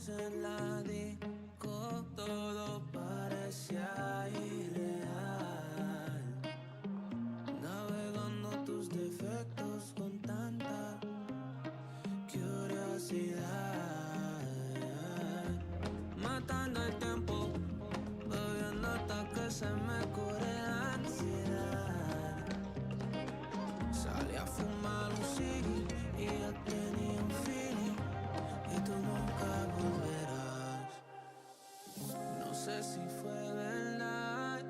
en la disco todo parecía irreal. Navegando tus defectos con tanta curiosidad. Matando el tiempo, bebiendo hasta que se me cure la ansiedad. Salí a fumar un cigi y ya tenía un feeling. Y tú nunca volverás. No sé si fue verdad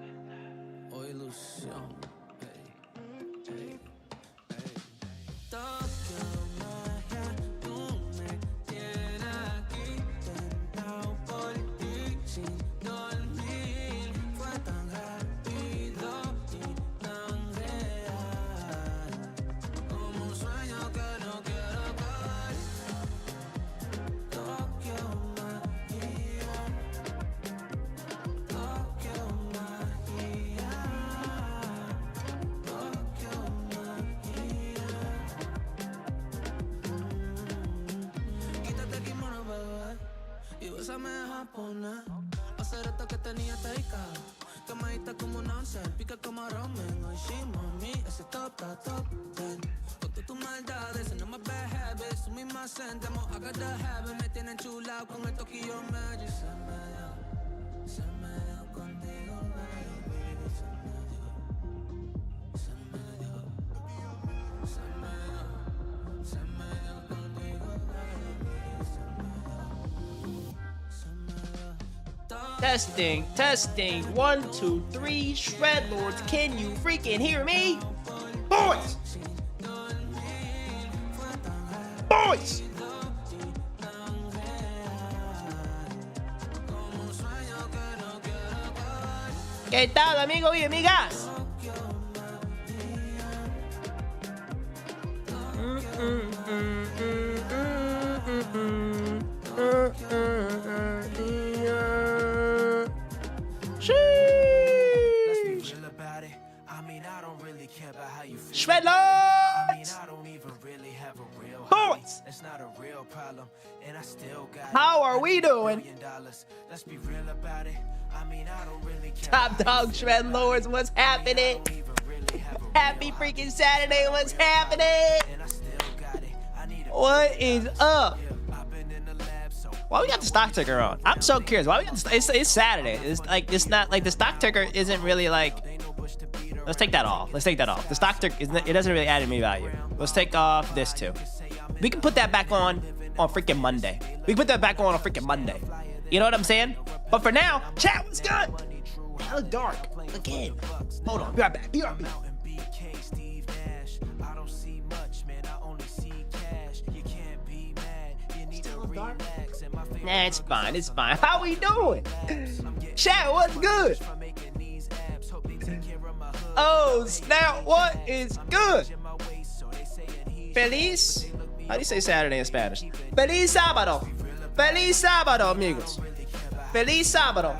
o ilusión. Hey, hey, hey. Tokio magia, tú me tienes aquí tentado por ti sin dormir. Fue tan rápido y tan real, como un sueño que no quiero acabar. Tokio magia, Tokio magia, Tokio magia. Quítate el kimono, bebé, y bésame japonés. Hacer esto que tenía taika, quemadita como un once, pica como ramen. Oishi, mami, ese top, top ten. Con todas tus maldades, no más bad habits, tú misma sentemos, I got the habit. Me tienen chulado con el Tokyo Magic. Se me dio contigo, baby. Se me dio contigo, baby. Se me dio. Testing. 1, 2, 3. Shred Lords, can you freaking hear me? Boys! Boys! ¿Qué tal, amigos y amigas? Shred Lords! Boys! How are we doing? Top dog Shred Lords, what's happening? Happy freaking Saturday, what's happening? What is up? Why we got the stock ticker on? I'm so curious. Why we got it's Saturday. It's not like the stock ticker isn't really like. Let's take that off. The stock ticker it doesn't really add any value. Let's take off this too. We can put that back on freaking Monday. We can put that back on freaking Monday. You know what I'm saying? But for now, chat, what's good? Hella dark again. Hold on. Be right back. Still dark? Nah, it's fine. How we doing? Chat, what's good? Oh, snap, what is good? Feliz? How do you say Saturday in Spanish? Feliz sábado. Feliz sábado, amigos. Feliz sábado.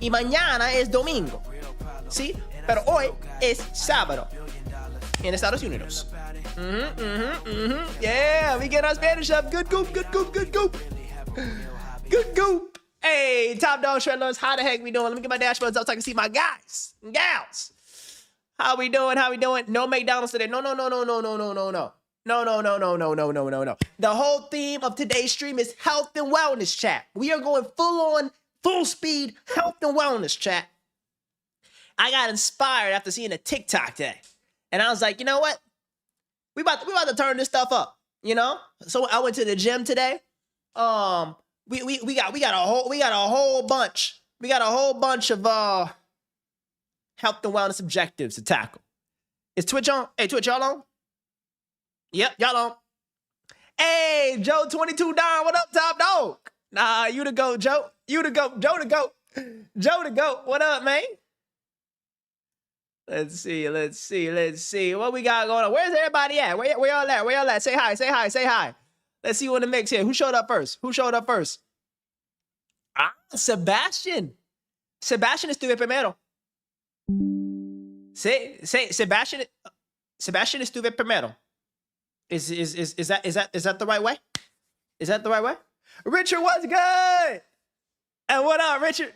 Y mañana es domingo. ¿Sí? Pero hoy es sábado. En Estados Unidos. Yeah, we get our Spanish up. Good goop. Good goop. Hey, top dog Shred Lords, how the heck we doing? Let me get my dashboards up so I can see my guys and gals. How we doing? No McDonald's today. No. No. The whole theme of today's stream is health and wellness, chat. We are going full speed health and wellness, chat. I got inspired after seeing a TikTok today. And I was like, you know what? We about to turn this stuff up, you know? So I went to the gym today. We got a whole bunch of health and wellness objectives to tackle. Is Twitch on? Hey, Twitch, y'all on? Yep, y'all on. Hey, Joe 22 Don, what up, top dog? Nah, you the go, Joe. Joe to go. What up, man? Let's see. What we got going on? Where's everybody at? Where y'all at? Say hi. Let's see who in the mix here. Who showed up first? Ah, Sebastian. Sebastian estuve primero. Sebastian estuve primero. Is that the right way? Is that the right way? Richard, what's good? And what up, Richard?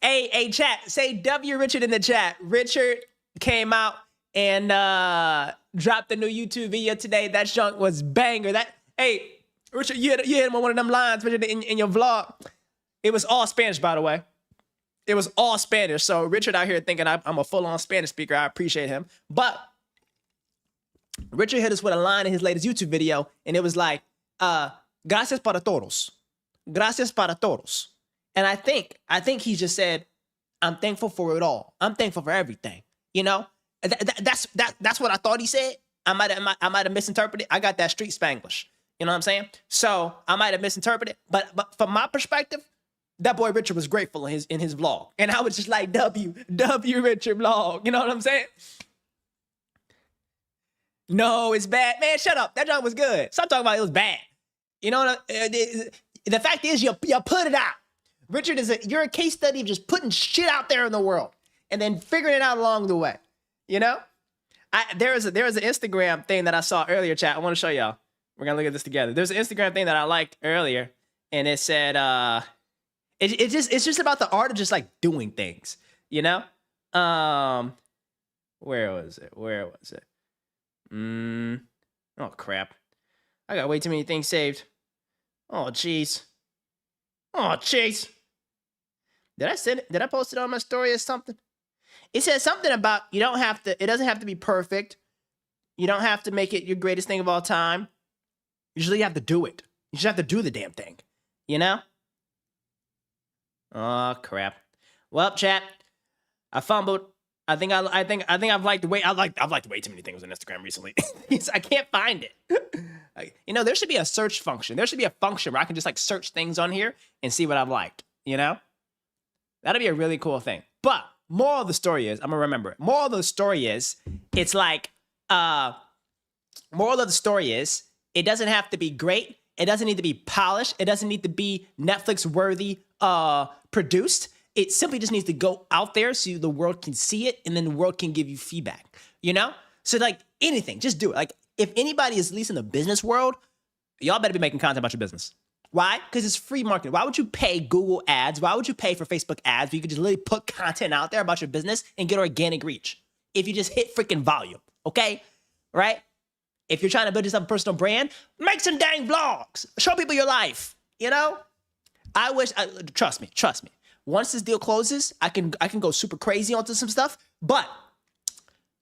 Hey, chat, say W Richard in the chat. Richard came out and dropped a new YouTube video today. That junk was banger. Hey, Richard, you hit him on one of them lines, Richard, in your vlog. It was all Spanish, by the way. It was all Spanish. So Richard out here thinking I'm a full-on Spanish speaker. I appreciate him. But Richard hit us with a line in his latest YouTube video, and it was like, gracias para todos. Gracias para todos. And I think he just said, I'm thankful for it all. I'm thankful for everything. You know? That's what I thought he said. I might have misinterpreted. I got that street Spanglish. You know what I'm saying? So I might have misinterpreted. But from my perspective, that boy Richard was grateful in his vlog. And I was just like, W Richard vlog. You know what I'm saying? No, it's bad. Man, shut up. That junk was good. Stop talking about it was bad. You know, the fact is you put it out. Richard, you're a case study of just putting shit out there in the world and then figuring it out along the way. You know? There was an Instagram thing that I saw earlier, chat. I want to show y'all. We're going to look at this together. There's an Instagram thing that I liked earlier, and it said, it's just about the art of just like doing things, you know? Where was it? Oh, crap. I got way too many things saved. Oh, jeez. Did I send it? Did I post it on my story or something? It says something about it doesn't have to be perfect. You don't have to make it your greatest thing of all time. You just have to do it. You just have to do the damn thing. You know? Oh, crap. Well, chat, I fumbled. I think I've liked way too many things on Instagram recently. I can't find it. You know, there should be a search function. There should be a function where I can just like search things on here and see what I've liked. You know, that'd be a really cool thing. But moral of the story is, I'm gonna remember it. Moral of the story is, it's like, moral of the story is, it doesn't have to be great. It doesn't need to be polished. It doesn't need to be Netflix worthy, produced. It simply just needs to go out there so the world can see it, and then the world can give you feedback, you know? So like anything, just do it. Like if anybody is at least in the business world, y'all better be making content about your business. Why? Because it's free marketing. Why would you pay Google ads? Why would you pay for Facebook ads? You could just literally put content out there about your business and get organic reach. If you just hit freaking volume, okay? Right? If you're trying to build yourself a personal brand, make some dang vlogs. Show people your life, you know? Trust me. Once this deal closes, I can go super crazy onto some stuff, but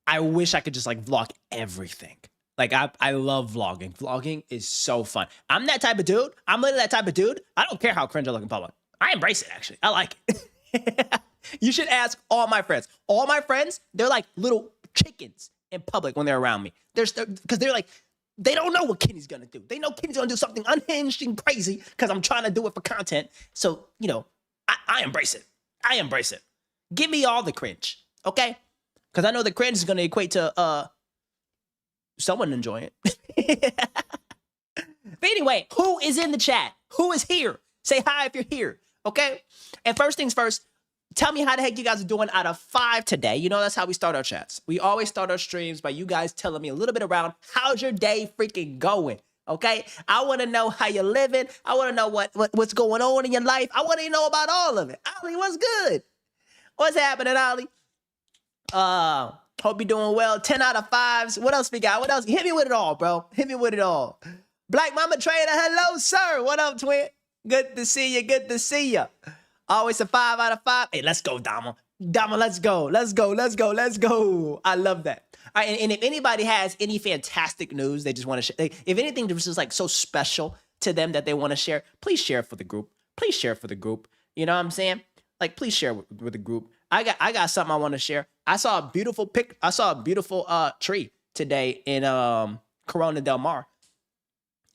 I wish I could just like vlog everything. Like I love vlogging. Vlogging is so fun. I'm that type of dude. I'm literally that type of dude. I don't care how cringe I look in public. I embrace it, actually. I like it. You should ask all my friends. All my friends, they're like little chickens in public when they're around me. Because they're like, they don't know what Kenny's gonna do. They know Kenny's gonna do something unhinged and crazy because I'm trying to do it for content. So, you know, I embrace it. I embrace it. Give me all the cringe, okay? Because I know the cringe is gonna equate to someone enjoying it. But anyway, who is in the chat? Who is here? Say hi if you're here, okay? And first things first, tell me how the heck you guys are doing out of 5 today. You know, that's how we start our chats. We always start our streams by you guys telling me a little bit around how's your day freaking going, okay? I want to know how you're living. I want to know what's going on in your life. I want to know about all of it. Ollie, what's good? What's happening, Ollie? Hope you're doing well. 10 out of 5s. What else we got? What else? Hit me with it all, bro. Hit me with it all. Black Mama Trader, hello, sir. What up, twin? Good to see you. Good to see you. Always a 5 out of 5. Hey, let's go, Dama. Dama, let's go. Let's go. Let's go. Let's go. I love that. All right, and if anybody has any fantastic news they just want to share, if anything that was just like so special to them that they want to share, please share it for the group. Please share it for the group. You know what I'm saying? Like, please share with the group. I got something I want to share. I saw a beautiful tree today in Corona del Mar.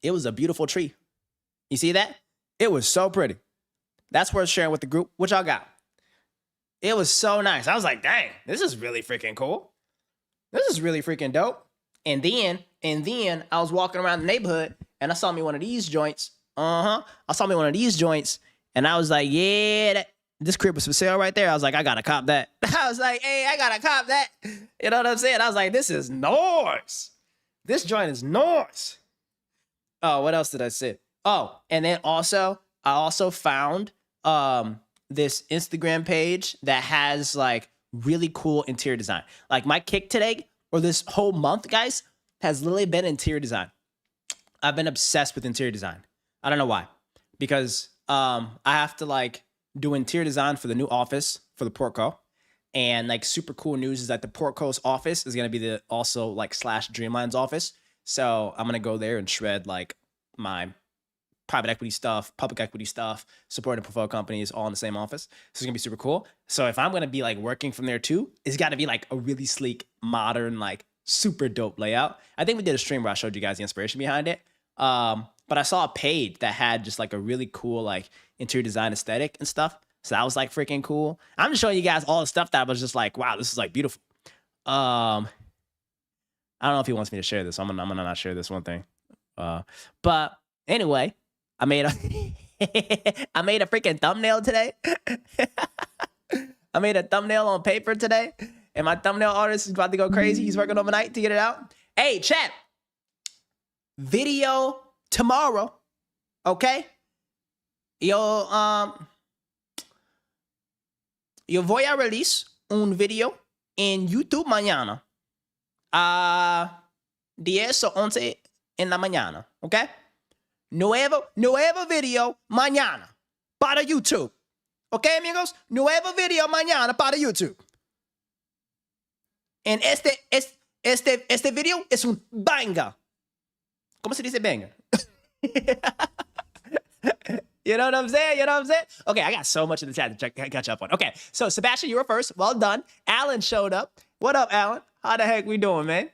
It was a beautiful tree. You see that? It was so pretty. That's worth sharing with the group. What y'all got? It was so nice. I was like, dang, this is really freaking cool. This is really freaking dope. And then I was walking around the neighborhood and I saw me one of these joints. I saw me one of these joints and I was like, yeah, this crib was for sale right there. I was like, I gotta cop that. I was like, hey, I gotta cop that. You know what I'm saying? I was like, this is nice. This joint is nice. Oh, what else did I say? Oh, and then also I also found this Instagram page that has like really cool interior design. Like my kick today or this whole month, guys, has literally been interior design. I've been obsessed with interior design. I don't know why. Because I have to like do interior design for the new office for the Portco. And like super cool news is that the Portco's office is gonna be the also like slash Dreamline's office. So I'm gonna go there and shred like my private equity stuff, public equity stuff, supporting portfolio companies all in the same office. So it's gonna be super cool. So if I'm gonna be like working from there too, it's gotta be like a really sleek, modern, like super dope layout. I think we did a stream where I showed you guys the inspiration behind it. But I saw a page that had just like a really cool like interior design aesthetic and stuff. So that was like freaking cool. I'm just showing you guys all the stuff that was just like, wow, this is like beautiful. I don't know if he wants me to share this. I'm gonna not share this one thing. But anyway, I made a I made a freaking thumbnail today. I made a thumbnail on paper today, and my thumbnail artist is about to go crazy. He's working overnight to get it out. Hey, chat. Video tomorrow, okay? Yo voy a release un video en YouTube mañana a 10 o 11 en la mañana, okay? Nuevo video mañana para YouTube. ¿Ok, amigos? Nuevo video mañana para YouTube. En este video es un banger. ¿Cómo se dice banger? You know what I'm saying? You know what I'm saying? Okay, I got so much in the chat to catch up on. Okay, so Sebastian, you were first. Well done. Alan showed up. What up, Alan? How the heck we doing, man?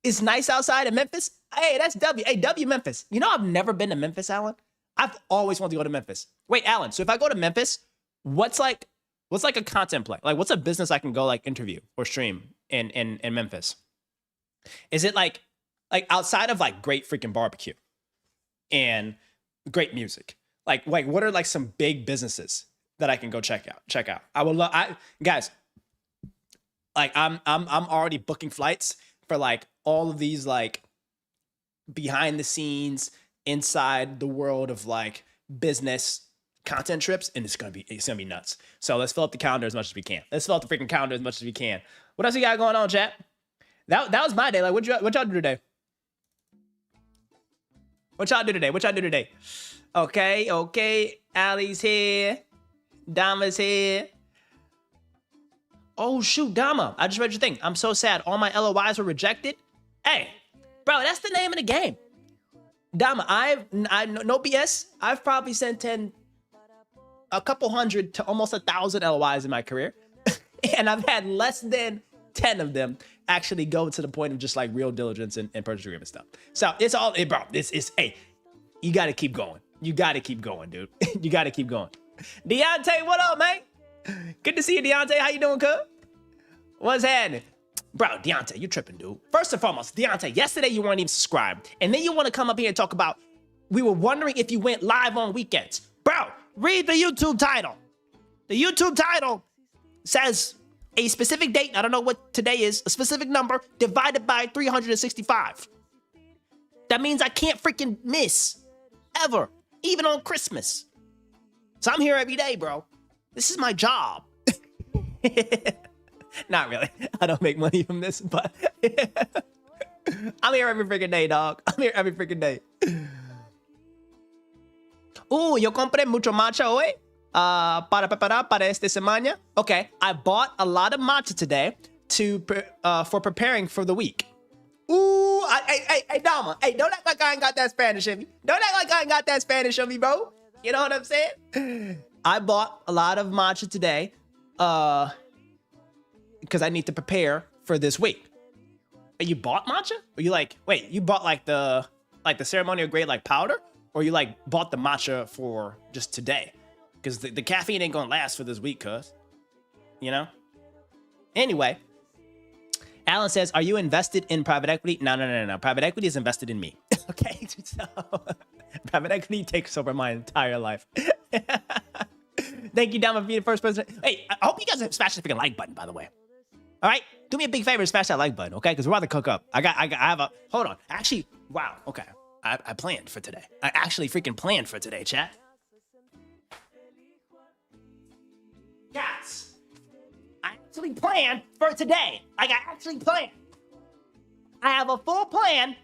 It's nice outside in Memphis. Hey, that's W. Hey, W Memphis. You know I've never been to Memphis, Alan? I've always wanted to go to Memphis. Wait, Alan, so if I go to Memphis, what's like a content play? Like, what's a business I can go like interview or stream in Memphis? Is it like outside of like great freaking barbecue and great music? Like what are like some big businesses that I can go check out? I would love guys, like I'm already booking flights for like all of these like behind the scenes inside the world of like business content trips, and it's gonna be nuts. So let's fill up the calendar as much as we can. Let's fill up the freaking calendar as much as we can. What else you got going on, chat? That was my day. Like what y'all do today? What y'all do today? Okay. Ali's here. Dama's here. Oh shoot, Dama. I just read your thing. I'm so sad. All my LOIs were rejected. Hey, bro, that's the name of the game. Dama, I no BS. I've probably sent a couple hundred to almost 1,000 LOIs in my career. And I've had less than 10 of them actually go to the point of just like real diligence and purchase agreement stuff. So it's all, bro, hey, you got to keep going. You got to keep going, dude. You got to keep going. Deontay, what up, man? Good to see you, Deontay. How you doing, cuz? What's happening? Bro, Deontay, you tripping, dude. First and foremost, Deontay, yesterday you weren't even subscribed. And then you want to come up here and talk about, we were wondering if you went live on weekends. Bro, read the YouTube title. The YouTube title says a specific date, I don't know what today is, a specific number divided by 365. That means I can't freaking miss, ever, even on Christmas. So I'm here every day, bro. This is my job. Not really. I don't make money from this, but I'm here every freaking day, dog. I'm here every freaking day. Yo compré mucho matcha hoy para preparar para esta semana. Okay, I bought a lot of matcha today for preparing for the week. Hey, Dama. Hey, don't act like I ain't got that Spanish in me. Don't act like I ain't got that Spanish in me, bro. You know what I'm saying? I bought a lot of matcha today because I need to prepare for this week. And you bought matcha? Or you wait, you bought like the ceremonial grade like powder? Or you like bought the matcha for just today? Because the caffeine ain't gonna last for this week, cuz. You know? Anyway, Alan says, are you invested in private equity? No. Private equity is invested in me. Okay, so private equity takes over my entire life. Thank you, Dama, for being the first person. Hey, I hope you guys have smashed the freaking like button, by the way. All right, do me a big favor and smash that like button, okay? Because we're about to cook up. I have a, hold on. Actually, wow, okay. I planned for today. I actually freaking planned for today, chat. Yes. I actually planned for today. Like, I actually planned. I have a full plan,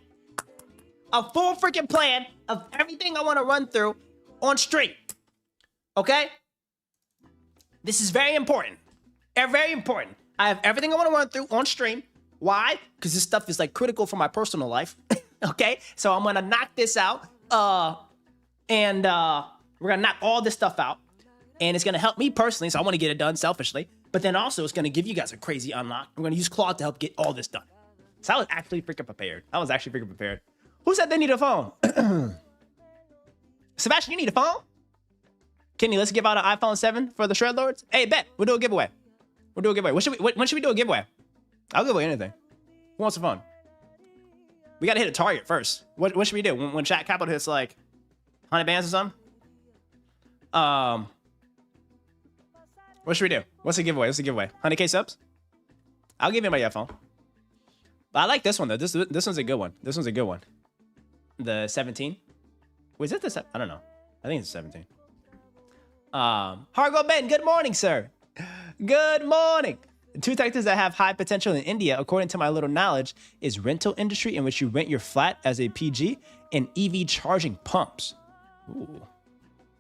a full freaking plan of everything I want to run through on stream. Okay? This is very important. Very important. I have everything I want to run through on stream. Why? Because this stuff is like critical for my personal life. Okay? So I'm gonna knock this out. And we're gonna knock all this stuff out. And it's gonna help me personally, so I want to get it done selfishly. But then also it's gonna give you guys a crazy unlock. We're gonna use Claude to help get all this done. So I was actually freaking prepared. Who said they need a phone? Sebastian, you need a phone? Kenny, let's give out an iPhone 7 for the Shred Lords. Hey, bet. We'll do a giveaway. When should we do a giveaway? I'll give away anything. Who wants a phone? We gotta hit a target first. What should we do? When chat capital hits like 100 bands or something? What should we do? What's the giveaway? 100K subs? I'll give anybody a phone. But I like this one though. This one's a good one. The 17. Was it the I don't know. I think it's 17. Hargo Ben, good morning, sir. Good morning. The two sectors that have high potential in India, according to my little knowledge, is rental industry, in which you rent your flat as a PG, and EV charging pumps. Ooh.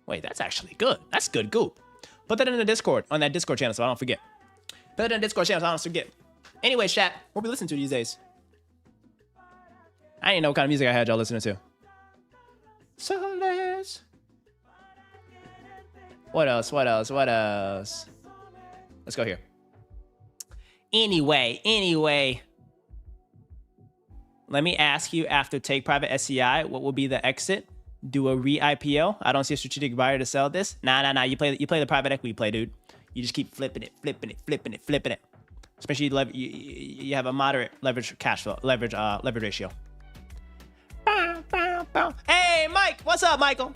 Wait, that's actually good. That's good goop. Put that in the Discord, on that Discord channel so I don't forget. Anyway, chat, what we listen to these days? I didn't know what kind of music I had y'all listening to. So What else? Let's go here. Anyway. Let me ask you, after take private SCI, what will be the exit? Do a re-IPO? I don't see a strategic buyer to sell this. Nah. You play the private equity play, dude. You just keep flipping it. Especially you have a moderate leverage leverage ratio. Hey, Mike. What's up, Michael?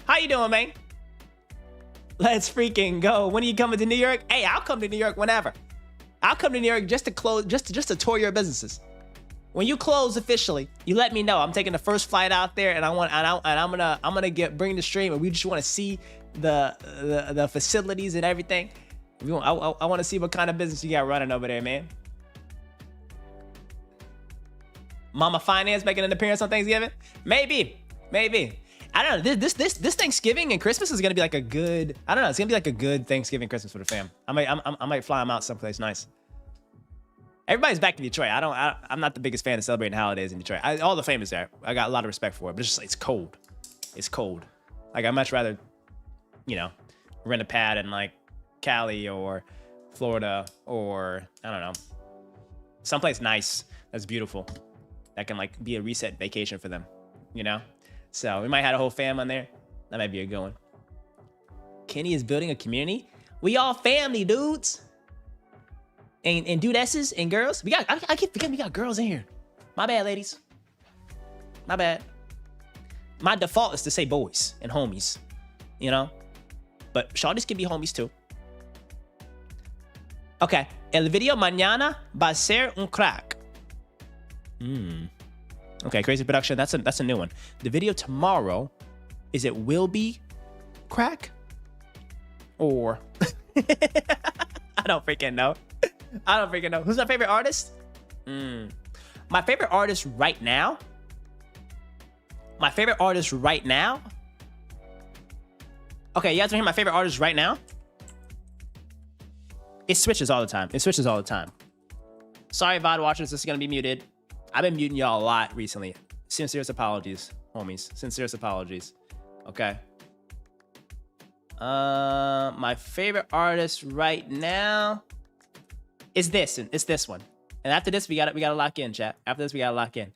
How you doing, man? Let's freaking go. When are you coming to New York? Hey, I'll come to New York whenever. I'll come to New York just to close, just to tour your businesses. When you close officially, you let me know. I'm taking the first flight out there, and I'm gonna bring the stream, and we just want to see the facilities and everything. I want to see what kind of business you got running over there, man. Mama Finance making an appearance on Thanksgiving? Maybe. I don't know. This Thanksgiving and Christmas is gonna be like a good. I don't know. It's gonna be like a good Thanksgiving, Christmas for the fam. I might fly them out someplace nice. Everybody's back in Detroit. I'm not the biggest fan of celebrating holidays in Detroit. All the fame is there. I got a lot of respect for it, but it's cold. It's cold. Like, I'd much rather, rent a pad in like Cali or Florida or I don't know, someplace nice that's beautiful that can like be a reset vacation for them, So we might have a whole fam on there. That might be a good one. Kenny is building a community. We all family, dudes. And dudesses and girls. I keep forgetting we got girls in here. My bad, ladies. My bad. My default is to say boys and homies, But shawties can be homies too. Okay. El video mañana va a ser un crack. Okay, crazy production. That's a new one. The video tomorrow, will be crack? Or I don't freaking know. Who's my favorite artist? My favorite artist right now? Okay, you have to hear my favorite artist right now? It switches all the time. Sorry, VOD watchers, this is gonna be muted. I've been muting y'all a lot recently. Sincerest apologies, homies. Sincerest apologies. Okay. My favorite artist right now is this one. And after this, we gotta lock in, chat. After this, we gotta lock in.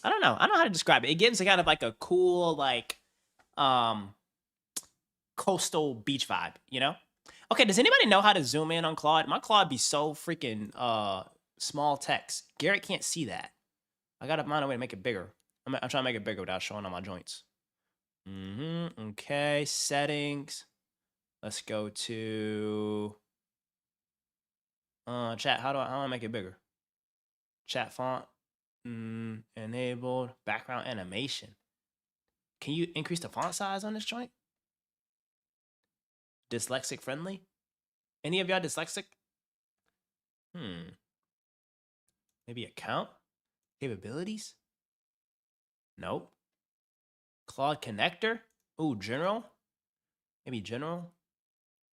I don't know. I don't know how to describe it. It gives a kind of like a cool, like, coastal beach vibe, you know? Okay, does anybody know how to zoom in on Claude? My Claude be so freaking small text. Garrett can't see that. I gotta find a way to make it bigger. I'm trying to make it bigger without showing all my joints. Okay, settings. Let's go to chat. How do I make it bigger? Chat font. Enabled. Background animation. Can you increase the font size on this joint? Dyslexic friendly? Any of y'all dyslexic? Maybe account? Capabilities? Nope. Claude connector? Ooh, general? Maybe general?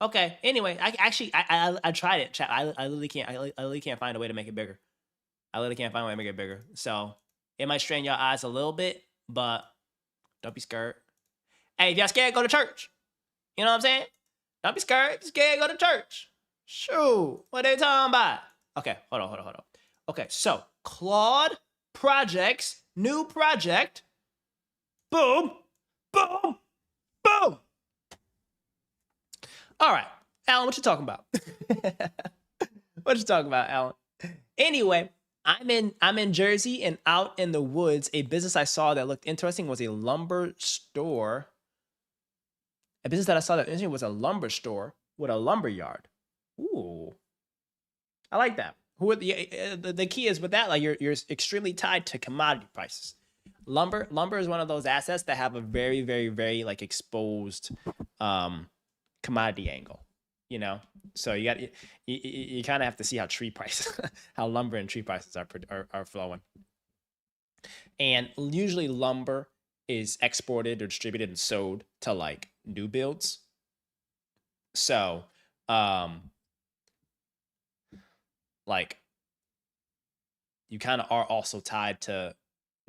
Okay. Anyway, I tried it. Chat. I literally can't. I literally can't find a way to make it bigger. I literally can't find a way to make it bigger. So it might strain your eyes a little bit, but don't be scared. Hey, if y'all scared, go to church. You know what I'm saying? Don't be scared. If you're scared, go to church. Shoot. What they talking about? Okay, hold on. Okay, so Claude projects, new project. Boom, boom, boom. All right, Alan, what you talking about? What you talking about, Alan? Anyway, I'm in Jersey, and out in the woods, a business I saw that looked interesting was a lumber store. A business that I saw that interesting was a lumber store with a lumber yard. Ooh, I like that. The key is with that, like you're extremely tied to commodity prices. Lumber is one of those assets that have a very, very, very like exposed commodity angle, you know. So you kind of have to see how tree prices, how lumber and tree prices are flowing. And usually lumber is exported or distributed and sold to like new builds. So like you kind of are also tied to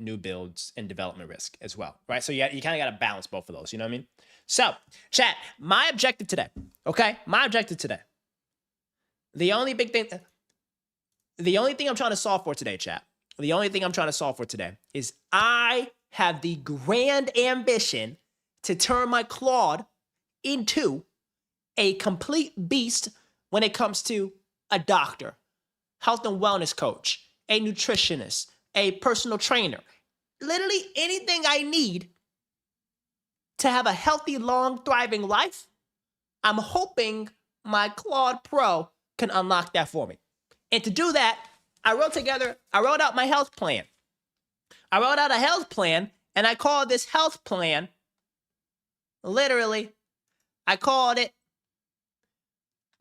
new builds and development risk as well, right? So you kind of got to balance both of those, you know what I mean? So chat, my objective today, okay? My objective today. The only thing I'm trying to solve for today, chat, the only thing I'm trying to solve for today is I have the grand ambition to turn my Claude into a complete beast when it comes to a doctor, health and wellness coach, a nutritionist, a personal trainer, literally anything I need to have a healthy, long, thriving life. I'm hoping my Claude Pro can unlock that for me. And to do that, I wrote out my health plan. I wrote out a health plan, and I called this health plan, literally, I called it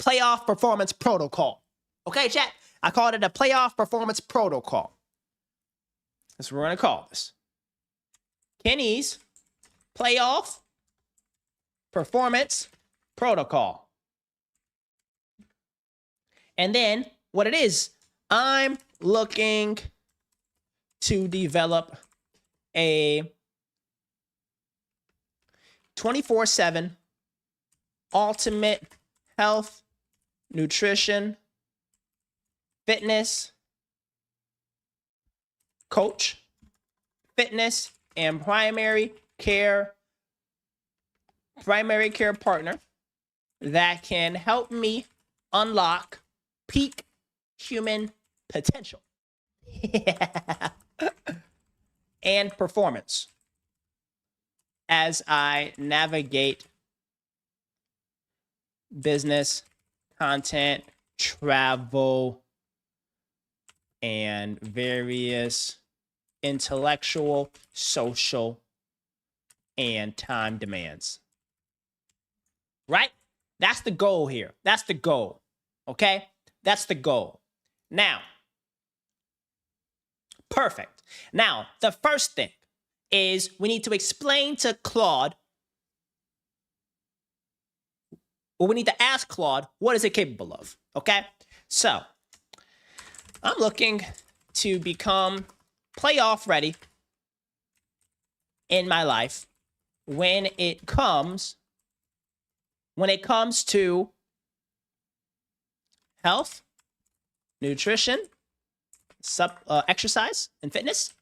Playoff Performance Protocol. Okay, chat? I called it a Playoff Performance Protocol. That's what we're going to call this. Kenny's Playoff Performance Protocol. And then what it is, I'm looking to develop a 24/7 ultimate health, nutrition, fitness coach, fitness, and primary care partner that can help me unlock peak human potential and performance as I navigate business, content, travel, and various intellectual, social, and time demands. Right? That's the goal here. That's the goal. Okay? That's the goal. Now, perfect. Now, the first thing is we need to explain to Claude, or we need to ask Claude, what is it capable of? Okay? So, I'm looking to become playoff ready in my life when it comes to health, nutrition, exercise, and fitness,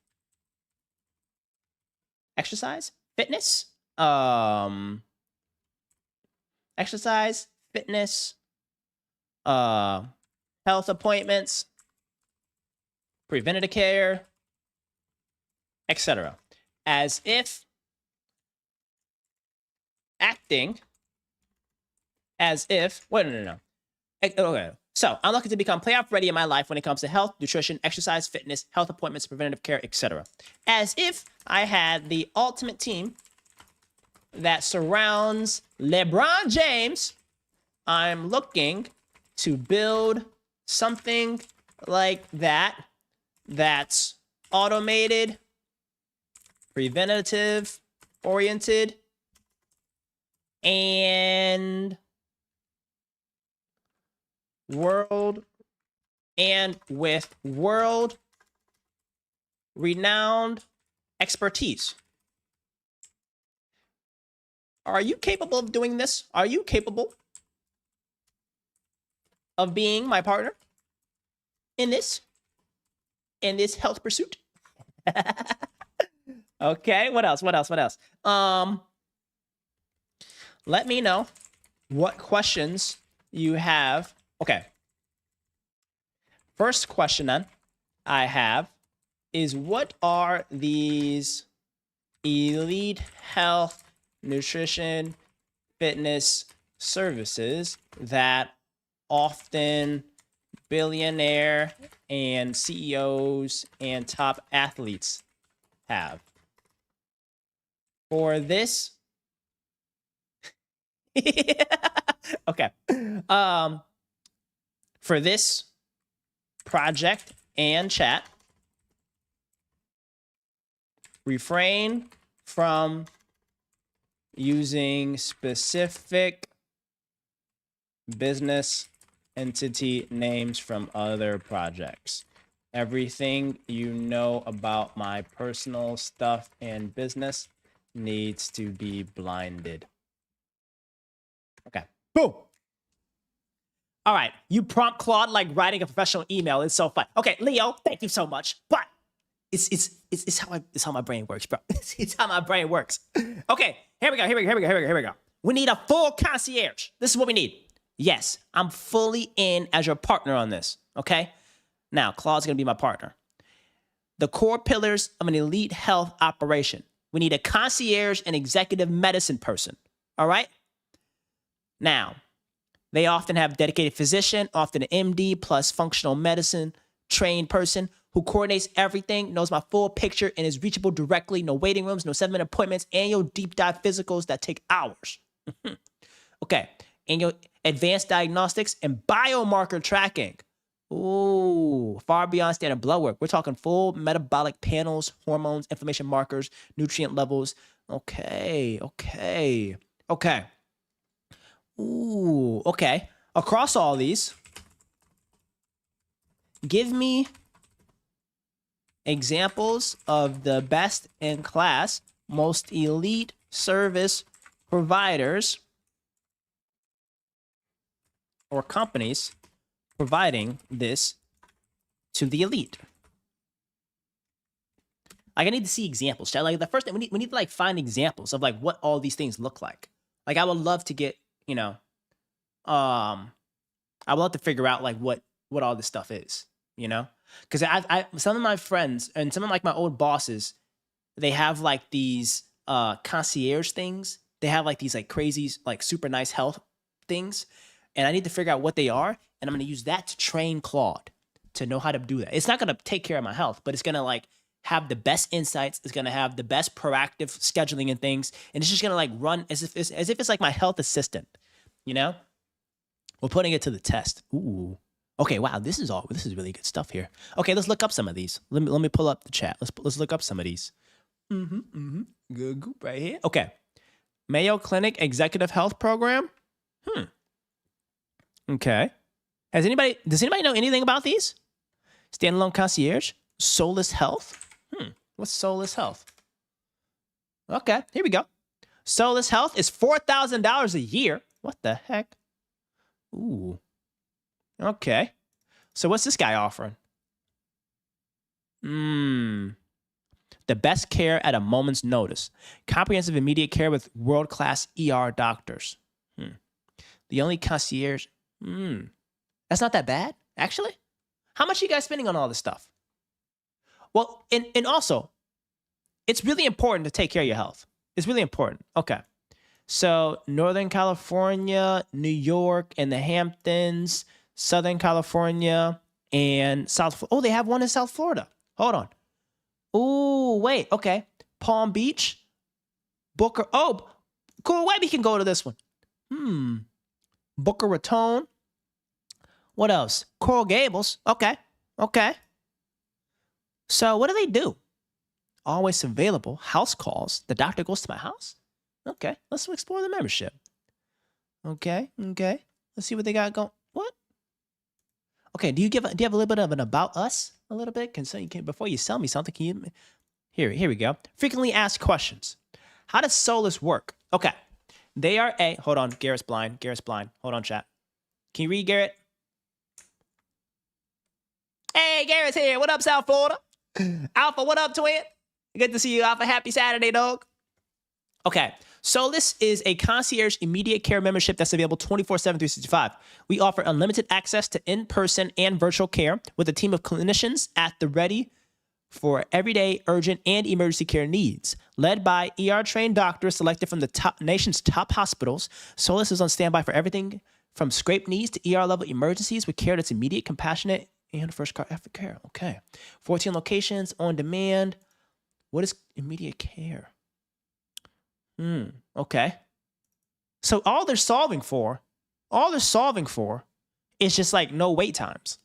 exercise, fitness, exercise, fitness, health appointments, preventative care, etc. As if acting as if, wait, no. Okay. So I'm looking to become playoff ready in my life when it comes to health, nutrition, exercise, fitness, health appointments, preventative care, etc. As if I had the ultimate team that surrounds LeBron James, I'm looking to build something like that that's automated, preventative oriented, and with world renowned expertise. Are you capable of doing this? Are you capable of being my partner in this health pursuit? Okay, what else? Let me know what questions you have. Okay. First question then I have is, what are these elite health, nutrition, fitness services that often billionaire and CEOs and top athletes have? For this, okay. For this project and chat, refrain from using specific business entity names from other projects. Everything you know about my personal stuff and business needs to be blinded. Okay. Boom. All right. You prompt Claude like writing a professional email. It's so fun. Okay, Leo, thank you so much. But it's how my brain works, bro. It's how my brain works. Okay, here we go. We need a full concierge. This is what we need. Yes, I'm fully in as your partner on this. Okay. Now, Claude's gonna be my partner. The core pillars of an elite health operation. We need a concierge and executive medicine person. All right. Now, they often have dedicated physician, often an MD plus functional medicine trained person who coordinates everything, knows my full picture, and is reachable directly. No waiting rooms, no 7-minute appointments, annual deep dive physicals that take hours. Okay. Annual advanced diagnostics and biomarker tracking. Ooh, far beyond standard blood work. We're talking full metabolic panels, hormones, inflammation markers, nutrient levels. Okay. Ooh, okay. Across all these, give me examples of the best in class, most elite service providers or companies providing this to the elite. Like, I need to see examples. Like, the first thing we need to like find examples of like what all these things look like. Like, I would love to get, I would love to figure out like what all this stuff is, because I some of my friends and some of like my old bosses, they have like these concierge things. They have like these like crazy like super nice health things, and I need to figure out what they are, and I'm going to use that to train Claude to know how to do that. It's not going to take care of my health, but it's going to like have the best insights. It's going to have the best proactive scheduling and things, and it's just going to like run as if it's like my health assistant, We're putting it to the test. Ooh. Okay, wow, this is really good stuff here. Okay, let's look up some of these. Let me pull up the chat. Let's look up some of these. Good group right here. Okay. Mayo Clinic Executive Health Program. Okay. Does anybody know anything about these? Standalone concierge? Soulless Health? What's Soulless Health? Okay, here we go. Soulless Health is $4,000 a year. What the heck? Ooh. Okay. So what's this guy offering? The best care at a moment's notice. Comprehensive immediate care with world-class ER doctors. The only concierge. That's not that bad, actually. How much are you guys spending on all this stuff? Well, and also, it's really important to take care of your health. It's really important. Okay. So Northern California, New York, and the Hamptons, Southern California, and South. Oh, they have one in South Florida. Hold on. Oh, wait. Okay. Palm Beach, Booker. Oh, cool. Wait, we can go to this one. Boca Raton. What else? Coral Gables. Okay. So what do? Always available. House calls. The doctor goes to my house. Okay. Let's explore the membership. Okay. Let's see what they got going. What? Okay. Do you have a little bit of an about us? A little bit? Before you sell me something, can you? Here we go. Frequently asked questions. How does Solus work? Okay. They are hold on. Garrett's blind. Hold on, chat. Can you read, Garrett? Hey, Garrett's here. What up, South Florida? Alpha, what up, twin? Good to see you, Alpha. Happy Saturday, dog. Okay. Solus is a concierge immediate care membership that's available 24/7, 365. We offer unlimited access to in-person and virtual care with a team of clinicians at the ready for everyday, urgent, and emergency care needs. Led by ER-trained doctors selected from the nation's top hospitals, Solus is on standby for everything from scraped knees to ER-level emergencies with care that's immediate, compassionate, and first effort care. Okay. 14 locations, on demand. What is immediate care? Okay. So all they're solving for is just like no wait times.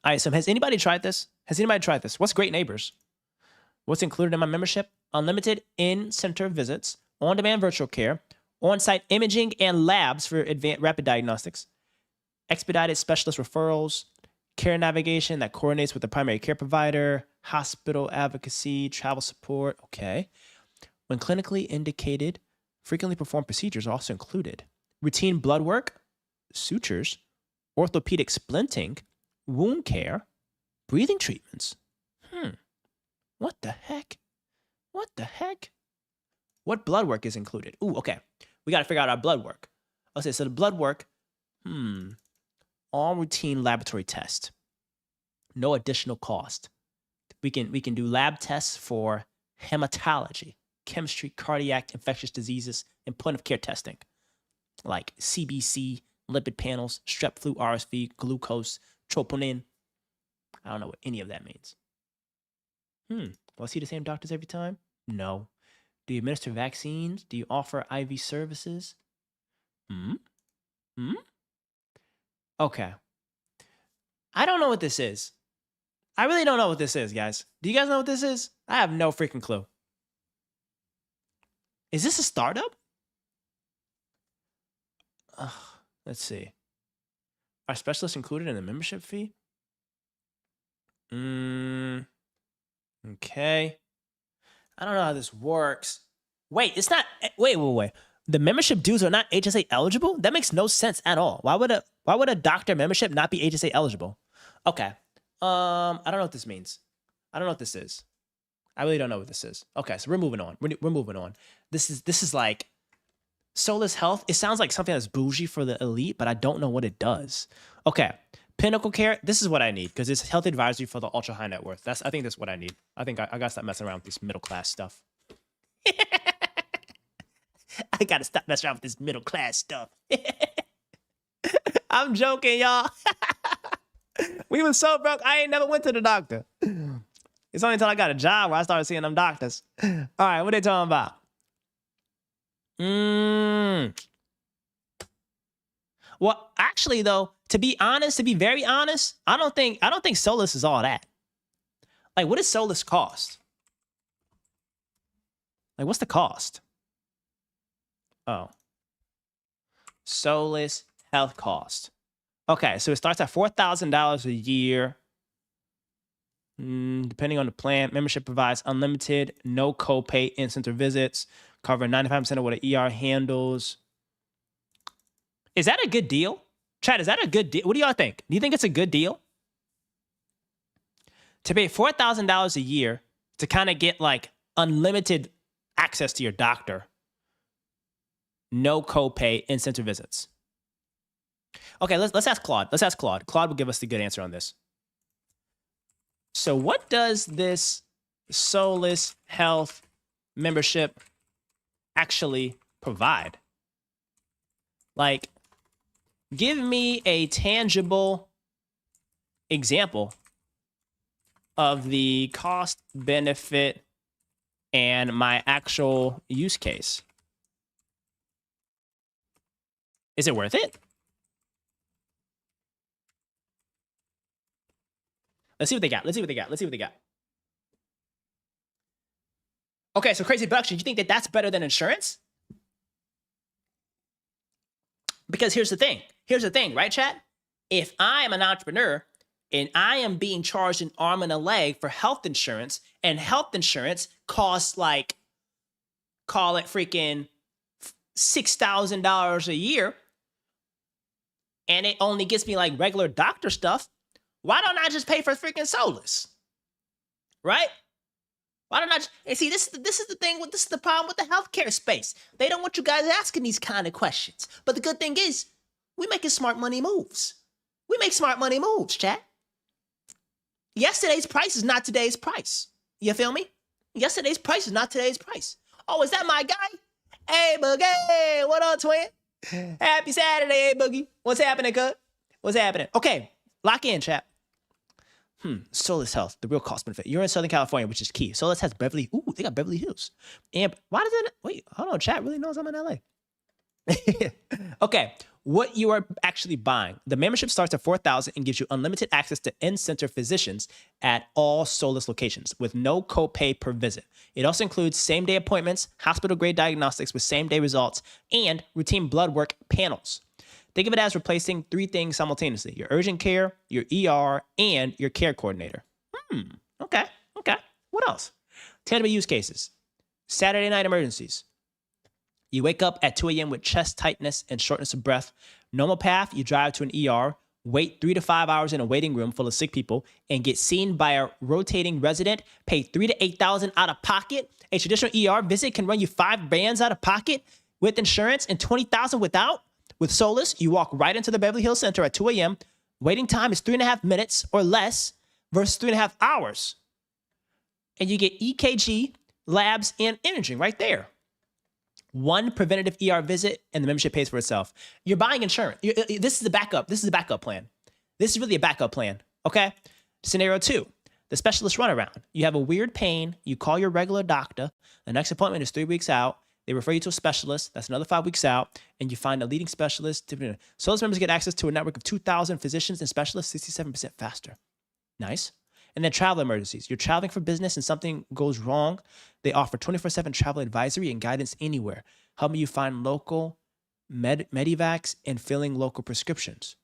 All right, so has anybody tried this? What's Great Neighbors? What's included in my membership? Unlimited in-center visits, on-demand virtual care, on-site imaging and labs for advanced rapid diagnostics, expedited specialist referrals, care navigation that coordinates with the primary care provider, hospital advocacy, travel support. Okay. When clinically indicated, frequently performed procedures are also included. Routine blood work, sutures, orthopedic splinting, wound care, breathing treatments. What the heck? What blood work is included? Ooh, okay. We got to figure out our blood work. Okay, so the blood work, all routine laboratory tests. No additional cost. We can do lab tests for hematology, chemistry, cardiac, infectious diseases, and point of care testing, like CBC, lipid panels, strep flu, RSV, glucose, troponin. I don't know what any of that means. Will I see the same doctors every time? No. Do you administer vaccines? Do you offer IV services? Okay. I don't know what this is. I really don't know what this is, guys. Do you guys know what this is? I have no freaking clue. Is this a startup? Let's see. Are specialists included in the membership fee? Okay. I don't know how this works. Wait, it's not. Wait. The membership dues are not HSA eligible? That makes no sense at all. Why would a doctor membership not be HSA eligible? Okay. I don't know what this means. I don't know what this is. I really don't know what this is. Okay, so we're moving on. We're moving on. This is like Solus Health. It sounds like something that's bougie for the elite, but I don't know what it does. Okay. Pinnacle Care. This is what I need because it's health advisory for the ultra high net worth. I think that's what I need. I think I gotta stop messing around with this middle class stuff. I gotta stop messing around with this middle class stuff. I'm joking, y'all. We was so broke, I ain't never went to the doctor. It's only until I got a job where I started seeing them doctors. All right, what they talking about? Well, actually, though, to be very honest, I don't think Solus is all that. Like, what does Solus cost? Like, what's the cost? Oh. Solus Health cost. Okay, so it starts at $4,000 a year. Depending on the plan, membership provides unlimited, no copay in-center visits, covering 95% of what an ER handles. Is that a good deal? Chad, is that a good deal? What do y'all think? Do you think it's a good deal? To pay $4,000 a year to kind of get like unlimited access to your doctor. No copay in-center visits. Okay, let's ask Claude. Let's ask Claude. Claude will give us the good answer on this. So what does this Solus Health membership actually provide? Like, give me a tangible example of the cost, benefit, and my actual use case. Is it worth it? Let's see what they got. Let's see what they got. Let's see what they got. Okay, so Crazy Production, you think that that's better than insurance? Because here's the thing. Here's the thing, right, chat? If I am an entrepreneur and I am being charged an arm and a leg for health insurance, and health insurance costs like, call it freaking $6,000 a year, and it only gets me like regular doctor stuff, why don't I just pay for freaking Solus? Right? Why don't I just, and see, this is the thing, this is the problem with the healthcare space. They don't want you guys asking these kind of questions. But the good thing is, we making smart money moves. We make smart money moves, chat. Yesterday's price is not today's price. You feel me? Yesterday's price is not today's price. Oh, is that my guy? Hey, Boogie, what up, twin? Happy Saturday, Boogie. What's happening, cuz? What's happening? Okay, lock in, chat. Solus Health, the real cost benefit. You're in Southern California, which is key. Solus has Beverly. Ooh, they got Beverly Hills. And why does it? Wait, hold on. Chat really knows I'm in LA. Okay, what you are actually buying. The membership starts at $4,000 and gives you unlimited access to in-center physicians at all Solus locations with no copay per visit. It also includes same-day appointments, hospital-grade diagnostics with same-day results, and routine blood work panels. Think of it as replacing 3 things simultaneously: your urgent care, your ER, and your care coordinator. Okay. What else? Tangible use cases. Saturday night emergencies. You wake up at 2 a.m. with chest tightness and shortness of breath. Normal path, you drive to an ER, wait 3 to 5 hours in a waiting room full of sick people, and get seen by a rotating resident, pay $3,000 to $8,000 out of pocket. A traditional ER visit can run you $5,000 out of pocket with insurance and $20,000 without. With Solus, you walk right into the Beverly Hills Center at 2 a.m. Waiting time is 3.5 minutes or less versus 3.5 hours. And you get EKG, labs, and imaging right there. One preventative ER visit, and the membership pays for itself. You're buying insurance. This is the backup. This is the backup plan. This is really a backup plan, okay? Scenario 2, the specialist runaround. You have a weird pain. You call your regular doctor. The next appointment is 3 weeks out. They refer you to a specialist. That's another 5 weeks out. And you find a leading specialist. Solus members get access to a network of 2,000 physicians and specialists 67% faster. Nice. And then travel emergencies. You're traveling for business and something goes wrong. They offer 24/7 travel advisory and guidance anywhere, helping you find local medivacs and filling local prescriptions.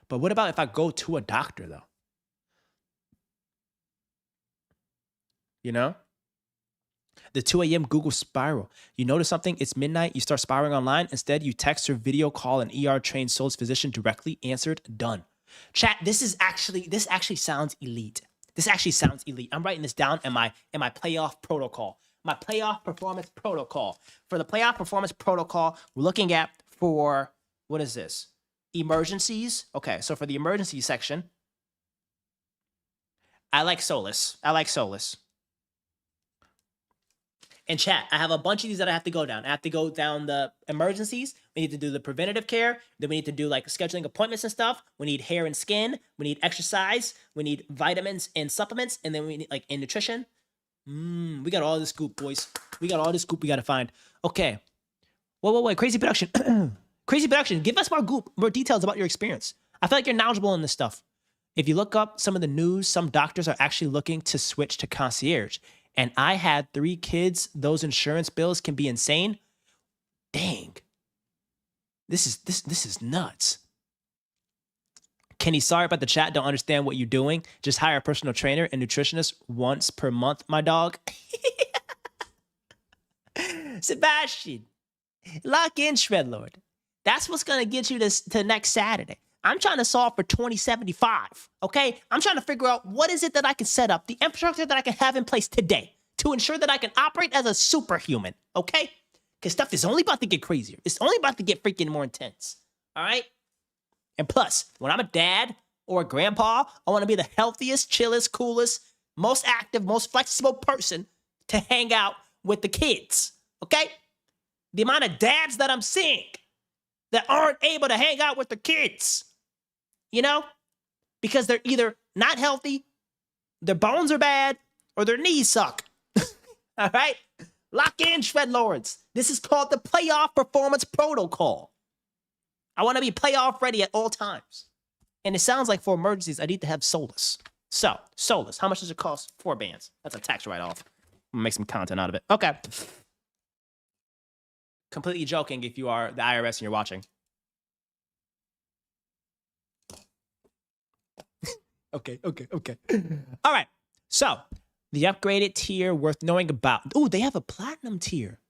But what about if I go to a doctor, though? You know? The 2 a.m. Google spiral. You notice something, it's midnight, you start spiraling online. Instead, you text or video call an ER-trained Solus physician directly, answered, done. Chat, this actually sounds elite. This actually sounds elite. I'm writing this down in my playoff protocol. My playoff performance protocol. For the playoff performance protocol, we're looking at for, what is this? Emergencies. Okay, so for the emergency section, I like Solus. And chat, I have a bunch of these that I have to go down. I have to go down the emergencies. We need to do the preventative care. Then we need to do like scheduling appointments and stuff. We need hair and skin. We need exercise. We need vitamins and supplements. And then we need like in nutrition. We got all this scoop, boys. We got all this scoop we got to find. Okay. Wait. Crazy Production. Crazy Production. Give us more details about your experience. I feel like you're knowledgeable in this stuff. If you look up some of the news, some doctors are actually looking to switch to concierge. And I had 3 kids. Those insurance bills can be insane. Dang. This is nuts. Kenny, sorry about the chat. Don't understand what you're doing. Just hire a personal trainer and nutritionist once per month, my dog. Sebastian, lock in, Shredlord. That's what's going to get you to next Saturday. I'm trying to solve for 2075, okay? I'm trying to figure out what is it that I can set up, the infrastructure that I can have in place today. to ensure that I can operate as a superhuman, okay? Because stuff is only about to get crazier. It's only about to get freaking more intense, all right? And plus, when I'm a dad or a grandpa, I want to be the healthiest, chillest, coolest, most active, most flexible person to hang out with the kids, okay? The amount of dads that I'm seeing that aren't able to hang out with their kids, you know? Because they're either not healthy, their bones are bad, or their knees suck. All right? Lock in, Shred Lords. This is called the Playoff Performance Protocol. I want to be playoff ready at all times. And it sounds like for emergencies, I need to have Solus. So, Solus, how much does it cost? 4 bands. That's a tax write-off. I'm gonna make some content out of it. Okay. Completely joking if you are the IRS and you're watching. Okay. All right. So, the upgraded tier worth knowing about. Ooh, they have a platinum tier.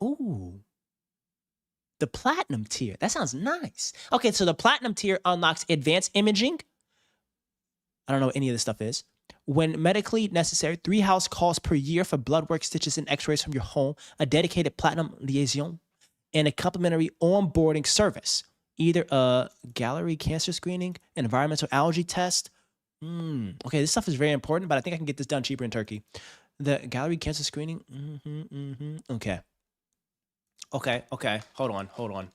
Ooh. The platinum tier. That sounds nice. Okay, so the platinum tier unlocks advanced imaging. I don't know what any of this stuff is. When medically necessary, 3 house calls per year for blood work, stitches, and x-rays from your home, a dedicated platinum liaison, and a complimentary onboarding service. Either a gallery cancer screening, an environmental allergy test. Okay, this stuff is very important, but I think I can get this done cheaper in Turkey. The gallery cancer screening. Okay. Hold on.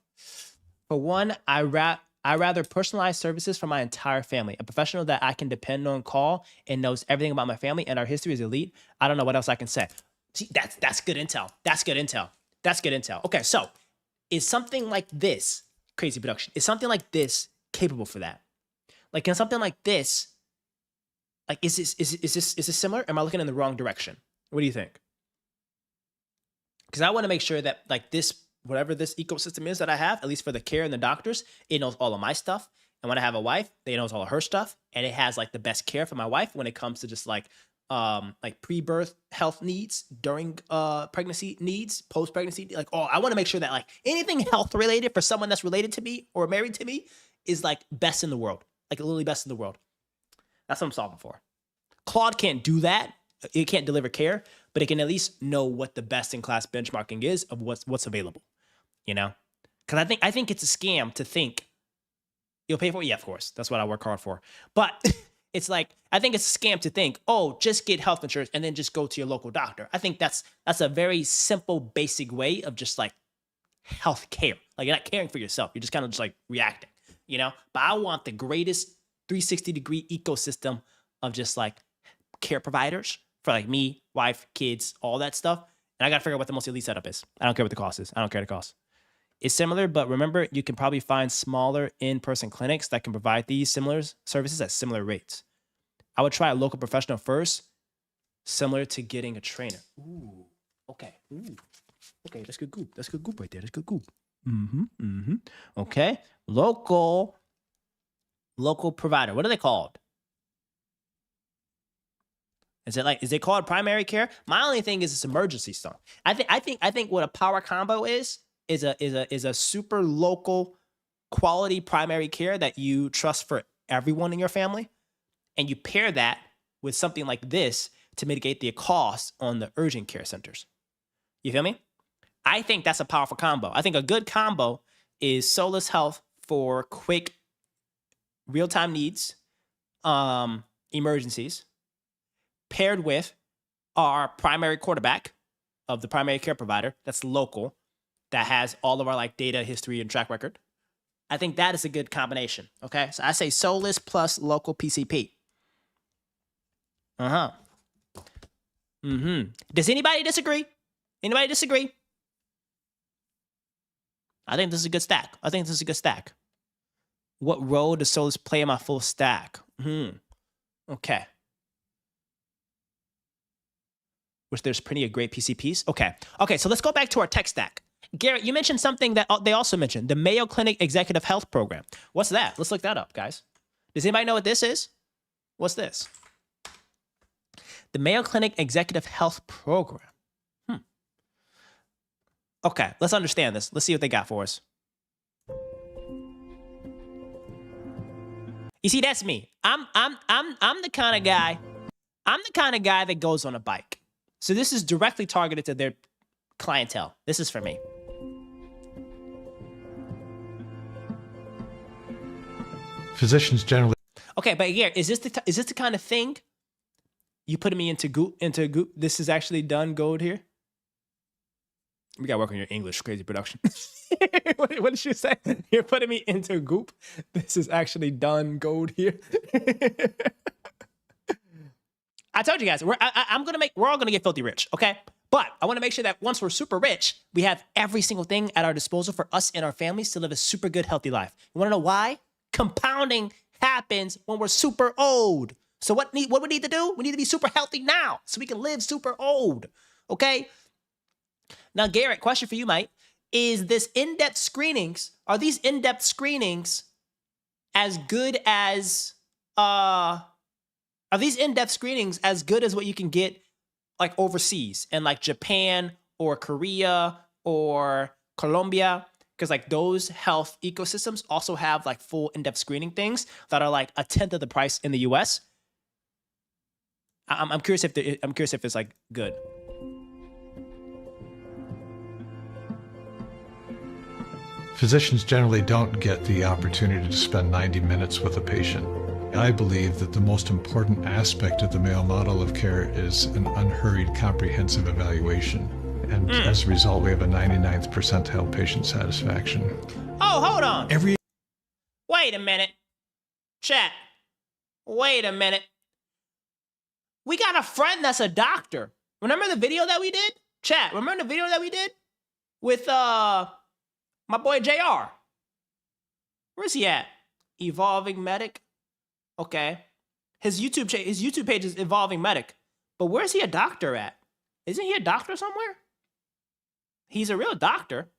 For one, I rather personalize services for my entire family. A professional that I can depend on call and knows everything about my family and our history is elite. I don't know what else I can say. See, that's good intel. That's good intel. Okay, so is something like this, crazy production, is something like this capable for that? Like, in something like this, like, is this similar? Am I looking in the wrong direction? What do you think? Because I want to make sure that, like, this, whatever this ecosystem is that I have, at least for the care and the doctors, it knows all of my stuff. And when I have a wife, it knows all of her stuff. And it has, like, the best care for my wife when it comes to just, like pre-birth health needs, during pregnancy needs, post-pregnancy. Like, I want to make sure that, like, anything health related for someone that's related to me or married to me is, like, best in the world. Like, literally best in the world. That's what I'm solving for. Claude can't do that. It can't deliver care, but it can at least know what the best-in-class benchmarking is of what's available, you know? Because I think it's a scam to think you'll pay for it. Yeah, of course. That's what I work hard for. But it's like, I think it's a scam to think, just get health insurance and then just go to your local doctor. I think that's a very simple, basic way of just, like, health care. Like, you're not caring for yourself. You're just kind of just, like, reacting, you know? But I want the greatest 360-degree ecosystem of just, like, care providers for, like, me, wife, kids, all that stuff. And I got to figure out what the most elite setup is. I don't care what the cost is. I don't care the cost. It's similar, but remember, you can probably find smaller in-person clinics that can provide these similar services at similar rates. I would try a local professional first, similar to getting a trainer. Ooh, okay. Ooh. Okay, that's good goop. That's good goop right there. That's good goop. Okay, local provider. What are they called? Is it called primary care? My only thing is it's emergency stuff. I think what a power combo is a super local quality primary care that you trust for everyone in your family, and you pair that with something like this to mitigate the cost on the urgent care centers. You feel me? I think that's a powerful combo. I think a good combo is Solus Health for quick real-time needs, emergencies, paired with our primary quarterback of the primary care provider that's local, that has all of our, like, data, history, and track record. I think that is a good combination, okay? So I say Solus plus local PCP. Does anybody disagree? Anybody disagree? I think this is a good stack. What role does Solus play in my full stack? Okay. Which there's plenty of great PCPs. Okay, so let's go back to our tech stack. Garrett, you mentioned something that they also mentioned, the Mayo Clinic Executive Health Program. What's that? Let's look that up, guys. Does anybody know what this is? What's this? The Mayo Clinic Executive Health Program. Okay, let's understand this. Let's see what they got for us. You see, that's me. I'm the kind of guy. I'm the kind of guy that goes on a bike. So this is directly targeted to their clientele. This is for me. Physicians generally. Okay, but here, is this the kind of thing you putting me into Goop? This is actually done gold here. We gotta work on your English, crazy production. What did you say? You're putting me into Goop. This is actually done gold here. I told you guys, we're all gonna get filthy rich, okay? But I want to make sure that once we're super rich, we have every single thing at our disposal for us and our families to live a super good, healthy life. You want to know why? Compounding happens when we're super old. So what we need to do? We need to be super healthy now so we can live super old, okay? Now, Garrett, question for you, Mike. Are these in-depth screenings as good as what you can get like overseas in like Japan or Korea or Colombia? Because like those health ecosystems also have like full in-depth screening things that are like 1/10 of the price in the US. I'm curious if it's like good. Physicians generally don't get the opportunity to spend 90 minutes with a patient. I believe that the most important aspect of the Mayo model of care is an unhurried, comprehensive evaluation. And as a result, we have a 99th percentile patient satisfaction. Oh, hold on. Wait a minute. Chat. Wait a minute. We got a friend that's a doctor. Remember the video that we did? Chat, remember the video that we did? With my boy JR. Where's he at? Evolving Medic. Okay. His YouTube page is Evolving Medic. But where's he a doctor at? Isn't he a doctor somewhere? He's a real doctor.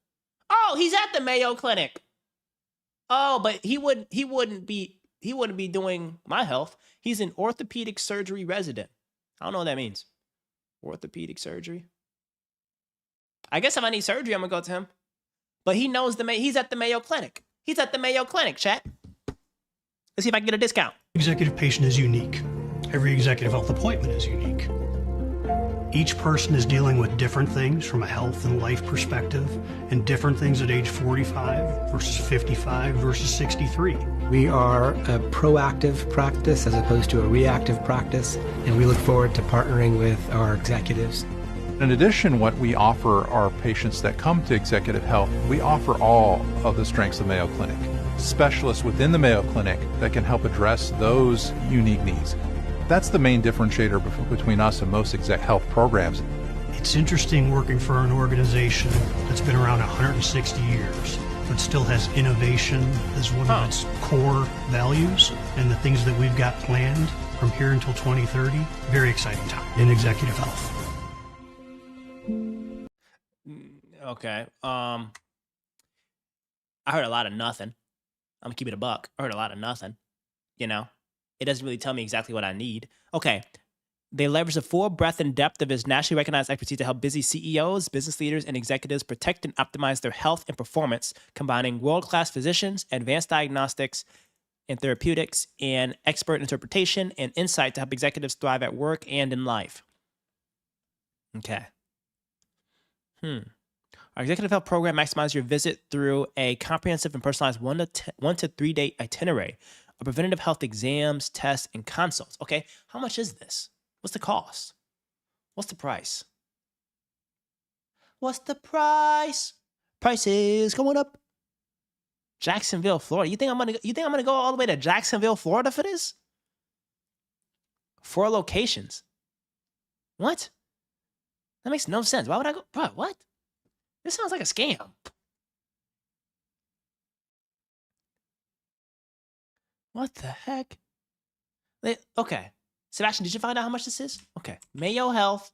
Oh, he's at the Mayo Clinic. Oh, but he wouldn't be doing my health. He's an orthopedic surgery resident. I don't know what that means. Orthopedic surgery. I guess if I need surgery, I'm gonna go to him. But he knows he's at the Mayo Clinic. He's at the Mayo Clinic, chat. Let's see if I can get a discount. Executive patient is unique. Every executive health appointment is unique. Each person is dealing with different things from a health and life perspective, and different things at age 45 versus 55 versus 63. We are a proactive practice as opposed to a reactive practice, and we look forward to partnering with our executives. In addition, what we offer our patients that come to Executive Health, we offer all of the strengths of Mayo Clinic. Specialists within the Mayo Clinic that can help address those unique needs. That's the main differentiator between us and most exec health programs. It's interesting working for an organization that's been around 160 years, but still has innovation as one of its core values, and the things that we've got planned from here until 2030. Very exciting time in executive health. Okay. I heard a lot of nothing. I'm gonna keep it a buck. I heard a lot of nothing. You know, it doesn't really tell me exactly what I need. Okay. They leverage the full breadth and depth of his nationally recognized expertise to help busy CEOs, business leaders, and executives protect and optimize their health and performance, combining world-class physicians, advanced diagnostics and therapeutics, and expert interpretation and insight to help executives thrive at work and in life. Okay. Our executive health program maximizes your visit through a comprehensive and personalized 1 to 3 day itinerary of preventative health exams, tests, and consults. Okay, how much is this? What's the cost? What's the price? What's the price? Price is going up. Jacksonville, Florida. You think I'm gonna go all the way to Jacksonville, Florida for this? 4 locations. What? That makes no sense. Why would I go? Bro, what? This sounds like a scam. What the heck? Okay. Sebastian, did you find out how much this is? Okay. Mayo Health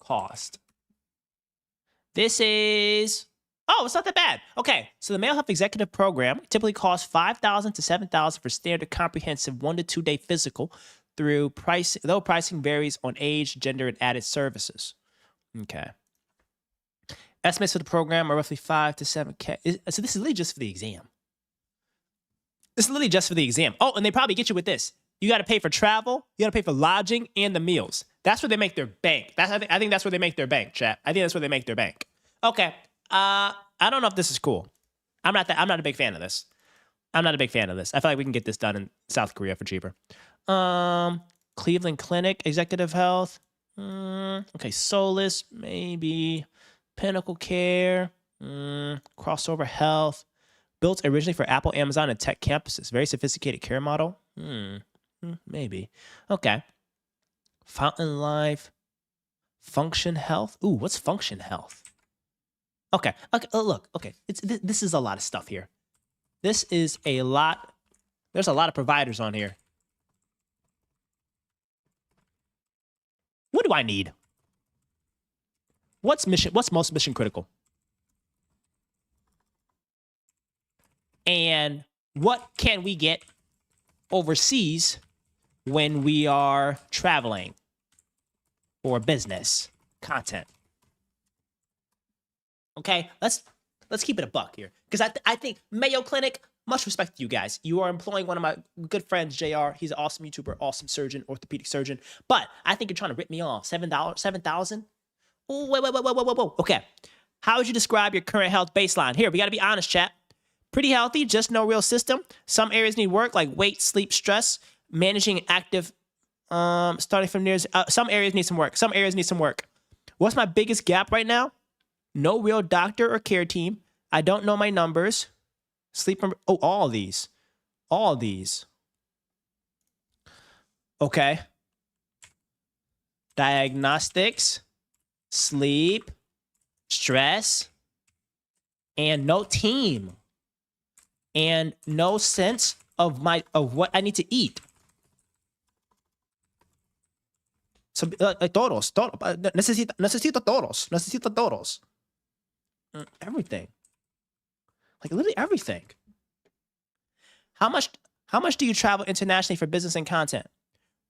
cost. This is... Oh, it's not that bad. Okay. So the Mayo Health Executive Program typically costs $5,000 to $7,000 for standard comprehensive 1 to 2 day physical though pricing varies on age, gender, and added services. Okay. Estimates for the program are roughly 5 to 7K. So this is literally just for the exam. This is literally just for the exam. Oh, and they probably get you with this. You got to pay for travel, you got to pay for lodging, and the meals. That's where they make their bank. I think that's where they make their bank, chat. I think that's where they make their bank. Okay. I don't know if this is cool. I'm not a big fan of this. I feel like we can get this done in South Korea for cheaper. Cleveland Clinic, Executive Health. Okay, Solus, maybe. Pinnacle Care. Crossover Health. Built originally for Apple, Amazon, and tech campuses. Very sophisticated care model. Maybe. Okay. Fountain Life. Function Health. Ooh, what's Function Health? Okay. Look. Okay. This is a lot of stuff here. This is a lot. There's a lot of providers on here. What do I need? What's most mission critical? And what can we get overseas when we are traveling for business content? Okay, let's keep it a buck here, because I think Mayo Clinic, much respect to you guys. You are employing one of my good friends, JR. He's an awesome YouTuber, awesome surgeon, orthopedic surgeon. But I think you're trying to rip me off. $7,000? Oh, whoa. Okay, how would you describe your current health baseline? Here, we got to be honest, chat. Pretty healthy, just no real system. Some areas need work, like weight, sleep, stress, managing active. Starting from near. Some areas need some work. What's my biggest gap right now? No real doctor or care team. I don't know my numbers. Sleep. All these. Okay. Diagnostics, sleep, stress, and no team. And no sense of what I need to eat. So, todos. Necesito todos. Everything. Like literally everything. How much do you travel internationally for business and content?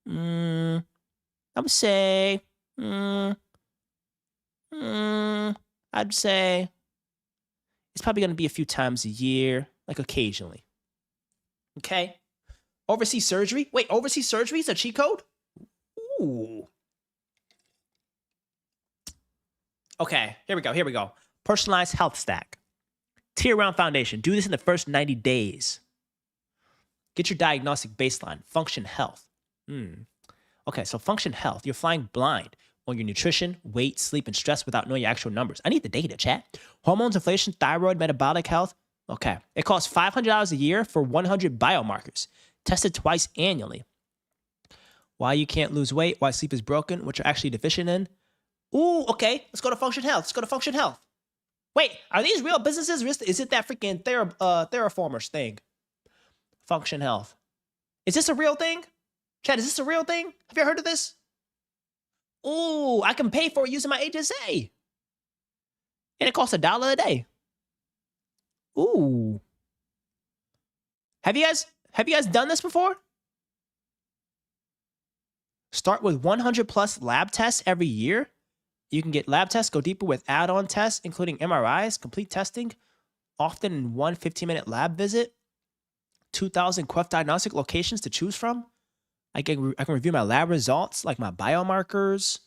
I would say, I'd say it's probably going to be a few times a year, like occasionally. Okay. Overseas surgery? Wait, overseas surgery is a cheat code? Ooh. Okay, here we go. Personalized health stack. Tier round foundation. Do this in the first 90 days. Get your diagnostic baseline. Function health. Okay, so function health. You're flying blind on your nutrition, weight, sleep, and stress without knowing your actual numbers. I need the data, chat. Hormones, inflation, thyroid, metabolic health. Okay. It costs $500 a year for 100 biomarkers. Tested twice annually. Why you can't lose weight, why sleep is broken, what you're actually deficient in. Ooh, okay. Let's go to function health. Wait, are these real businesses? Is it that freaking Terraformers thing? Function health. Is this a real thing? Chad, is this a real thing? Have you heard of this? Ooh, I can pay for it using my HSA. And it costs $1 a day. Ooh. Have you guys done this before? Start with 100 plus lab tests every year. You can get lab tests, go deeper with add-on tests, including MRIs, complete testing, often in one 15-minute lab visit. 2,000 Quest diagnostic locations to choose from. I can review my lab results, like my biomarkers,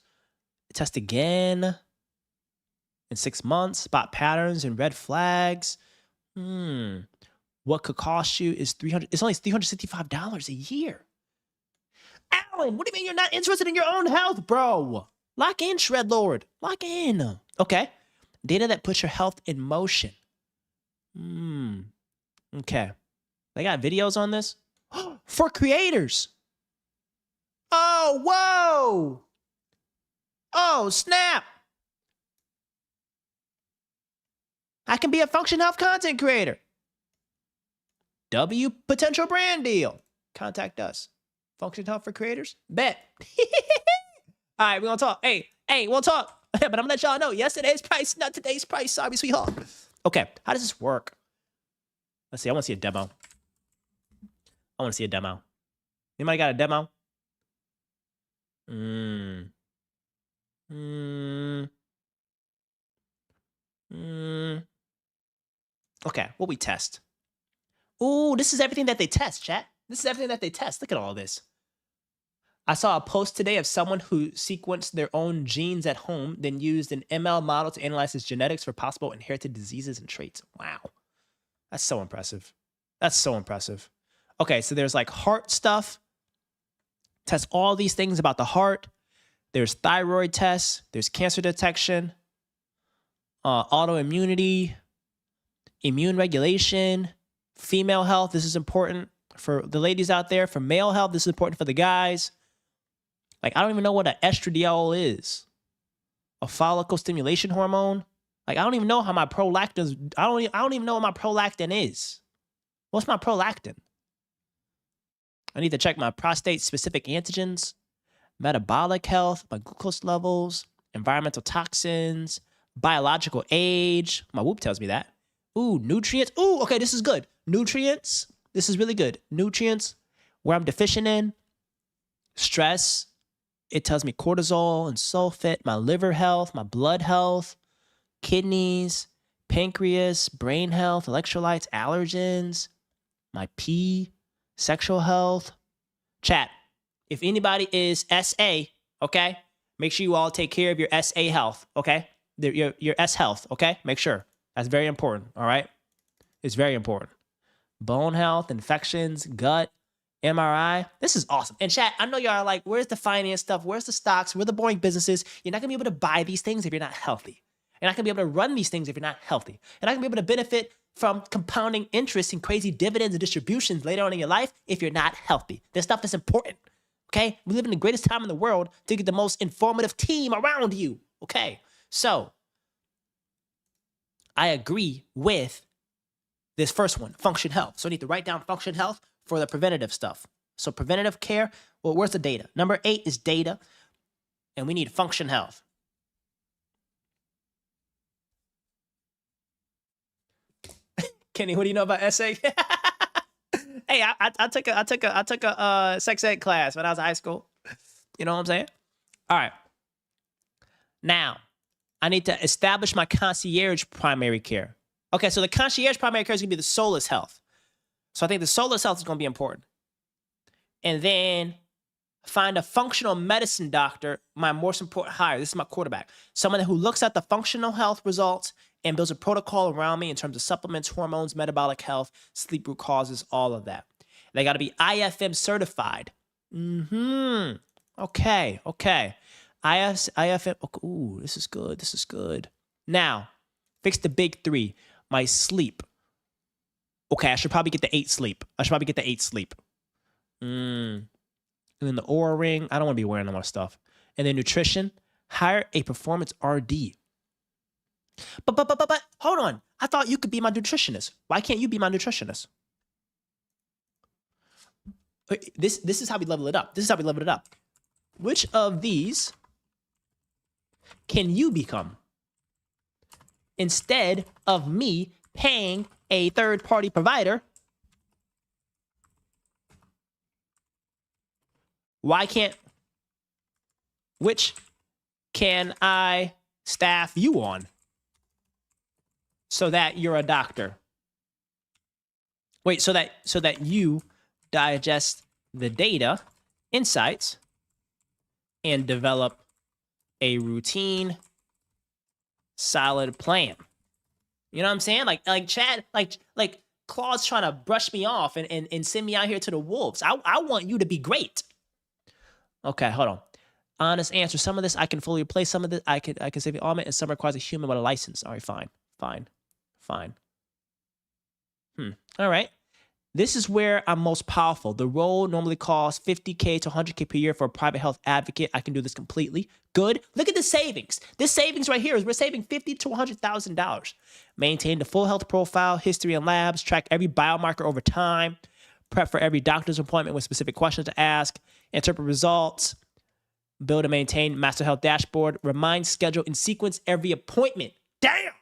test again in 6 months, spot patterns and red flags. What could cost you is it's only $365 a year. Alan, what do you mean you're not interested in your own health, bro? Lock in, Shred Lord. Lock in. Okay. Data that puts your health in motion. Okay. They got videos on this? For creators. Oh, whoa. Oh, snap. I can be a Function Health content creator. W potential brand deal. Contact us. Function Health for creators? Bet. All right, we're going to talk. Hey, we'll talk. But I'm going to let y'all know yesterday's price, not today's price. Sorry, sweetheart. Okay, how does this work? Let's see. I want to see a demo. Anybody got a demo? Okay, what we test? Ooh, this is everything that they test, chat. This is everything that they test. Look at all this. I saw a post today of someone who sequenced their own genes at home, then used an ML model to analyze his genetics for possible inherited diseases and traits. Wow. That's so impressive. That's so impressive. Okay, so there's like heart stuff. Test all these things about the heart. There's thyroid tests. There's cancer detection, autoimmunity, immune regulation, female health. This is important for the ladies out there. For male health, this is important for the guys. Like, I don't even know what an estradiol is. A follicle stimulation hormone. Like, I don't even know how my prolactin. I don't even know what my prolactin is. What's my prolactin? I need to check my prostate-specific antigens, metabolic health, my glucose levels, environmental toxins, biological age. My Whoop tells me that. Ooh, nutrients. Ooh, okay, this is good. Nutrients. This is really good. Nutrients, where I'm deficient in. Stress. It tells me cortisol and sulfate, my liver health, my blood health, kidneys, pancreas, brain health, electrolytes, allergens, my pee, sexual health. Chat, if anybody is SA, okay, make sure you all take care of your SA health, okay? Your S health, okay? Make sure. That's very important, all right? It's very important. Bone health, infections, gut, MRI. This is awesome. And chat, I know y'all are like, where's the finance stuff? Where's the stocks? Where are the boring businesses? You're not going to be able to buy these things if you're not healthy. You're not going to be able to run these things if you're not healthy. You're not going to be able to benefit from compounding interest and crazy dividends and distributions later on in your life if you're not healthy. This stuff is important, okay? We live in the greatest time in the world to get the most informative team around you, okay? So, I agree with this first one, function health. So I need to write down function health for the preventative stuff. So preventative care, well, where's the data? Number 8 is data, and we need function health. Kenny, what do you know about SA? Hey, I took a sex ed class when I was in high school. You know what I'm saying? All right. Now, I need to establish my concierge primary care. Okay, so the concierge primary care is going to be the soulless health. So I think the soulless health is going to be important. And then find a functional medicine doctor, my most important hire. This is my quarterback. Someone who looks at the functional health results and builds a protocol around me in terms of supplements, hormones, metabolic health, sleep root causes, all of that. They got to be IFM certified. Okay. IFM. Okay. Ooh, this is good. This is good. Now, fix the big 3. My sleep. Okay, I should probably get the 8 sleep. And then the Oura Ring. I don't want to be wearing no more stuff. And then nutrition. Hire a performance RD. But hold on. I thought you could be my nutritionist. Why can't you be my nutritionist? This is how we level it up. Which of these can you become? Instead of me paying a third-party provider, which can I staff you on so that you're a doctor? Wait, so that you digest the data, insights, and develop a routine, solid plan. You know what I'm saying? Like Chad, like Claude's trying to brush me off and send me out here to the wolves. I want you to be great. Okay, hold on. Honest answer. Some of this I can fully replace. Some of this I can save the augment, and some requires a human with a license. All right, fine. All right. This is where I'm most powerful. The role normally costs $50K to $100K per year for a private health advocate. I can do this completely. Good. Look at the savings. This savings right here is we're saving $50,000 to $100,000. Maintain the full health profile, history and labs, track every biomarker over time, prep for every doctor's appointment with specific questions to ask, interpret results, build and maintain master health dashboard, remind, schedule, and sequence every appointment. Damn.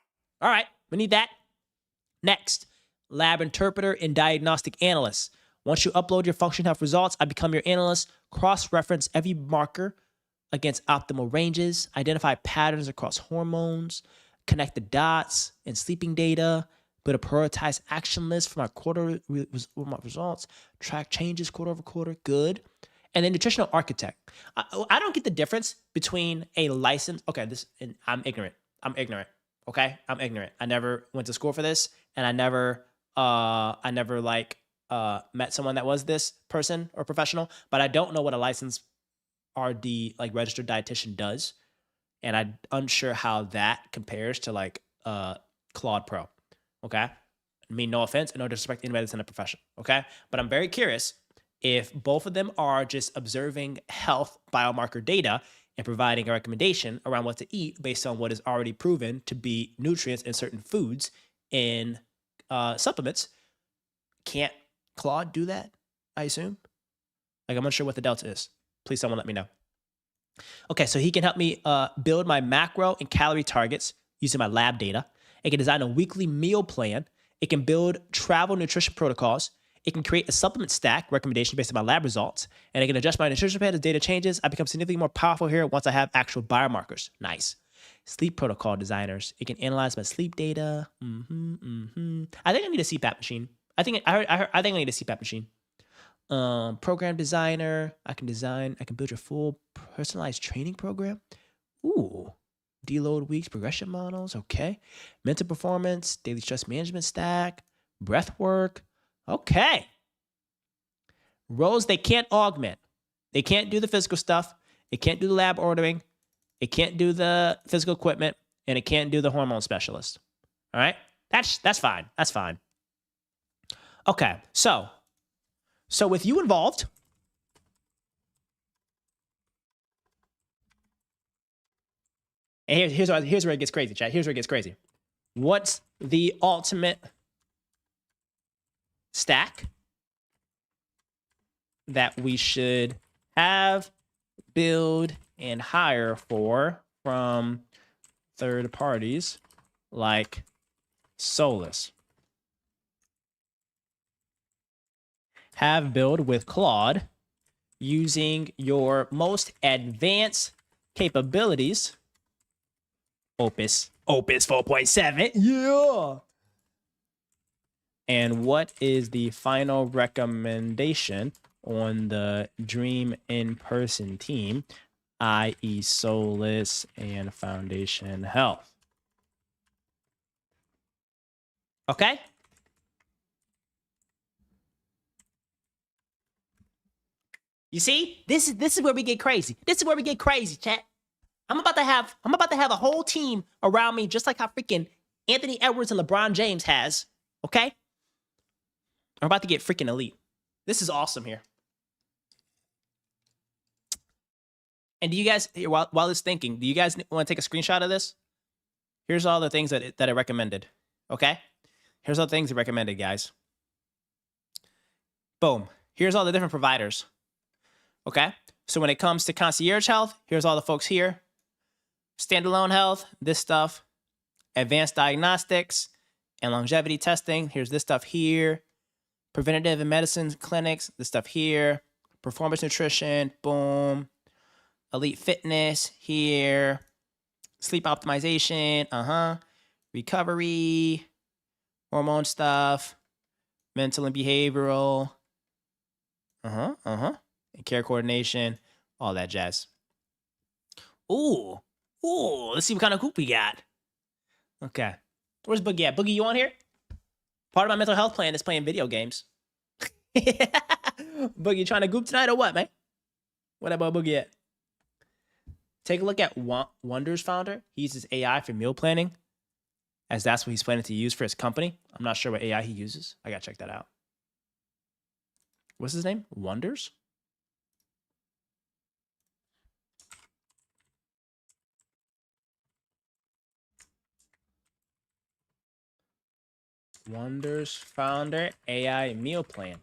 All right. We need that. Next. Lab interpreter and diagnostic analyst. Once you upload your function health results, I become your analyst, cross-reference every marker against optimal ranges, identify patterns across hormones, connect the dots and sleeping data, build a prioritized action list for my results, track changes quarter over quarter, good, and then nutritional architect. I don't get the difference between a license. Okay, I'm ignorant. Okay, I'm ignorant. I never went to school for this, and I never met someone that was this person or professional. But I don't know what a licensed RD, like registered dietitian, does, and I'm unsure how that compares to like Claude Pro. Okay, I mean, no offense and no disrespect to anybody that's in the profession. Okay, but I'm very curious if both of them are just observing health biomarker data and providing a recommendation around what to eat based on what is already proven to be nutrients in certain foods in supplements. Can't Claude do that, I assume? Like, I'm unsure what the delta is. Please, someone let me know. Okay, so he can help me build my macro and calorie targets using my lab data. It can design a weekly meal plan. It can build travel nutrition protocols. It can create a supplement stack recommendation based on my lab results. And it can adjust my nutrition plan as data changes. I become significantly more powerful here once I have actual biomarkers. Nice. Sleep protocol designers. It can analyze my sleep data. I think I need a CPAP machine. I think I need a CPAP machine. Program designer. I can build your full personalized training program. Ooh. Deload weeks, progression models. Okay. Mental performance, daily stress management stack, breath work. Okay. Roles they can't augment. They can't do the physical stuff. It can't do the lab ordering. It can't do the physical equipment, and it can't do the hormone specialist. All right? That's fine. That's fine. Okay. So with you involved, and here's where it gets crazy, chat. Here's where it gets crazy. What's the ultimate stack that we should have, build, and hire for from third parties like Solus? Have build with Claude using your most advanced capabilities. Opus 4.7. Yeah. And what is the final recommendation on the Dream in-person team, i.e. Solus and Foundation Health? Okay? You see? This is where we get crazy. This is where we get crazy, chat. I'm about to have a whole team around me, just like how freaking Anthony Edwards and LeBron James has. Okay? I'm about to get freaking elite. This is awesome here. And do you guys, while it's thinking, do you guys want to take a screenshot of this? Here's all the things that I recommended. Okay? Here's all the things I recommended, guys. Boom. Here's all the different providers. Okay? So when it comes to concierge health, here's all the folks here. Standalone health, this stuff. Advanced diagnostics and longevity testing, here's this stuff here. Preventative and medicine clinics, this stuff here. Performance nutrition, boom. Elite fitness here. Sleep optimization, recovery, hormone stuff, mental and behavioral, and care coordination, all that jazz. Ooh, let's see what kind of group we got. Okay, where's Boogie at? Boogie, you on here? Part of my mental health plan is playing video games. Boogie, trying to goop tonight or what, man? What about Boogie at? Take a look at Wonder's founder. He uses AI for meal planning, as that's what he's planning to use for his company. I'm not sure what AI he uses. I gotta check that out. What's his name? Wonders? Wonders founder, AI meal plan.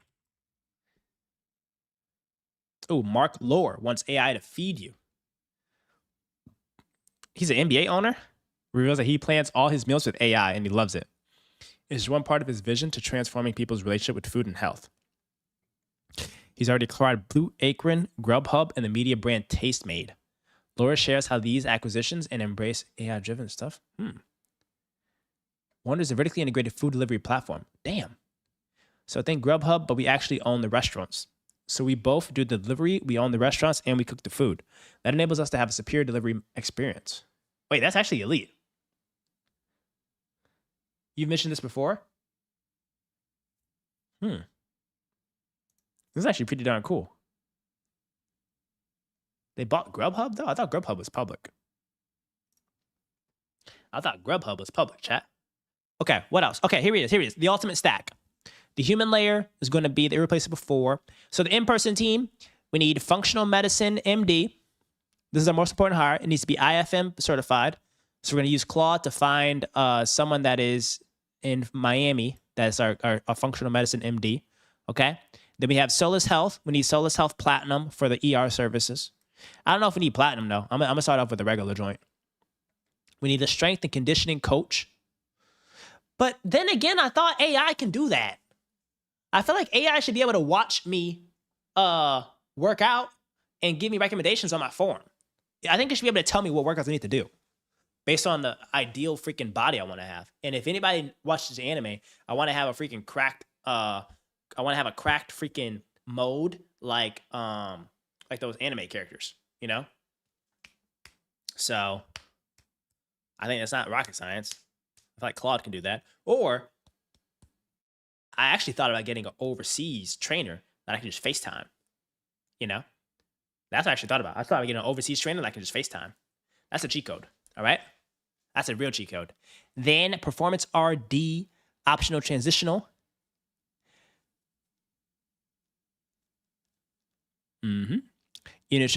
Oh, Mark Lohr wants AI to feed you. He's an MBA owner. Reveals that he plans all his meals with AI and he loves it. It's one part of his vision to transforming people's relationship with food and health. He's already acquired Blue Apron, Grubhub, and the media brand Tastemade. Laura shares how these acquisitions and embrace AI-driven stuff. Wonder is a vertically integrated food delivery platform. Damn. So think Grubhub, but we actually own the restaurants. So we both do the delivery, we own the restaurants, and we cook the food. That enables us to have a superior delivery experience. Wait, that's actually elite. You've mentioned this before? This is actually pretty darn cool. They bought Grubhub, though? I thought Grubhub was public. Chat. Okay, what else? Okay, here he is. The ultimate stack. The human layer is going to be the irreplaceable 4. So the in-person team, we need functional medicine MD. This is our most important hire. It needs to be IFM certified. So we're going to use Claude to find someone that is in Miami. That's our functional medicine MD. Okay. Then we have Solus Health. We need Solus Health Platinum for the ER services. I don't know if we need Platinum, though. I'm going to start off with the regular joint. We need a strength and conditioning coach. But then again, I thought AI can do that. I feel like AI should be able to watch me work out and give me recommendations on my form. I think it should be able to tell me what workouts I need to do based on the ideal freaking body I want to have. And if anybody watches anime, I want to have a freaking cracked freaking mode like those anime characters, you know? So I think it's not rocket science. I feel like Claude can do that. Or I actually thought about getting an overseas trainer that I can just FaceTime. You know? That's what I actually thought about. I thought about getting an overseas trainer that I can just FaceTime. That's a cheat code. All right? That's a real cheat code. Then performance RD, optional transitional.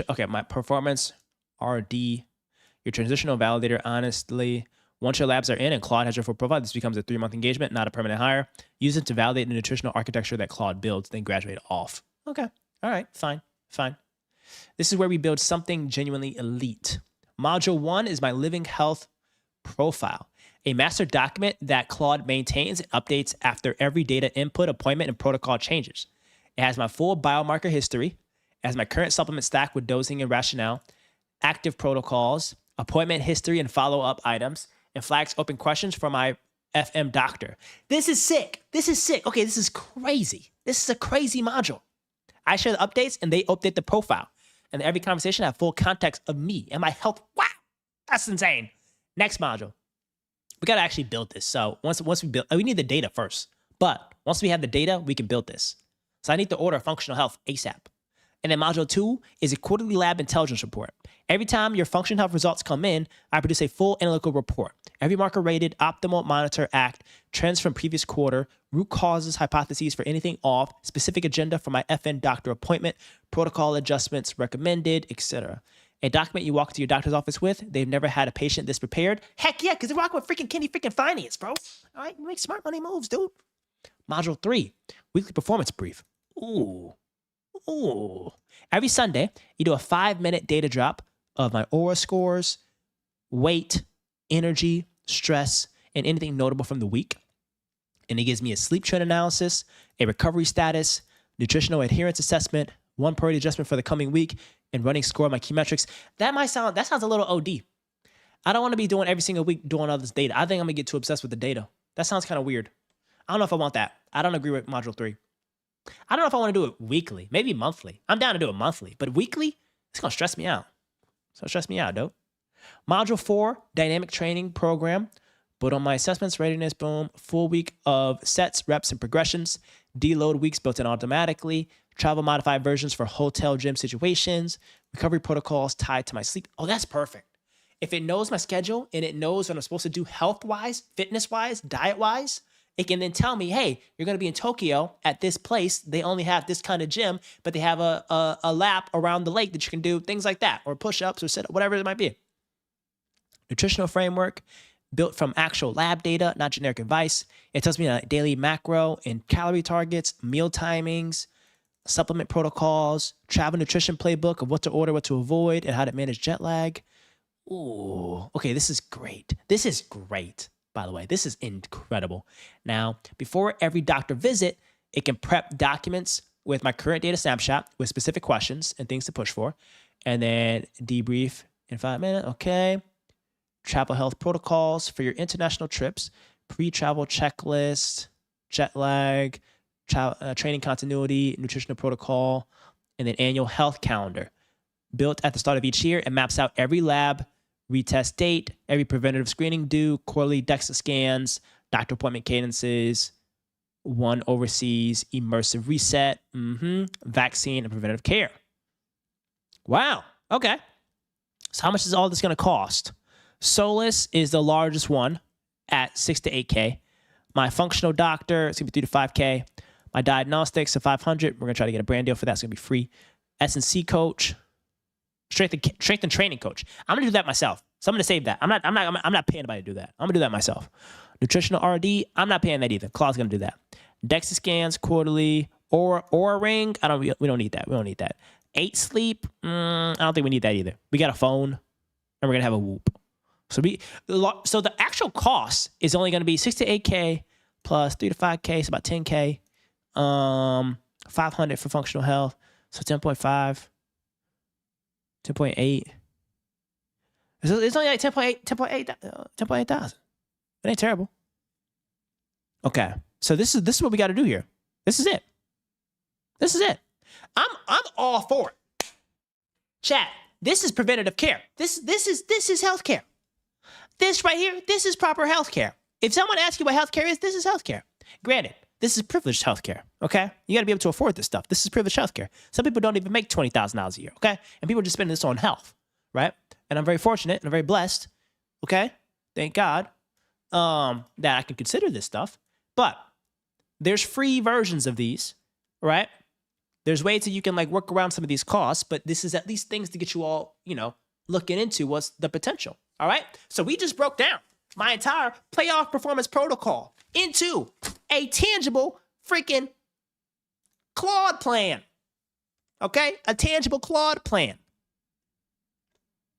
Okay, my performance RD, your transitional validator, honestly. Once your labs are in and Claude has your full profile, this becomes a 3-month engagement, not a permanent hire. Use it to validate the nutritional architecture that Claude builds, then graduate off. Okay. All right. Fine. This is where we build something genuinely elite. Module 1 is my living health profile, a master document that Claude maintains and updates after every data input, appointment, and protocol changes. It has my full biomarker history, it has my current supplement stack with dosing and rationale, active protocols, appointment history and follow-up items, and flags open questions for my FM doctor. This is sick. Okay, this is crazy. This is a crazy module. I share the updates and they update the profile. And every conversation I have full context of me and my health. Wow, that's insane. Next module. We got to actually build this. So once we build, we need the data first. But once we have the data, we can build this. So I need to order functional health ASAP. And then module 2 is a quarterly lab intelligence report. Every time your function health results come in, I produce a full analytical report. Every marker rated, optimal, monitor, act, trends from previous quarter, root causes, hypotheses for anything off, specific agenda for my FN doctor appointment, protocol adjustments recommended, etc. A document you walk to your doctor's office with. They've never had a patient this prepared. Heck yeah, because they're rocking with freaking Kenny freaking Finance, bro. All right, you make smart money moves, dude. Module 3, weekly performance brief. Ooh. Every Sunday, you do a 5-minute data drop of my aura scores, weight, energy, stress, and anything notable from the week. And it gives me a sleep trend analysis, a recovery status, nutritional adherence assessment, 1 priority adjustment for the coming week, and running score of my key metrics. That sounds a little OD. I don't want to be doing every single week doing all this data. I think I'm going to get too obsessed with the data. That sounds kind of weird. I don't know if I want that. I don't agree with module 3. I don't know if I want to do it weekly, maybe monthly. I'm down to do it monthly, but weekly, it's going to stress me out. Dope. Module 4, dynamic training program. Put on my assessments, readiness, boom. Full week of sets, reps, and progressions. Deload weeks built in automatically. Travel modified versions for hotel gym situations. Recovery protocols tied to my sleep. Oh, that's perfect. If it knows my schedule and it knows what I'm supposed to do health-wise, fitness-wise, diet-wise, it can then tell me, hey, you're going to be in Tokyo at this place. They only have this kind of gym, but they have a lap around the lake that you can do, things like that, or push-ups or sit-ups, whatever it might be. Nutritional framework built from actual lab data, not generic advice. It tells me daily macro and calorie targets, meal timings, supplement protocols, travel nutrition playbook of what to order, what to avoid, and how to manage jet lag. Ooh, okay, this is great. By the way, this is incredible. Now, before every doctor visit, it can prep documents with my current data snapshot with specific questions and things to push for, and then debrief in 5 minutes. Okay. Travel health protocols for your international trips, pre-travel checklist, jet lag, training continuity, nutritional protocol, and then annual health calendar. Built at the start of each year, it maps out every lab, retest date, every preventative screening due, quarterly DEXA scans, doctor appointment cadences, one overseas immersive reset, vaccine, and preventative care. Wow. Okay. So how much is all this going to cost? Solus is the largest one at 6 to 8K. My functional doctor, it's going to be 3 to 5K. My diagnostics at 500. We're going to try to get a brand deal for that. It's going to be free. S&C coach, strength and training coach. I'm going to do that myself. So I'm going to save that. I'm not paying anybody to do that. I'm going to do that myself. Nutritional RD, I'm not paying that either. Claude's going to do that. DEXA scans quarterly, Aura ring. We don't need that. We don't need that. 8 sleep. I don't think we need that either. We got a phone, and we're gonna have a Whoop. So the actual cost is only gonna be 6 to 8K plus 3 to 5K. It's about 10K. 500 for functional health. So 10.5, 10.8. It's only like 10.8 thousand. It ain't terrible. Okay. So this is what we got to do here. This is it. This is it. I'm all for it. Chat. This is preventative care. This is healthcare. This right here, this is proper healthcare. If someone asks you what healthcare is, this is healthcare. Granted, this is privileged healthcare. Okay, you got to be able to afford this stuff. This is privileged healthcare. Some people don't even make $20,000 a year. Okay, and people are just spending this on health, right? And I'm very fortunate and I'm very blessed. Okay, thank God that I can consider this stuff. But there's free versions of these, right? There's ways that you can like work around some of these costs, but this is at least things to get you all, looking into what's the potential. All right. So we just broke down my entire playoff performance protocol into a tangible freaking Claude plan. Okay. A tangible Claude plan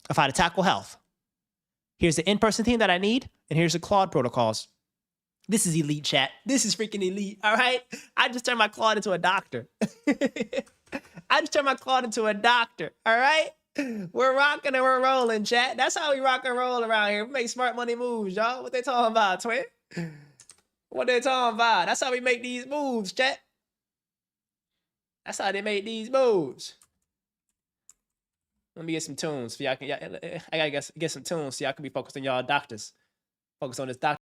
of how to tackle health. Here's the in-person team that I need, and here's the Claude protocols. This is elite, chat. This is freaking elite, all right? I just turned my Claude into a doctor. I just turned my Claude into a doctor, all right? We're rocking and we're rolling, chat. That's how we rock and roll around here. We make smart money moves, y'all. What they talking about, twin? What they talking about? That's how we make these moves, chat. That's how they make these moves. Let me get some tunes for y'all. I gotta get some tunes so y'all can be focused on y'all doctors. Focus on this doctor.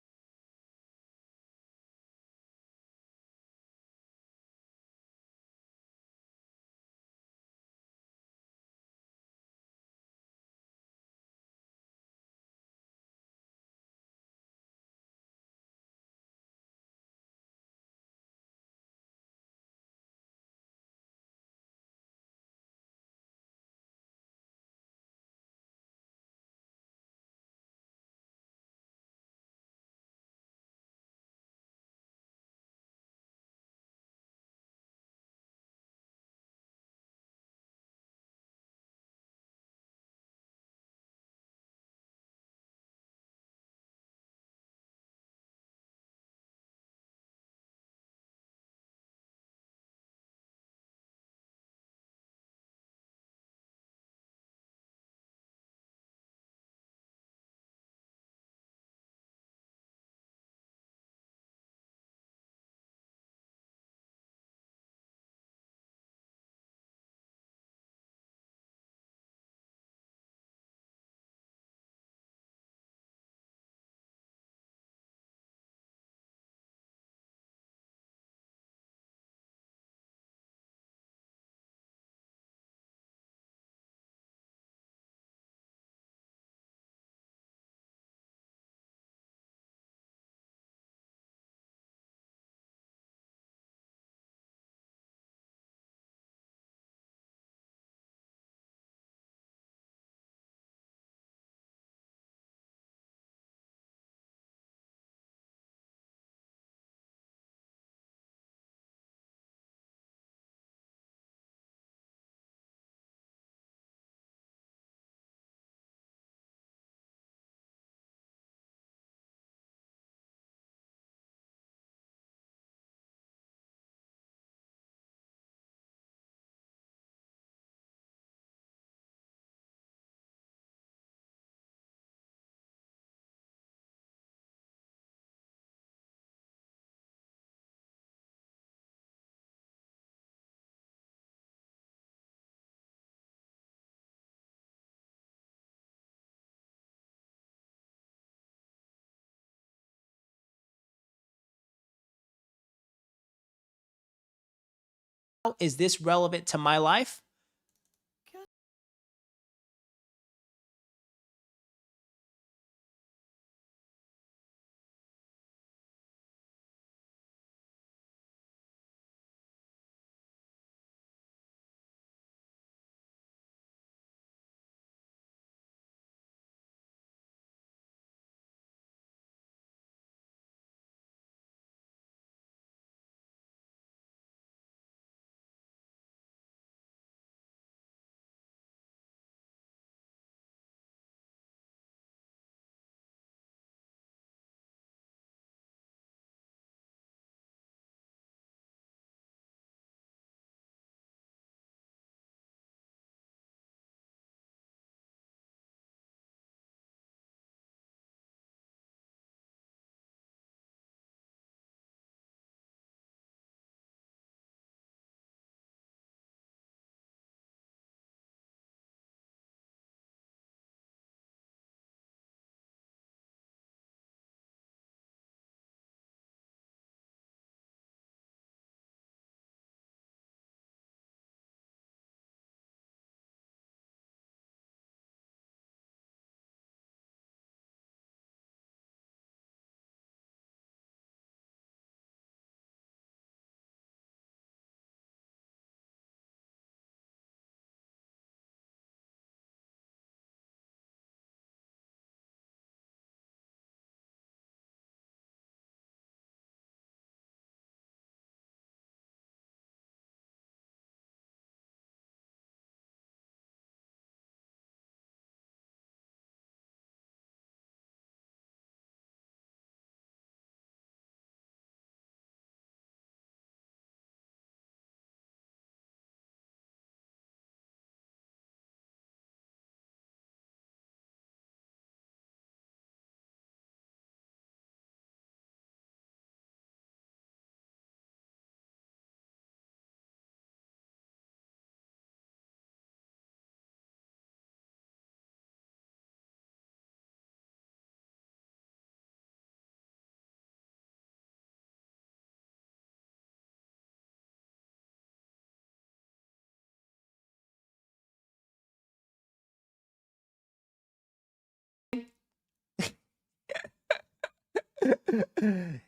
is this relevant to my life?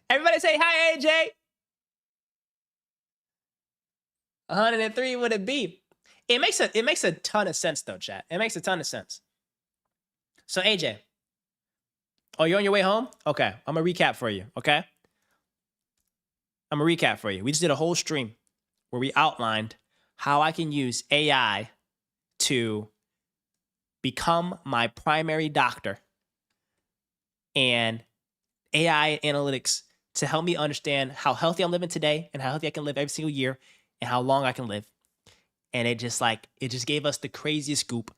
Everybody say hi, AJ. 103 would it be? It makes a ton of sense though, chat. It makes a ton of sense. So AJ, oh, you're on your way home? Okay, I'm gonna recap for you. Okay, I'm gonna recap for you. We just did a whole stream where we outlined how I can use AI to become my primary doctor and AI analytics to help me understand how healthy I'm living today and how healthy I can live every single year and how long I can live. And it just gave us the craziest scoop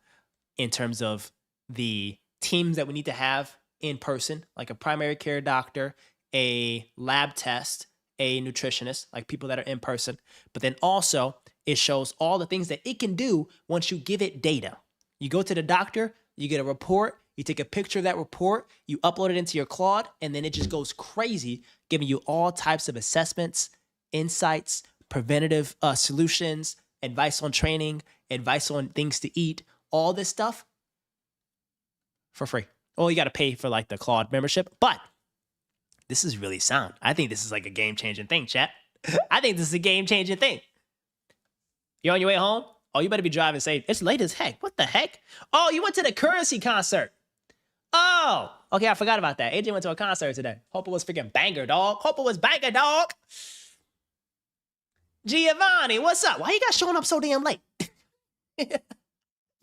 in terms of the teams that we need to have in person, like a primary care doctor, a lab test, a nutritionist, like people that are in person. But then also it shows all the things that it can do once you give it data. You go to the doctor, you get a report, you take a picture of that report, you upload it into your Claude, and then it just goes crazy, giving you all types of assessments, insights, preventative solutions, advice on training, advice on things to eat, all this stuff for free. Well, you got to pay for like the Claude membership, but this is really sound. I think this is like a game-changing thing, chat. I think this is a game-changing thing. You on your way home? Oh, you better be driving safe. It's late as heck. What the heck? Oh, you went to the Currency concert. Oh, okay, I forgot about that. AJ went to a concert today. Hope it was freaking banger, dog. Hope it was banger, dog. Giovanni, what's up? Why you guys showing up so damn late?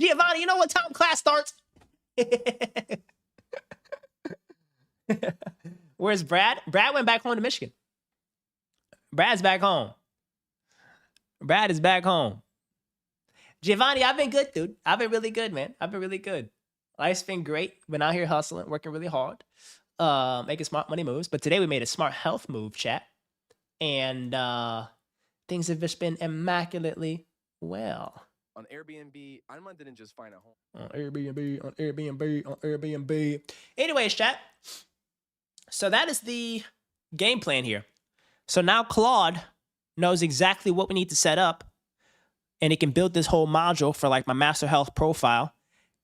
Giovanni, you know what time class starts? Where's Brad? Brad went back home to Michigan. Brad's back home. Brad is back home. Giovanni, I've been good, dude. I've been really good, man. I've been really good. Life's been great. Been out here hustling, working really hard, making smart money moves. But today we made a smart health move, chat. And things have just been immaculately well. On Airbnb, Alma didn't just find a home. On Airbnb. Anyways, chat. So that is the game plan here. So now Claude knows exactly what we need to set up, and it can build this whole module for like my Master Health profile.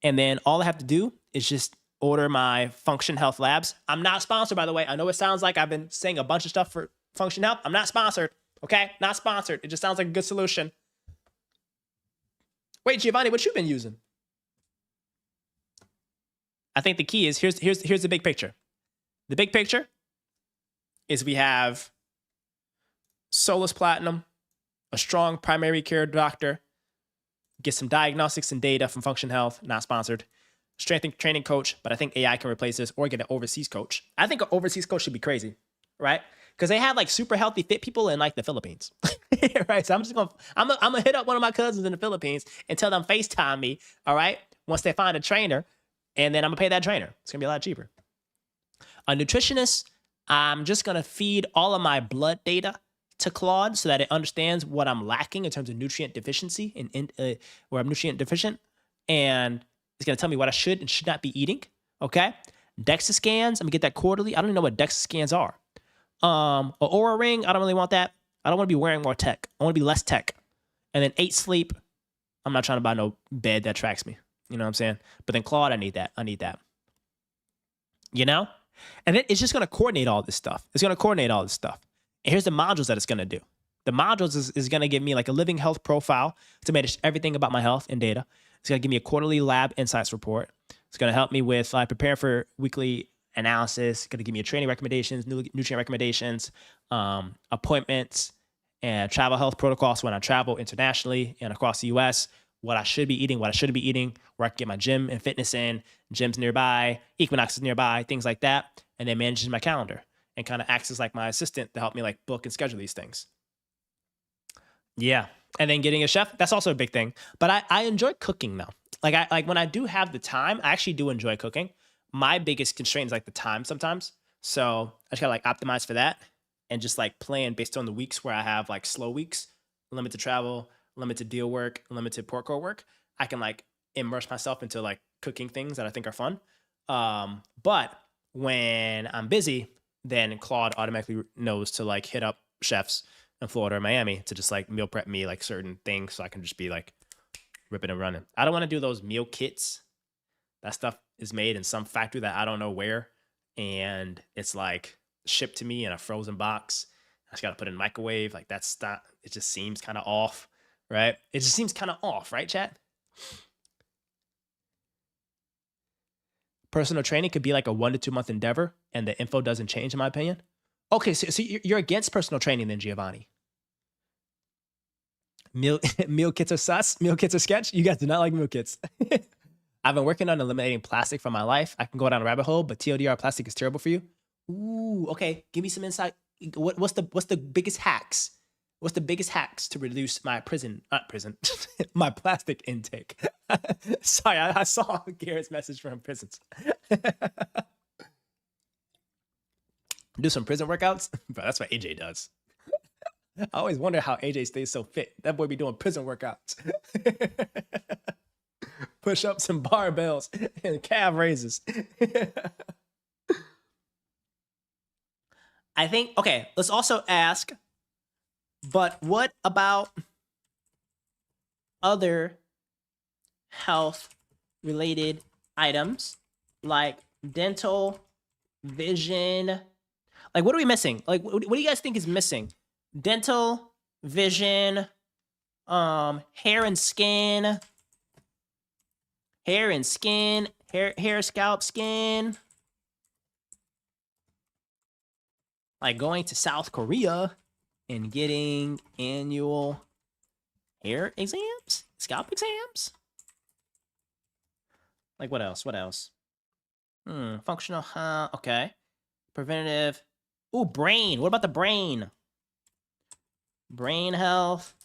And then all I have to do is just order my Function Health Labs. I'm not sponsored, by the way. I know it sounds like I've been saying a bunch of stuff for Function Health. I'm not sponsored, okay? Not sponsored. It just sounds like a good solution. Wait, Giovanni, what you been using? I think the key is, here's the big picture. The big picture is we have Solus Platinum, a strong primary care doctor, get some diagnostics and data from Function Health, not sponsored. Strength and training coach, but I think AI can replace this, or get an overseas coach. I think an overseas coach should be crazy, right? Because they have like super healthy, fit people in like the Philippines, right? So I'm gonna hit up one of my cousins in the Philippines and tell them FaceTime me, all right? Once they find a trainer, and then I'm gonna pay that trainer. It's gonna be a lot cheaper. A nutritionist, I'm just gonna feed all of my blood data to Claude so that it understands what I'm lacking in terms of nutrient deficiency and where I'm nutrient deficient, and it's gonna tell me what I should and should not be eating. Okay, DEXA scans, I'm gonna get that quarterly. I don't even know what DEXA scans are. An Aura ring, I don't really want that. I don't want to be wearing more tech. I want to be less tech. And then 8 sleep. I'm not trying to buy no bed that tracks me. You know what I'm saying? But then Claude, I need that. You know? And then it's just gonna coordinate all this stuff. And here's the modules that it's gonna do. The modules is gonna give me like a living health profile to manage everything about my health and data. It's gonna give me a quarterly lab insights report. It's gonna help me with preparing for weekly analysis. It's gonna give me a training recommendations, nutrient recommendations, appointments, and travel health protocols when I travel internationally and across the US. What I should be eating, what I shouldn't be eating, where I can get my gym and fitness in, gyms nearby, Equinoxes nearby, things like that. And then manages my calendar and kind of acts as like my assistant to help me like book and schedule these things. Yeah. And then getting a chef, that's also a big thing. But I enjoy cooking though. Like when I do have the time, I actually do enjoy cooking. My biggest constraint is like the time sometimes. So I just gotta like optimize for that and just like plan based on the weeks where I have like slow weeks, limited travel, limited deal work, limited portco work. I can like immerse myself into like cooking things that I think are fun. But when I'm busy, then Claude automatically knows to like hit up chefs in Florida or Miami to just like meal prep me like certain things so I can just be like ripping and running. I don't want to do those meal kits. That stuff is made in some factory that I don't know where, and it's like shipped to me in a frozen box. I just got to put it in the microwave. Like that's not, it just seems kind of off, right? It just seems kind of off, right, chat? Personal training could be like a 1 to 2 month endeavor, and the info doesn't change, in my opinion. Okay, so you're against personal training then, Giovanni? Meal kits are sus? Meal kits are sketch? You guys do not like meal kits. I've been working on eliminating plastic from my life. I can go down a rabbit hole, but TLDR, plastic is terrible for you. Ooh, okay. Give me some insight. What's the biggest hacks? What's the biggest hacks to reduce my my plastic intake? Sorry, I saw Garrett's message from prisons. Do some prison workouts? But that's what AJ does. I always wonder how AJ stays so fit. That boy be doing prison workouts. Push-ups and barbells and calf raises. I think, okay, let's also ask, but what about other health-related items like dental, vision? Like, what are we missing? Like, what do you guys think is missing? Dental, vision, hair and skin, hair, scalp, skin. Like going to South Korea and getting annual hair exams, scalp exams. Like what else? Functional, okay. Preventative. Ooh, brain. What about the brain? Brain health.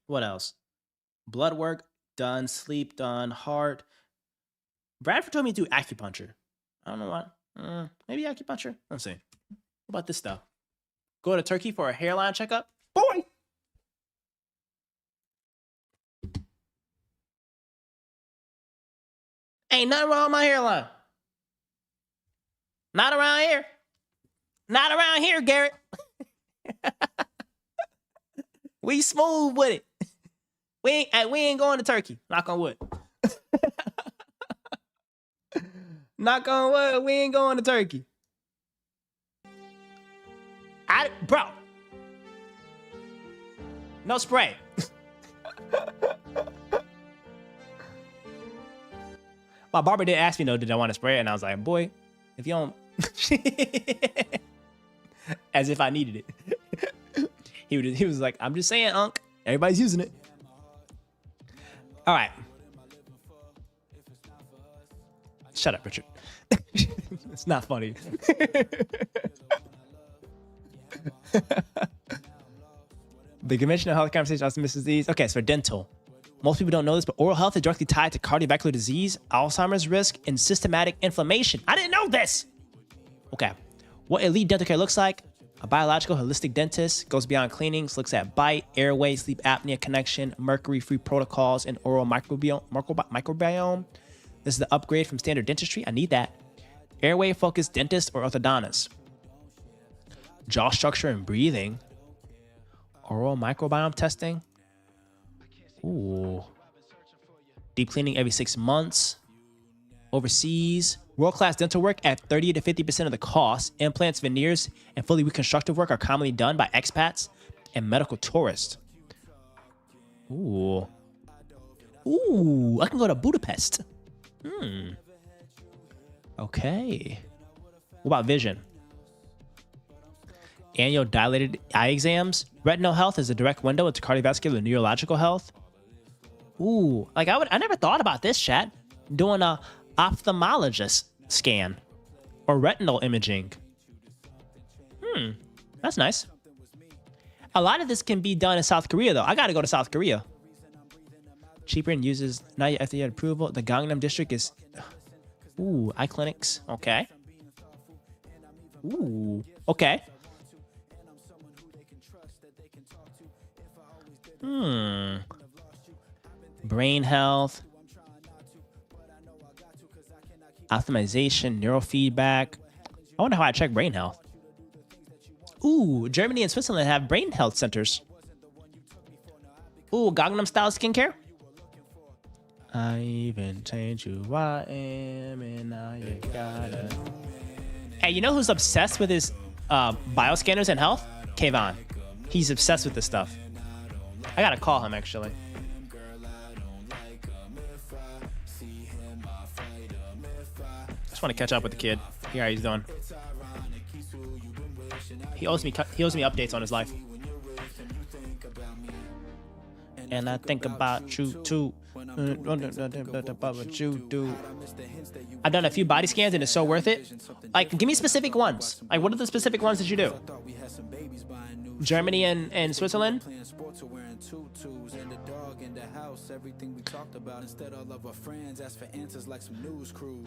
What else? Blood work done, sleep done, heart. Bradford told me to do acupuncture. I don't know what. Maybe acupuncture. Let's see. What about this stuff? Go to Turkey for a hairline checkup? Boy! Ain't nothing wrong with my hairline. Not around here. Not around here, Garrett. We smooth with it. We ain't going to Turkey. Knock on wood. Knock on wood. We ain't going to Turkey. Bro. No spray. My barber did ask me though, did I want to spray it? And I was like, boy, if you don't. As if I needed it. He was like, I'm just saying, Unc. Everybody's using it. All right. Shut up, Richard. It's not funny. The conventional health conversation also misses these. Okay, so dental. Most people don't know this, but oral health is directly tied to cardiovascular disease, Alzheimer's risk, and systematic inflammation. I didn't know this. Okay. What elite dental care looks like. A biological holistic dentist goes beyond cleanings, looks at bite, airway, sleep apnea connection, mercury-free protocols, and oral microbiome. This is the upgrade from standard dentistry. I need that. Airway-focused dentist or orthodontist. Jaw structure and breathing. Oral microbiome testing. Ooh. Deep cleaning every 6 months. Overseas. World-class dental work at 30 to 50% of the cost. Implants, veneers, and fully reconstructive work are commonly done by expats and medical tourists. Ooh. Ooh, I can go to Budapest. Okay. What about vision? Annual dilated eye exams. Retinal health is a direct window into cardiovascular and neurological health. Ooh, like I never thought about this, chat. Doing a ophthalmologist scan or retinal imaging. That's nice. A lot of this can be done in South Korea, though. I gotta go to South Korea. Cheaper and uses not yet FDA approval. The Gangnam district is. Ooh, eye clinics. Okay. Ooh, okay. Brain health. Optimization, neurofeedback. I wonder how I check brain health. Ooh, Germany and Switzerland have brain health centers. Ooh, Gangnam style skincare. I even changed who I am, and now you gotta. Hey, you know who's obsessed with his bioscanners and health? Kayvon. He's obsessed with this stuff. I gotta call him actually. Just want to catch up with the kid. Hear how he's doing. He owes me updates on his life. And I think about you too. What you do. I've done a few body scans and it's so worth it. Like, give me specific ones. Like, what are the specific ones that you do? Germany and Switzerland?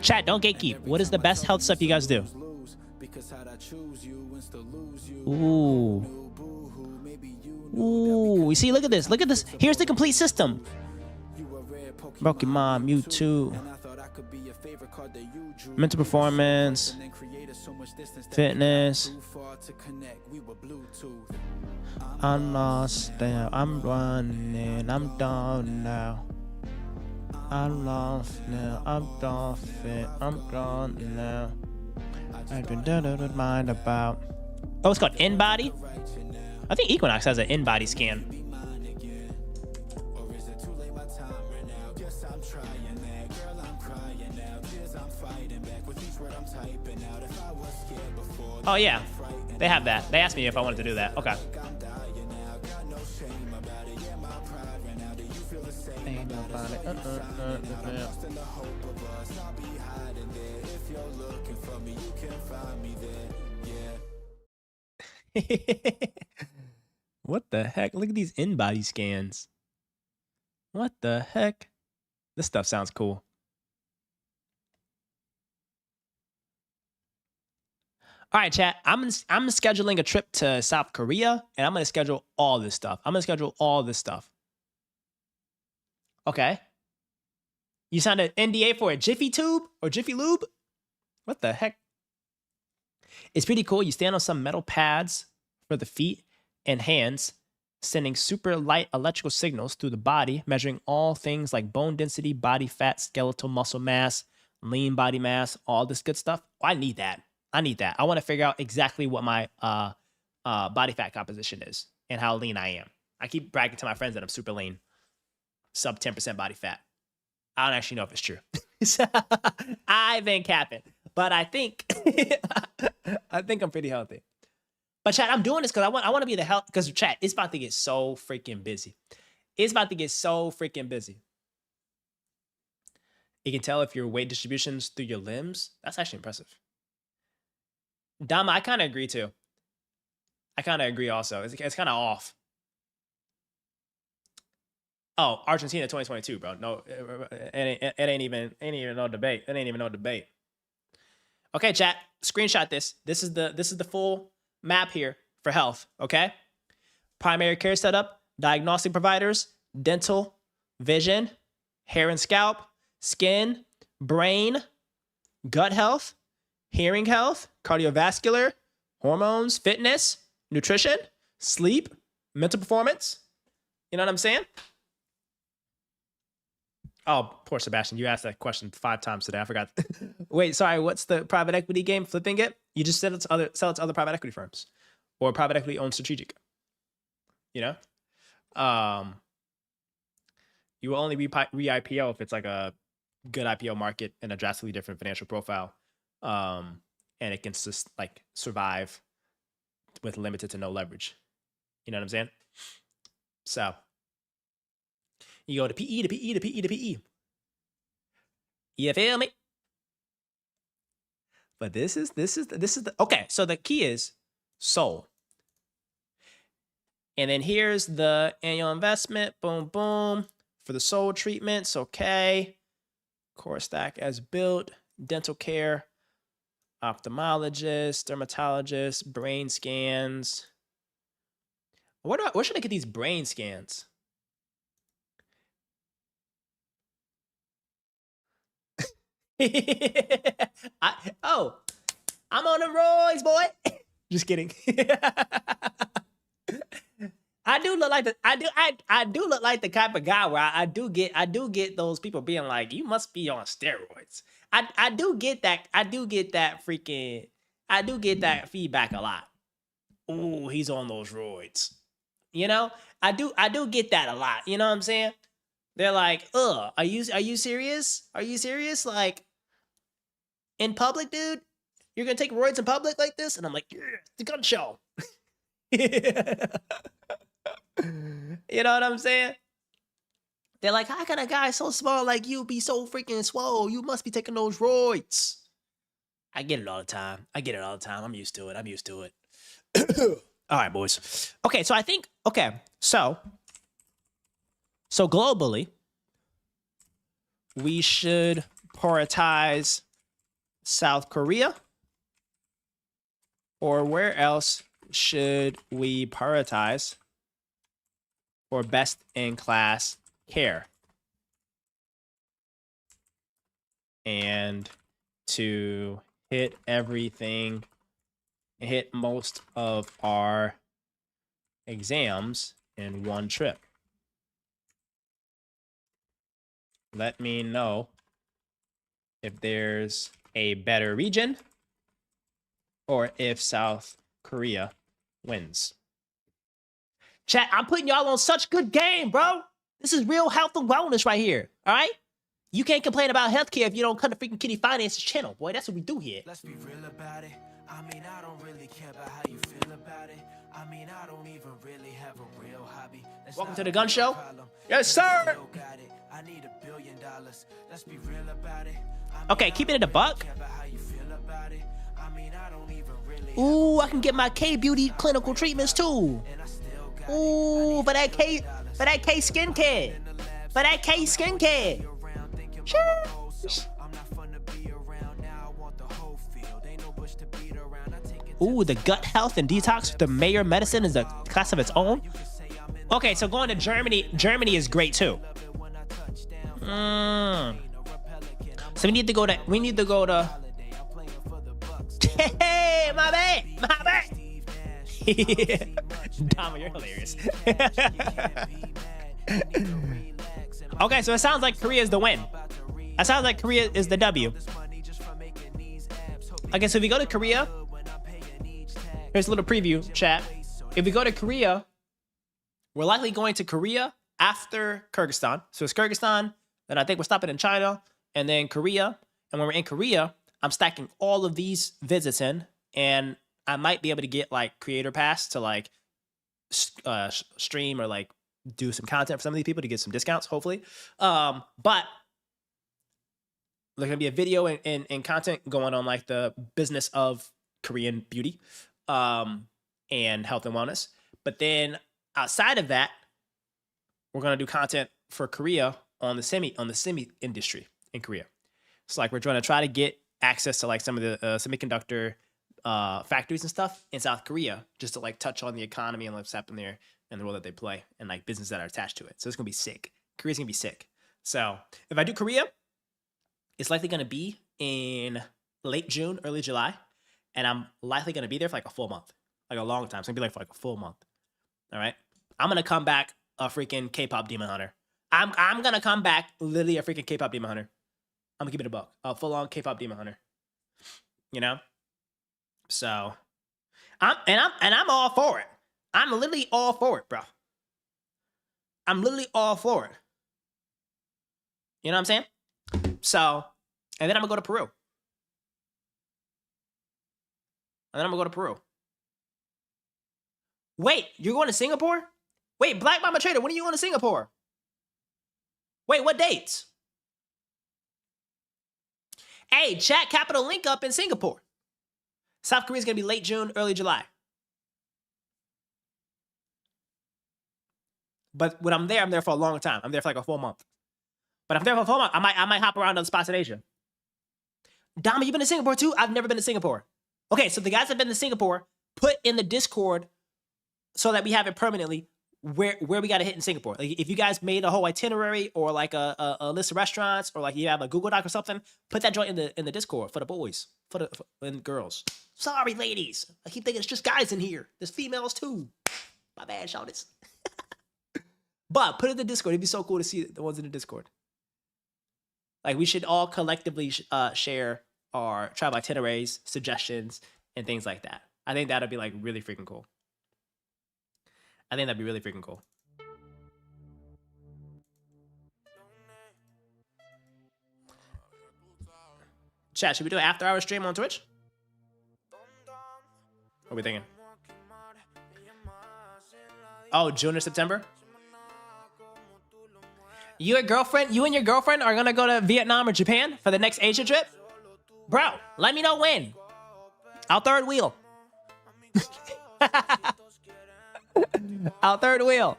Chat, don't gatekeep. What is the best health stuff you guys do? Ooh. Ooh. You see, look at this. Look at this. Here's the complete system. Pokemon, Mewtwo. Mental performance. Fitness. I'm lost now. I'm running. I'm done now. I'm lost now. I'm off it. I'm gone now. I've been done with mind about. Oh, it's called InBody? I think Equinox has an InBody scan. Oh, yeah. They have that. They asked me if I wanted to do that. Okay. What the heck? Look at these in-body scans. What the heck? This stuff sounds cool. All right, chat. I'm scheduling a trip to South Korea, and I'm gonna schedule all this stuff. Okay. You signed an NDA for a Jiffy Tube or Jiffy Lube? What the heck? It's pretty cool. You stand on some metal pads for the feet and hands, sending super light electrical signals through the body, measuring all things like bone density, body fat, skeletal muscle mass, lean body mass, all this good stuff. Oh, I need that. I want to figure out exactly what my body fat composition is and how lean I am. I keep bragging to my friends that I'm super lean, sub 10% body fat. I don't actually know if it's true. I've been capping, but I think I'm pretty healthy. But chat, I'm doing this because I want to be the health, because chat, it's about to get so freaking busy. You can tell if your weight distributions through your limbs. That's actually impressive. Dama, I kind of agree too. I kind of agree also. It's kind of off. Oh, Argentina 2022, bro. No, it ain't even no debate. It ain't even no debate. Okay, chat. Screenshot this. This is the full map here for health. Okay. Primary care setup, diagnostic providers, dental, vision, hair and scalp, skin, brain, gut health, hearing health, cardiovascular, hormones, fitness, nutrition, sleep, mental performance. You know what I'm saying? Oh, poor Sebastian. You asked that question 5 times today. I forgot. Wait, sorry. What's the private equity game? Flipping it? You just sell it to other private equity firms or private equity owned strategic. You know? You will only re-IPO if it's like a good IPO market and a drastically different financial profile. And it can just like survive with limited to no leverage. You know what I'm saying? So you go to PE to PE to PE to PE. You feel me? But this is the okay. So the key is soul. And then here's the annual investment. Boom, boom. For the soul treatments, okay. Core stack as built. Dental care. Ophthalmologist, dermatologist, brain scans. Where should I get these brain scans? I'm on the roids, boy. Just kidding. I do look like the type of guy where I do get those people being like, you must be on steroids. I do get that feedback a lot. Ooh, he's on those roids. You know? I do get that a lot. You know what I'm saying? They're like, are you serious? Are you serious? Like, in public, dude? You're gonna take roids in public like this? And I'm like, yeah, it's a gun show. You know what I'm saying? They're like, how can a guy so small like you be so freaking swole? You must be taking those roids. I get it all the time. I'm used to it. All right, boys. Okay, so I think, so globally, we should prioritize South Korea, or where else should we prioritize for best-in-class care? And to hit most of our exams in one trip. Let me know if there's a better region or if South Korea wins. Chat, I'm putting y'all on such good game, bro. This is real health and wellness right here, all right? You can't complain about healthcare if you don't cut the freaking Kitty Finances channel, boy. That's what we do here. Let's be real about it. I mean, I don't really care about how you feel about it. I mean, I don't even really have a real hobby. Welcome to the gun show. Yes, sir. I need $1 billion. Let's be real about it. Okay, keeping it a buck. Ooh, I can get my K-beauty clinical treatments too. Ooh, for that K skincare. For that K skincare. Sheesh. Ooh, the gut health and detox with the Mayer medicine is a class of its own. Okay, so going to Germany. Germany is great too. So we need to go to. Hey, my Dama, you're hilarious. Okay, so it sounds like Korea is the win. It sounds like Korea is the W. Okay, so if we go to Korea, here's a little preview, chat. If we go to Korea, we're likely going to Korea after Kyrgyzstan. So it's Kyrgyzstan, then I think we're stopping in China, and then Korea. And when we're in Korea, I'm stacking all of these visits in, and I might be able to get like creator pass to like stream or like do some content for some of these people to get some discounts, hopefully. But there's gonna be a video and content going on like the business of Korean beauty and health and wellness. But then outside of that, we're gonna do content for Korea on the semi industry in Korea. So like we're trying to get access to like some of the semiconductor factories and stuff in South Korea, just to like touch on the economy and what's happening there and the role that they play and like businesses that are attached to it. So it's gonna be sick. Korea's gonna be sick. So if I do Korea, it's likely gonna be in late June, early July, and I'm likely gonna be there for like a full month, like a long time. It's gonna be like for like a full month. All right, I'm gonna come back a freaking K-pop demon hunter. I'm gonna come back literally a freaking K-pop demon hunter. I'm gonna keep it a buck, a full-on K-pop demon hunter. You know, so I'm all for it. I'm literally all for it, bro. I'm literally all for it. You know what I'm saying? So, and then I'm gonna go to Peru. And then I'm gonna go to Peru. Wait, you're going to Singapore? Wait, Black Mama Trader, when are you going to Singapore? Wait, what dates? Hey, chat capital link up in Singapore. South Korea's gonna be late June, early July. But when I'm there for a long time. I'm there for like a full month. But if I'm there for a full month, I might hop around other spots in Asia. Dama, you been to Singapore too? I've never been to Singapore. Okay, so the guys that have been to Singapore, put in the Discord so that we have it permanently where we got to hit in Singapore. Like if you guys made a whole itinerary or like a list of restaurants or like you have a Google Doc or something, put that joint in the Discord for the boys, for the girls. Sorry, ladies. I keep thinking it's just guys in here. There's females too. My bad, shouters. But put it in the Discord. It'd be so cool to see the ones in the Discord. Like we should all collectively share our travel itineraries, suggestions, and things like that. I think that'd be like really freaking cool. I think that'd be really freaking cool. Chat, should we do an after-hour stream on Twitch? What are we thinking? Oh, June or September? You and your girlfriend are gonna go to Vietnam or Japan for the next Asia trip? Bro, let me know when. I'll third wheel. I'll third wheel.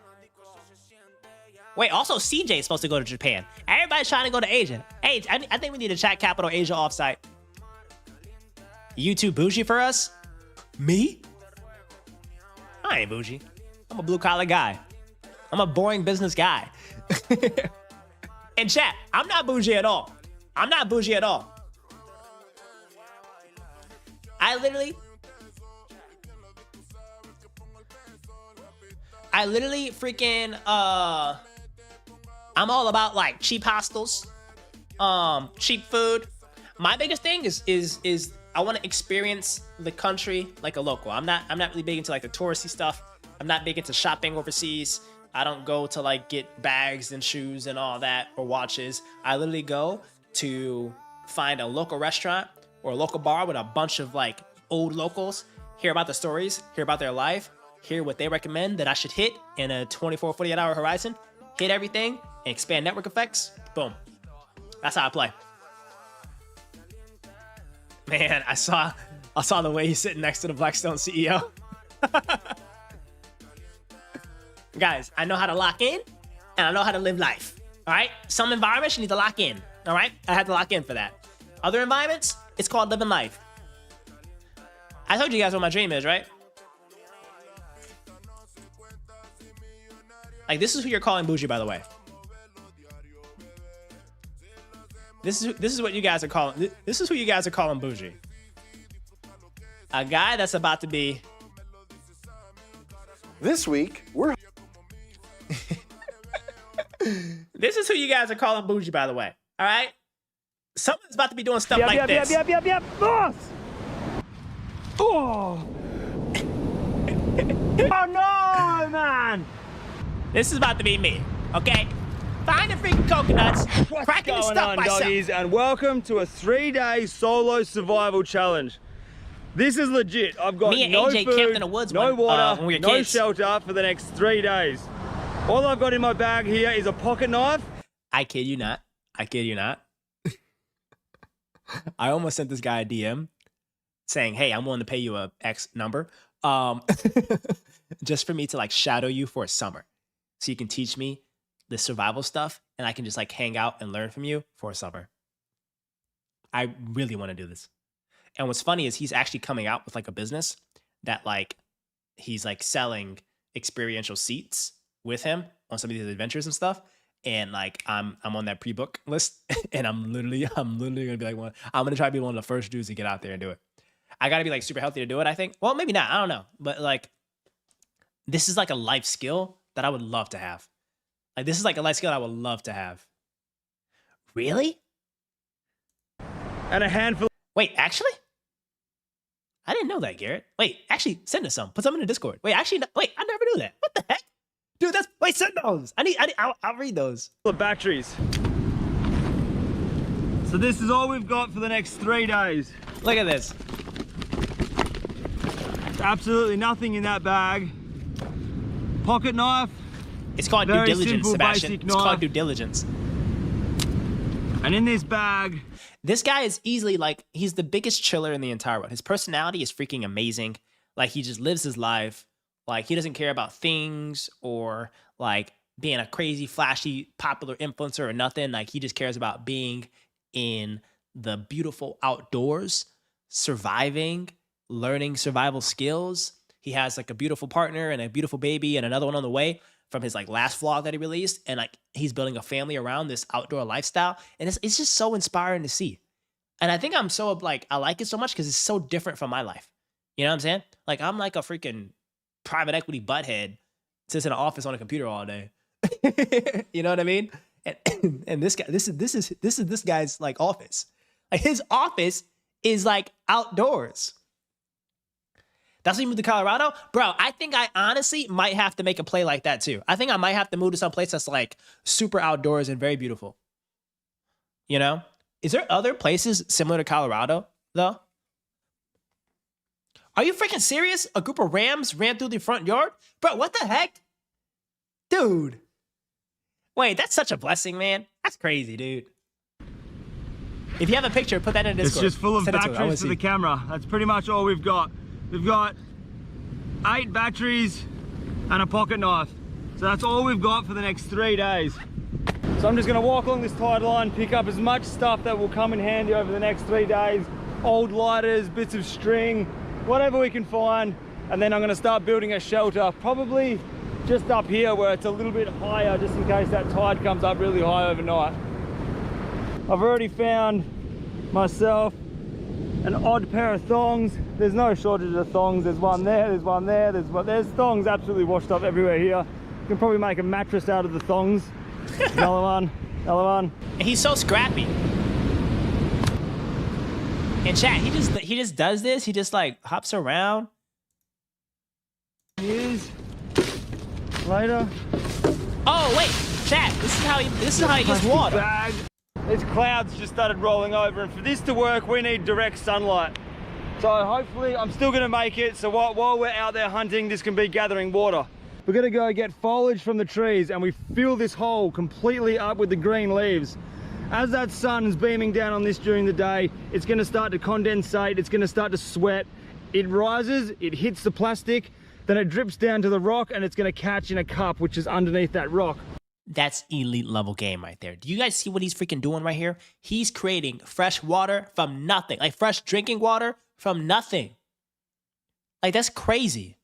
Wait, also CJ is supposed to go to Japan. Everybody's trying to go to Asia. Hey, I think we need a chat capital Asia offsite. You too bougie for us? Me? I ain't bougie. I'm a blue collar guy. I'm a boring business guy. And chat, I'm not bougie at all. I'm not bougie at all. I literally freaking I'm all about like cheap hostels, cheap food. My biggest thing is I want to experience the country like a local. I'm not really big into like the touristy stuff. I'm not big into shopping overseas. I don't go to like get bags and shoes and all that or watches. I literally go to find a local restaurant or a local bar with a bunch of like old locals, hear about the stories, hear about their life, hear what they recommend that I should hit in a 24, 48 hour horizon, hit everything and expand network effects. Boom. That's how I play. Man, I saw the way he's sitting next to the Blackstone CEO. Guys, I know how to lock in and I know how to live life. All right. Some environments you need to lock in. All right. I had to lock in for that. Other environments, it's called living life. I told you guys what my dream is, right? Like this is who you're calling bougie, by the way. This is what you guys are calling. This is who you guys are calling bougie. A guy that's about to be This week, we're This is who you guys are calling bougie, by the way. All right? Someone's about to be doing stuff like this. Yep, boss! Oh! Oh no, man! This is about to be me, okay? Find the freaking coconuts, cracking the stuff myself. Doggies, and welcome to a 3-day solo survival challenge. This is legit. I've got Me and no AJ food, camped in the woods no when water, we were no kids. shelter for the next 3 days. All I've got in my bag here is a pocket knife. I kid you not. I kid you not. I almost sent this guy a DM saying, hey, I'm willing to pay you a X number just for me to like shadow you for a summer. So you can teach me the survival stuff and I can just like hang out and learn from you for a summer. I really want to do this. And what's funny is he's actually coming out with like a business that like he's like selling experiential seats with him on some of these adventures and stuff. And like I'm on that pre-book list and I'm literally gonna be like I'm gonna try to be one of the first dudes to get out there and do it. I gotta be like super healthy to do it, I think. Well, maybe not, I don't know. But like this is like a life skill that I would love to have. Like this is like a life skill I would love to have. Really? And a handful. Wait, actually? I didn't know that, Garrett. Wait, actually, send us some. Put some in the Discord. Wait, actually, wait, I never knew that. What the heck? Dude, wait, send those. I'll read those. The batteries. So this is all we've got for the next 3 days. Look at this. Absolutely nothing in that bag. Pocket knife. It's called due Very diligence, simple, Sebastian. basic It's called knife. due diligence. And in this bag, This guy is easily like, he's the biggest chiller in the entire world. His personality is freaking amazing. Like he just lives his life. Like he doesn't care about things or like being a crazy, flashy, popular influencer or nothing. Like he just cares about being in the beautiful outdoors, surviving, learning survival skills. He has like a beautiful partner and a beautiful baby and another one on the way from his like last vlog that he released. And like he's building a family around this outdoor lifestyle. And it's just so inspiring to see. And I think I'm so like, I like it so much because it's so different from my life. You know what I'm saying? Like I'm like a freaking private equity butthead, sits in an office on a computer all day. You know what I mean? And this guy, this is this guy's like office. Like his office is like outdoors. That's when you moved to Colorado? Bro, I think I honestly might have to make a play like that too. I think I might have to move to some place that's like super outdoors and very beautiful. You know? Is there other places similar to Colorado though? Are you freaking serious? A group of rams ran through the front yard? Bro, what the heck? Dude. Wait, that's such a blessing, man. That's crazy, dude. If you have a picture, put that in the Discord. it's just full of Send it to us. I wanna batteries for the see. camera. That's pretty much all we've got. We've got 8 batteries and a pocket knife. So that's all we've got for the next 3 days. So I'm just gonna walk along this tide line, pick up as much stuff that will come in handy over the next 3 days. Old lighters, bits of string, whatever we can find. And then I'm gonna start building a shelter, probably just up here where it's a little bit higher, just in case that tide comes up really high overnight. I've already found myself an odd pair of thongs. There's no shortage of thongs. There's one there, there's one there, there's thongs absolutely washed up everywhere here. You can probably make a mattress out of the thongs. Another one, another one. And he's so scrappy. And chat, he just does this. He just like hops around. Years later. Oh wait, chat. This is how he gets water. Bag. These clouds just started rolling over, and for this to work, we need direct sunlight. So hopefully, I'm still gonna make it. So while we're out there hunting, this can be gathering water. We're gonna go get foliage from the trees, and we fill this hole completely up with the green leaves. As that sun is beaming down on this during the day, it's gonna start to condensate, it's gonna start to sweat. It rises, it hits the plastic, then it drips down to the rock, and it's gonna catch in a cup, which is underneath that rock. That's elite level game right there. Do you guys see what he's freaking doing right here? He's creating fresh water from nothing, like fresh drinking water from nothing. Like that's crazy,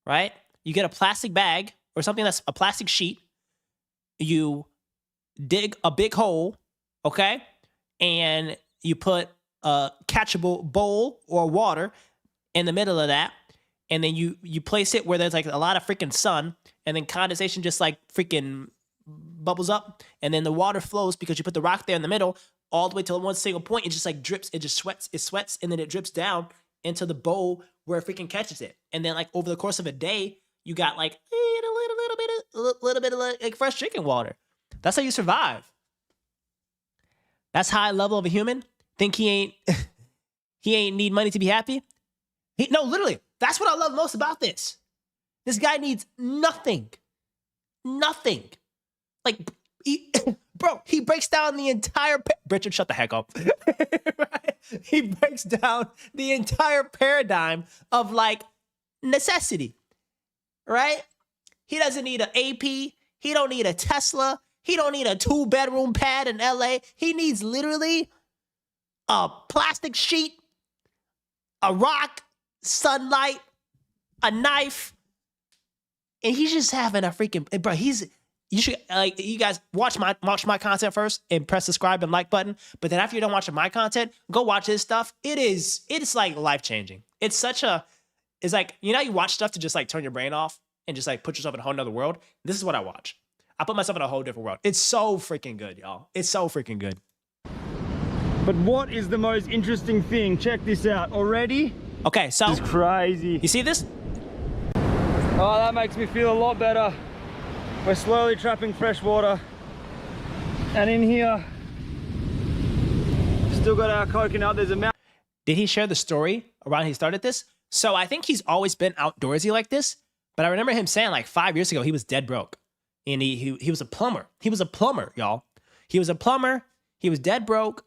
right? You get a plastic bag or something that's a plastic sheet. You dig a big hole, okay? And you put a catchable bowl or water in the middle of that. and then you place it where there's like a lot of freaking sun, and then condensation just like freaking bubbles up, and then the water flows because you put the rock there in the middle all the way to one single point. It just like drips, it sweats, and then it drips down into the bowl where it freaking catches it. And then like over the course of a day, you got like a little bit of like fresh drinking water. That's how you survive. That's high level of a human. Think he ain't need money to be happy? No, literally, that's what I love most about this. This guy needs nothing. Nothing. Like, bro, he breaks down the entire... Richard, shut the heck up. Right? He breaks down the entire paradigm of, like, necessity. Right? He doesn't need an AP. He don't need a Tesla. He don't need a 2-bedroom pad in LA. He needs literally a plastic sheet, a rock, sunlight, a knife, and he's just having a freaking... Bro, you should, like, you guys watch my content first and press subscribe and like button. But then after you're done watching my content, go watch his stuff. It's like life-changing. It's like, you know, you watch stuff to just like turn your brain off and just like put yourself in a whole nother world. This is what I watch. I put myself in a whole different world. It's so freaking good, y'all. It's so freaking good. But what is the most interesting thing? Check this out. Already? Okay, so... It's crazy. You see this? Oh, that makes me feel a lot better. We're slowly trapping fresh water. And in here, still got our coconut. There's a mountain. Did he share the story around he started this? So I think he's always been outdoorsy like this. But I remember him saying like 5 years ago, he was dead broke. And he was a plumber. He was a plumber, y'all. He was a plumber. He was dead broke.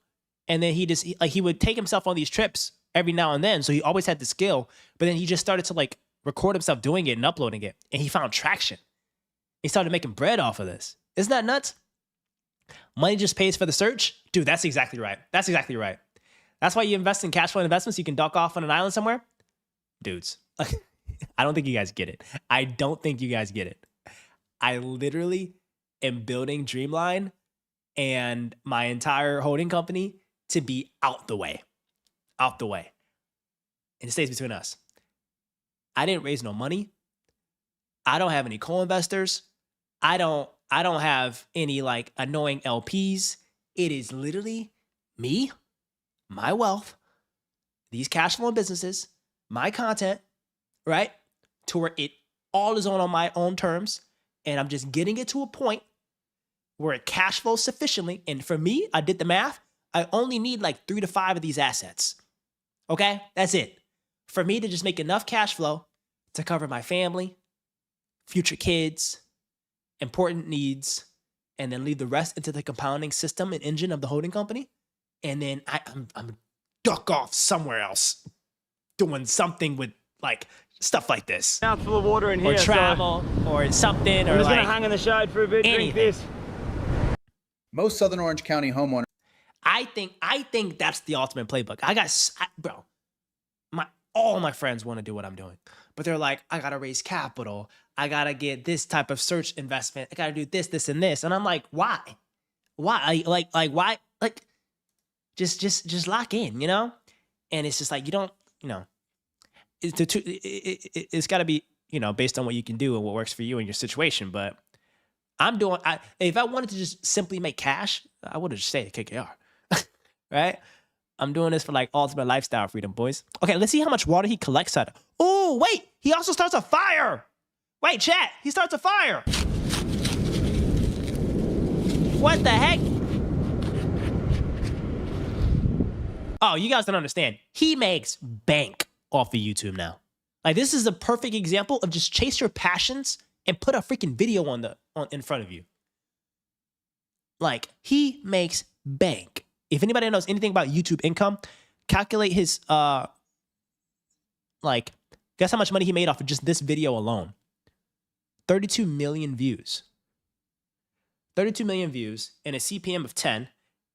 And then he would take himself on these trips every now and then. So he always had the skill. But then he just started to like record himself doing it and uploading it. And he found traction. He started making bread off of this. Isn't that nuts? Money just pays for the search? Dude, that's exactly right. That's exactly right. That's why you invest in cash flow investments. You can duck off on an island somewhere. Dudes, I don't think you guys get it. I don't think you guys get it. I literally am building Dreamline and my entire holding company to be out the way. Out the way. And it stays between us. I didn't raise no money. I don't have any co-investors. I don't have any like annoying LPs. It is literally me, my wealth, these cash flow businesses, my content, right? To where it all is on my own terms. And I'm just getting it to a point where it cash flows sufficiently. And for me, I did the math. I only need like 3 to 5 of these assets. Okay? That's it. For me to just make enough cash flow to cover my family, future kids, important needs, and then leave the rest into the compounding system and engine of the holding company. And then I'm duck off somewhere else doing something with like stuff like this. Mouthful of water in here. Or travel, or something, or I'm just like... gonna hang in the shade for a bit, drink this. Most Southern Orange County homeowners. I think that's the ultimate playbook. Bro, all my friends want to do what I'm doing, but they're like, I gotta raise capital. I gotta get this type of search investment. I gotta do this, and this. And I'm like, why? Why? Like why? Like, just lock in, you know? And it's just like, you don't, you know, it's gotta be, you know, based on what you can do and what works for you and your situation. But if I wanted to just simply make cash, I would have just stayed at KKR, right? I'm doing this for like ultimate lifestyle freedom, boys. Okay, let's see how much water he collects out of. Oh, wait, he also starts a fire. Wait, chat, he starts a fire. What the heck? Oh, you guys don't understand. He makes bank off of YouTube now. Like, this is a perfect example of just chase your passions and put a freaking video in front of you. Like, he makes bank. If anybody knows anything about YouTube income, calculate his, guess how much money he made off of just this video alone. 32 million views. 32 million views and a CPM of 10,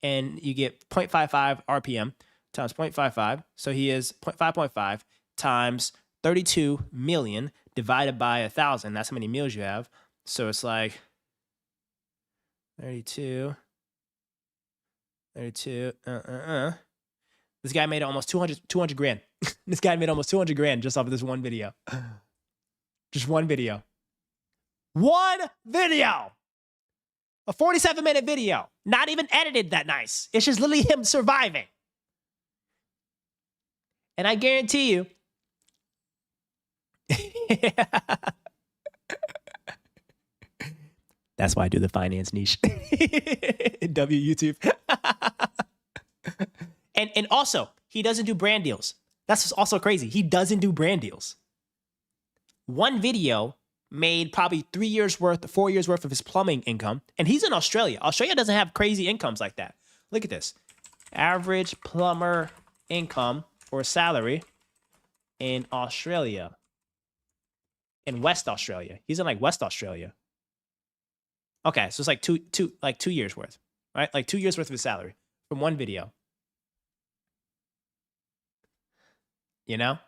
and you get 0.55 RPM times 0.55. So he is 5.5 times 32 million divided by 1,000. That's how many meals you have. So it's like 32. This guy made almost 200 grand. This guy made almost 200 grand just off of this one video. Just one video. One video! A 47-minute video. Not even edited that nice. It's just literally him surviving. And I guarantee you, that's why I do the finance niche. YouTube. And also, he doesn't do brand deals. That's also crazy. He doesn't do brand deals. One video made probably 3 years worth, 4 years worth of his plumbing income. And he's in Australia. Australia doesn't have crazy incomes like that. Look at this. Average plumber income or salary in Australia. In West Australia. He's in like West Australia. Okay, so it's like two years worth, right? Like 2 years worth of his salary from one video. You know?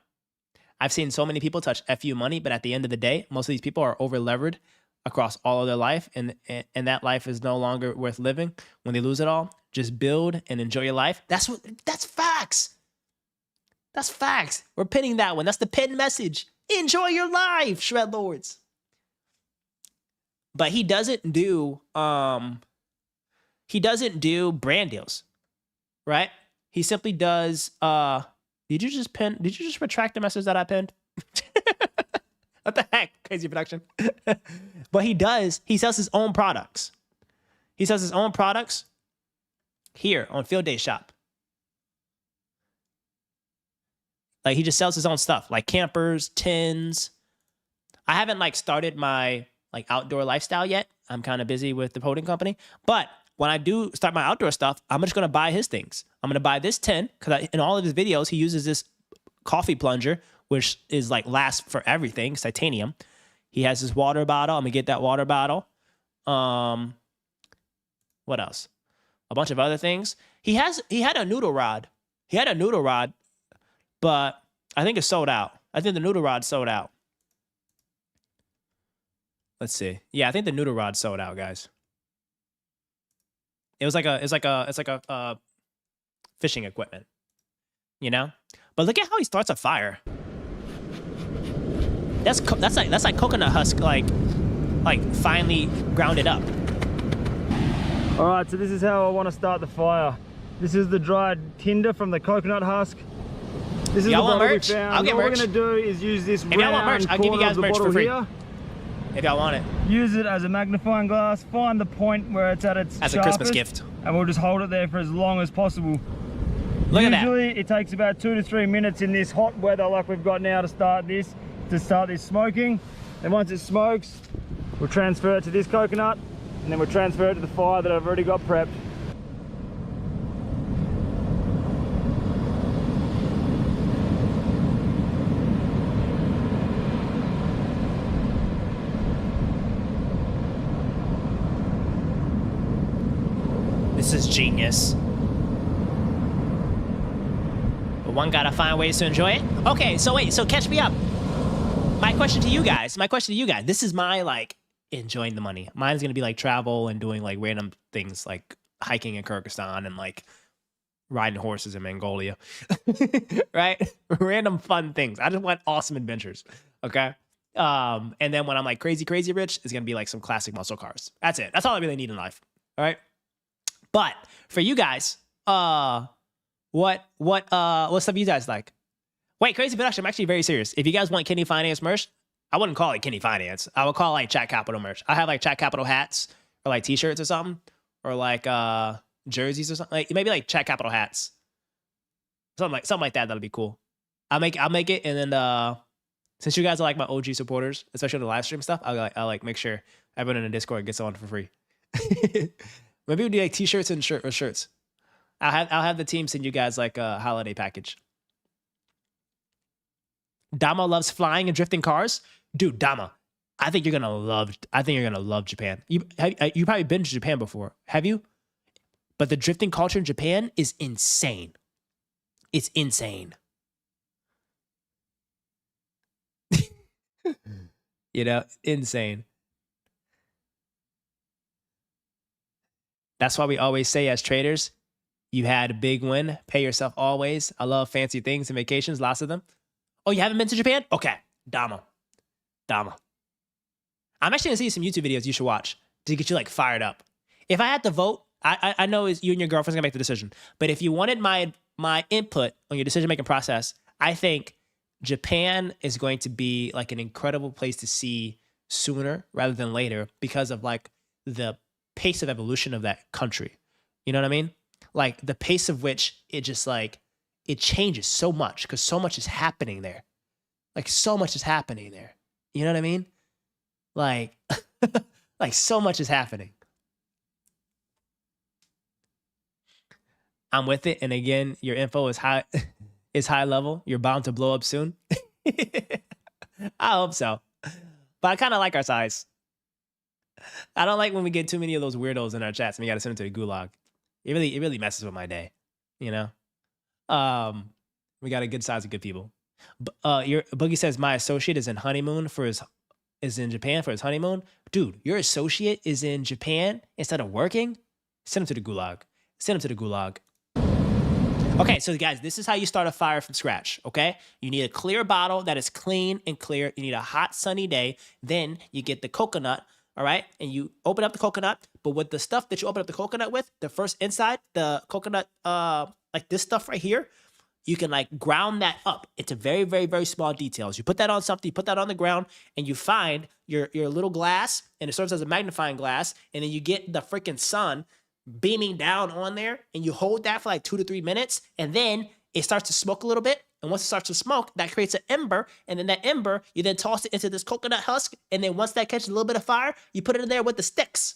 I've seen so many people touch FU money, but at the end of the day, most of these people are over levered across all of their life, and that life is no longer worth living when they lose it all. Just build and enjoy your life. That's facts. That's facts. We're pinning that one. That's the pin message. Enjoy your life, Shred Lords. But he doesn't do brand deals, right? He simply does did you just retract the message that I pinned? What the heck? Crazy production. But he sells his own products. He sells his own products here on Field Day Shop. Like he just sells his own stuff, like campers, tins. I haven't like started my like outdoor lifestyle yet. I'm kind of busy with the holding company. But when I do start my outdoor stuff, I'm just going to buy his things. I'm going to buy this tin because in all of his videos, he uses this coffee plunger, which is like lasts for everything, it's titanium. He has his water bottle. I'm going to get that water bottle. What else? A bunch of other things. He had a noodle rod. But I think it's sold out. I think the noodle rod sold out. Let's see. Yeah, I think the noodle rod sold out, guys. It's like a fishing equipment, you know. But look at how he starts a fire. That's like coconut husk, like finely grounded up. All right, so this is how I want to start the fire. This is the dried tinder from the coconut husk. This is the bottle we found. I'll get merch. What we're gonna do is use this if y'all want merch, I'll give you guys merch for free. Here. If y'all want it. Use it as a magnifying glass, find the point where it's at its as sharpest, a Christmas gift. And we'll just hold it there for as long as possible. Look at that. Usually it takes about 2 to 3 minutes in this hot weather like we've got now to start this smoking. And once it smokes, we'll transfer it to this coconut, and then we'll transfer it to the fire that I've already got prepped. This is genius. But one gotta find ways to enjoy it. Okay, so wait, so catch me up. My question to you guys. This is my like enjoying the money. Mine's gonna be like travel and doing like random things like hiking in Kyrgyzstan and like riding horses in Mongolia. Right? Random fun things. I just want awesome adventures. Okay. And then when I'm like crazy rich, it's gonna be like some classic muscle cars. That's it. That's all I really need in life. All right. But for you guys, what stuff you guys like? Wait, crazy production. I'm actually very serious. If you guys want Kenny Finance merch, I wouldn't call it Kenny Finance. I would call it like Chat Capital merch. I have like Chat Capital hats or like t-shirts or something, or like jerseys or something. Like maybe like Chat Capital hats, something like that. That'll be cool. I'll make it, and then since you guys are like my OG supporters, especially on the live stream stuff, I'll make sure everyone in the Discord gets on for free. Maybe we'll do like t-shirts and shirts. I'll have the team send you guys like a holiday package. Dama loves flying and drifting cars. Dude, Dama, I think you're gonna love Japan. You probably been to Japan before, have you? But the drifting culture in Japan is insane. It's insane. You know, insane. That's why we always say as traders, You had a big win. Pay yourself always. I love fancy things and vacations, lots of them. Oh, you haven't been to Japan? Okay. Dama. I'm actually gonna see some YouTube videos you should watch to get you like fired up. If I had to vote, I know you and your girlfriend's gonna make the decision. But if you wanted my input on your decision-making process, I think Japan is going to be like an incredible place to see sooner rather than later because of like the pace of evolution of that country. You know what I mean? Like the pace of which it just like, it changes so much because so much is happening there. Like so much is happening there. You know what I mean? Like, like so much is happening. I'm with it. And again, your info is high level. You're bound to blow up soon. I hope so. But I kind of like our size. I don't like when we get too many of those weirdos in our chats and we got to send them to the gulag. It really messes with my day, you know? We got a good size of good people. Your Boogie says my associate is in Japan for his honeymoon. Dude, your associate is in Japan instead of working? Send him to the gulag. Okay, so guys, this is how you start a fire from scratch, okay? You need a clear bottle that is clean and clear. You need a hot, sunny day. Then you get the coconut, all right? And you open up the coconut, but with the stuff that you open up the coconut with, the first inside, the coconut, like this stuff right here, you can like ground that up into very, very, very small details. You put that on something, you put that on the ground, and you find your little glass, and it serves as a magnifying glass, and then you get the freaking sun beaming down on there, and you hold that for like 2 to 3 minutes, and then it starts to smoke a little bit, and once it starts to smoke, that creates an ember, and then that ember, you then toss it into this coconut husk, and then once that catches a little bit of fire, you put it in there with the sticks.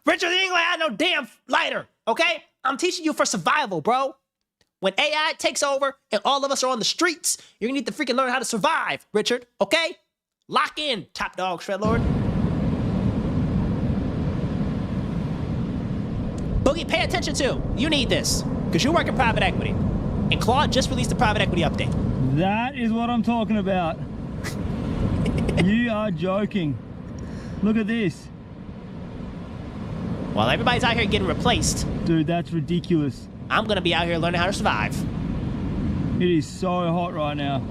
Richard, you ain't gonna have no damn lighter, okay? I'm teaching you for survival, bro. When AI takes over and all of us are on the streets, you're gonna need to freaking learn how to survive, Richard, okay? Lock in, top dog, Shredlord. Boogie, pay attention to. You need this, because you work in private equity. And Claude just released a private equity update. That is what I'm talking about. You are joking. Look at this. While everybody's out here getting replaced, dude, that's ridiculous. I'm gonna be out here learning how to survive. It is so hot right now.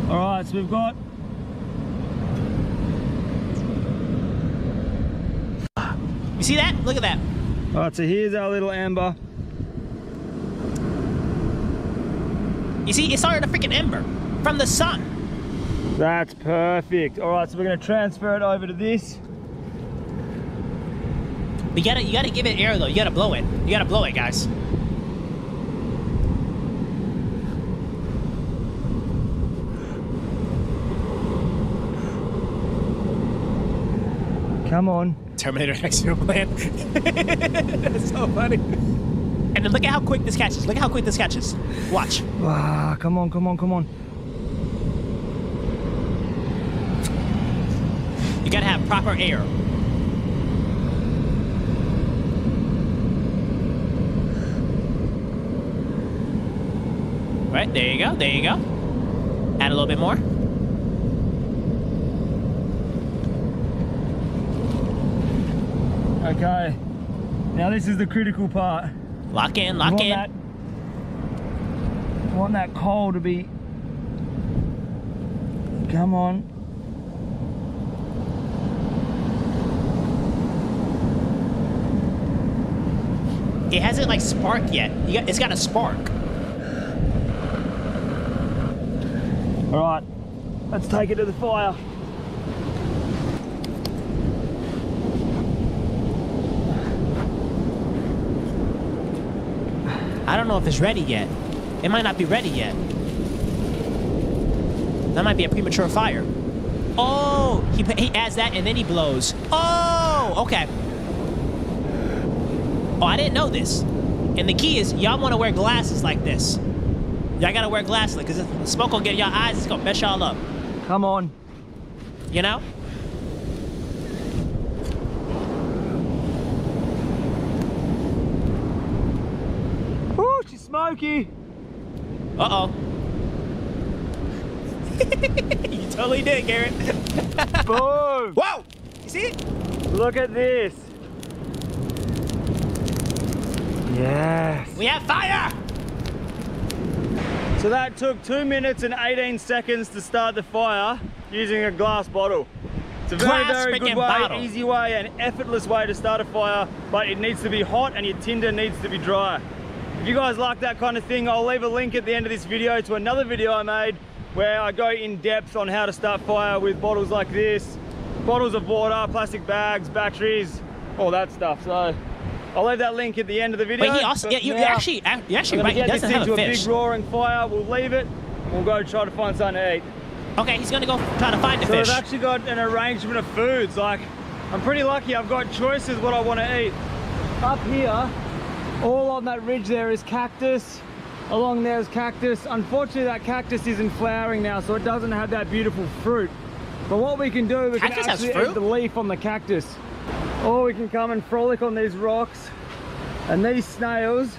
All right, so we've got... You see that? Look at that. All right, so here's our little ember. You see, it started a freaking ember from the sun. That's perfect. All right, so we're gonna transfer it over to this. But you gotta give it air though. You gotta blow it. You gotta blow it, guys. Come on. Terminator X plan. That's so funny. And then look at how quick this catches. Look at how quick this catches. Watch. Ah, come on, come on, come on. You gotta have proper air. Right, there you go, there you go. Add a little bit more. Okay, now this is the critical part. Lock in, lock in. I want that coal to be... Come on. It hasn't like sparked yet. It's got a spark. All right, let's take it to the fire. I don't know if it's ready yet. It might not be ready yet. That might be a premature fire. Oh, he adds that and then he blows. Oh, okay. Oh, I didn't know this. And the key is y'all want to wear glasses like this. Y'all gotta wear glasses because the smoke will get in y'all eyes. It's gonna mess y'all up. Come on. You know? Woo, she's smoky. Uh-oh. You totally did, Garrett. Boom. Whoa! You see it? Look at this. Yes. We have fire! So that took 2 minutes and 18 seconds to start the fire using a glass bottle. It's a very good way, easy way, and effortless way to start a fire, but it needs to be hot and your tinder needs to be dry. If you guys like that kind of thing, I'll leave a link at the end of this video to another video I made where I go in depth on how to start fire with bottles like this, bottles of water, plastic bags, batteries, all that stuff. So I'll leave that link at the end of the video. Wait, he also, yeah, you're actually right, he doesn't have a fish. Big roaring fire, we'll leave it, and we'll go try to find something to eat. Okay, he's gonna go try to find the fish. So I've actually got an arrangement of foods. Like, I'm pretty lucky, I've got choices what I want to eat. Up here, all on that ridge there is cactus. Along there is cactus. Unfortunately, that cactus isn't flowering now, so it doesn't have that beautiful fruit. But what we can do, we can actually eat the leaf on the cactus. Or we can come and frolic on these rocks. And these snails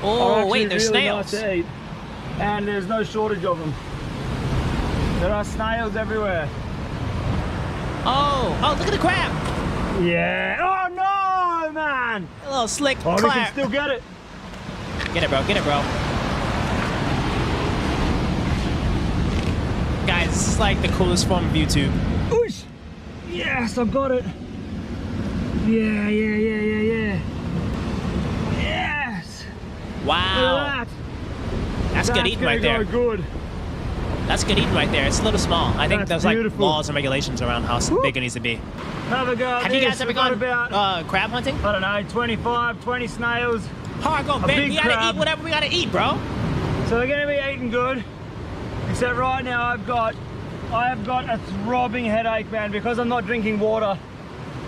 are actually really nice to eat. And there's no shortage of them. There are snails everywhere. Oh, look at the crab. Yeah. Oh no, man. A little slick crab. We can still get it. Get it, bro. Get it, bro. Guys, this is like the coolest form of YouTube. Oosh. Yes, I got it. Yeah. Yes. Wow. Look at that. That's good eating right there. Good. That's good eating right there. It's a little small. I think there's like laws and regulations around how big it needs to be. Have a go. Have you guys ever gone about crab hunting? I don't know, 25, 20 snails. Hard go, baby. We gotta eat whatever we gotta eat, bro. So we're gonna be eating good. Except right now I have got a throbbing headache, man, because I'm not drinking water.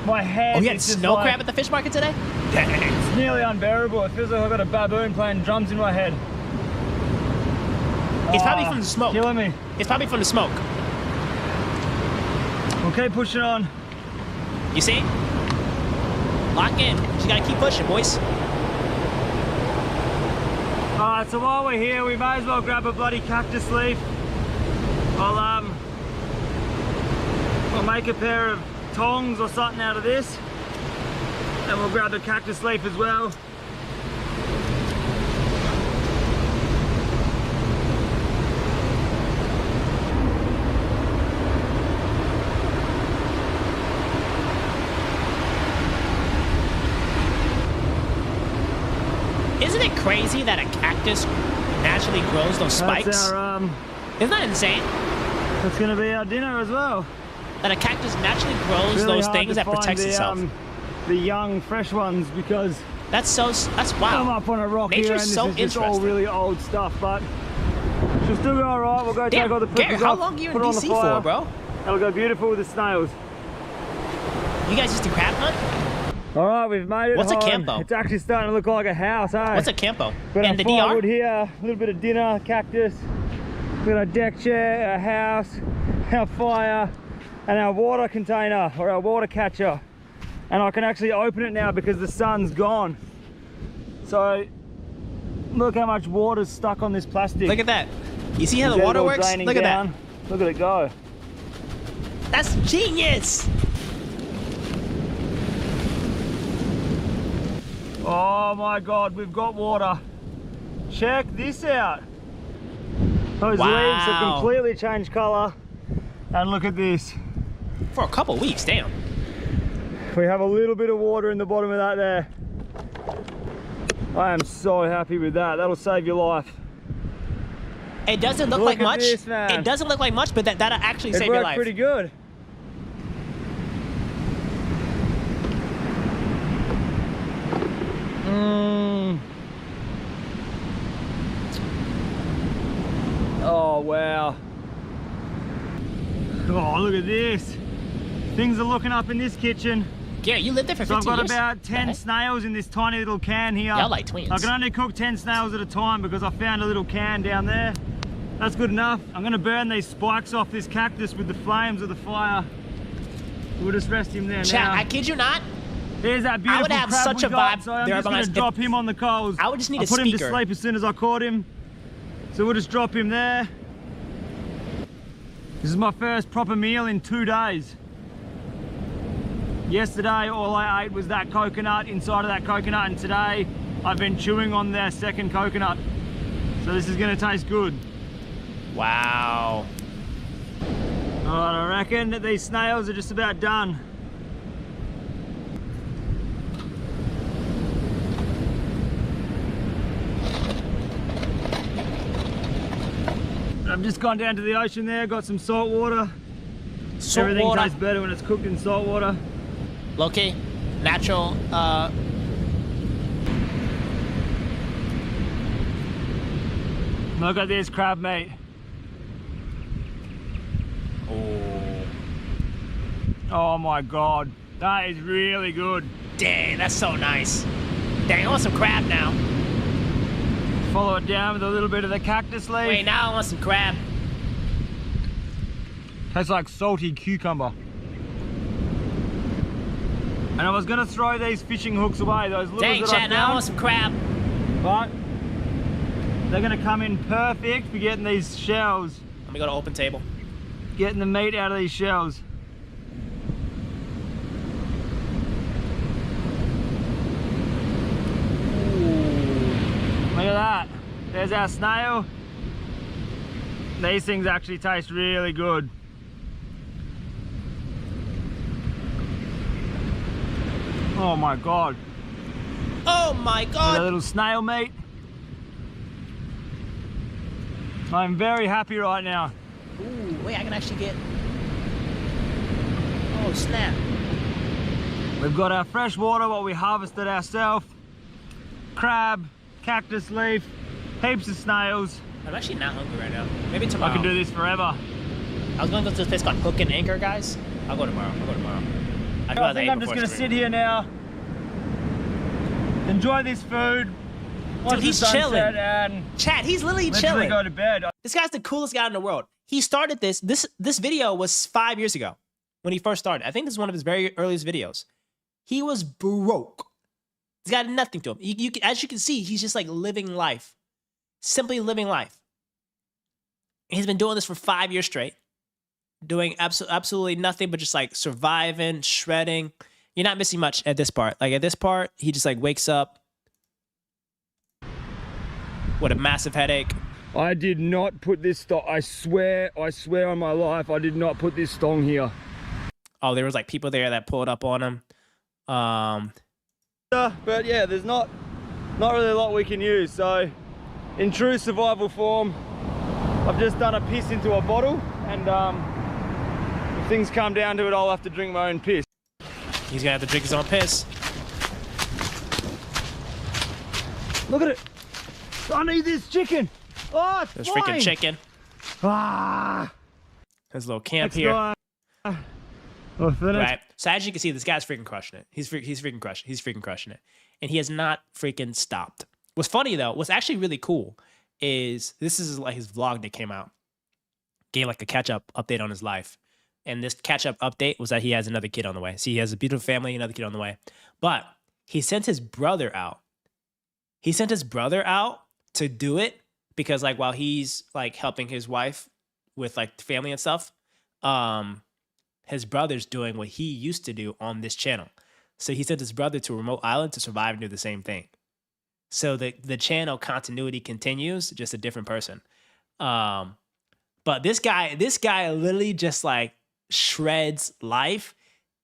My head. Oh, you had snow crab at the fish market today? It's nearly unbearable. It feels like I've got a baboon playing drums in my head. It's probably from the smoke. Killing me. It's probably from the smoke. Okay, pushing on. You see? Lock in. You gotta keep pushing, boys. Alright, so while we're here, we may as well grab a bloody cactus leaf. I'll make a pair of tongs or something out of this. And we'll grab the cactus leaf as well. Isn't it crazy that a cactus naturally grows those spikes? That's our, Isn't that insane? That's gonna be our dinner as well. That a cactus naturally grows really those things that protects itself. The young, fresh ones, because that's wow. I'm up on a rock here, and this is just all really old stuff, but she'll still go alright. We'll go take all the prickles off. How long are you in DC for, bro? It'll go beautiful with the snails. You guys used to crab hunt? Alright, we've made it. What's home. a campo? It's actually starting to look like a house, eh? What's a campo? Got in the firewood DR? Here, a little bit of dinner, cactus, got a deck chair, a house, our fire, and our water container, or our water catcher. And I can actually open it now because the sun's gone. So, look how much water's stuck on this plastic. Look at that. You see how the water works? Look at that. Look at it go. That's genius! Oh my God, we've got water. Check this out. Those leaves have completely changed color. And look at this. For a couple weeks, damn. We have a little bit of water in the bottom of that there. I am so happy with that. That'll save your life. It doesn't look like much. It doesn't look like much, but that'll actually save your life. It worked pretty good. Oh wow. Oh, look at this. Things are looking up in this kitchen. Gary, you lived there for 15 years? So I've got about 10 snails in this tiny little can here. Y'all like twins. I can only cook 10 snails at a time because I found a little can down there. That's good enough. I'm gonna burn these spikes off this cactus with the flames of the fire. We'll just rest him there now. I kid you not. There's that beautiful crab we got. I would have such a vibe. So I'm just gonna drop him on the coals. I would just need a speaker. I'll put him to sleep as soon as I caught him. So we'll just drop him there. This is my first proper meal in 2 days. Yesterday, all I ate was that coconut, inside of that coconut, and today I've been chewing on their second coconut. So this is gonna taste good. Wow. Alright, I reckon that these snails are just about done. I've just gone down to the ocean there, got some salt water. Everything tastes better when it's cooked in salt water. Low-key, natural, Look at this crab meat. Oh my God, that is really good. Dang, that's so nice. Dang, I want some crab now. Follow it down with a little bit of the cactus leaf. Wait, now I want some crab. Tastes like salty cucumber. And I was gonna throw these fishing hooks away, those little Dang, chat, now I want some crab. But they're gonna come in perfect for getting these shells. Let me go to open table. Getting the meat out of these shells. Look at that. There's our snail. These things actually taste really good. Oh my God. Oh my God. A little snail meat. I'm very happy right now. Ooh, wait, I can actually get... Oh, snap. We've got our fresh water, what we harvested ourselves. Crab, cactus leaf, heaps of snails. I'm actually not hungry right now. Maybe tomorrow. I can do this forever. I was going to go to this place called Hook and Anchor, guys. I'll go tomorrow. I think I'm just going to sit here now, enjoy this food. Dude, he's chilling. And Chat, he's literally chilling. Go to bed. This guy's the coolest guy in the world. He started this video was 5 years ago when he first started. I think this is one of his very earliest videos. He was broke. He's got nothing to him. As you can see, he's just like living life. Simply living life. He's been doing this for 5 years straight. Doing absolutely nothing but just like surviving, shredding. You're not missing much at this part. Like at this part, he just like wakes up with a massive headache. I did not put this stong. I swear on my life, I did not put this stong here. Oh, there was like people there that pulled up on him. But yeah, there's not really a lot we can use. So in true survival form, I've just done a piss into a bottle, and if things come down to it, I'll have to drink my own piss. He's gonna have to drink his own piss. Look at it. I need this chicken. Oh, it's There's freaking chicken. Ah. There's a little camp here. Right. So as you can see, this guy's freaking crushing it. He's freaking crushing it. And he has not freaking stopped. What's funny though, what's actually really cool is this is like his vlog that came out. Gave like a catch-up update on his life. And this catch-up update was that he has another kid on the way. See, he has a beautiful family, another kid on the way. But he sent his brother out. He sent his brother out to do it because like while he's like helping his wife with like the family and stuff, his brother's doing what he used to do on this channel. So he sent his brother to a remote island to survive and do the same thing. So the channel continuity continues, just a different person. But this guy literally just like shreds life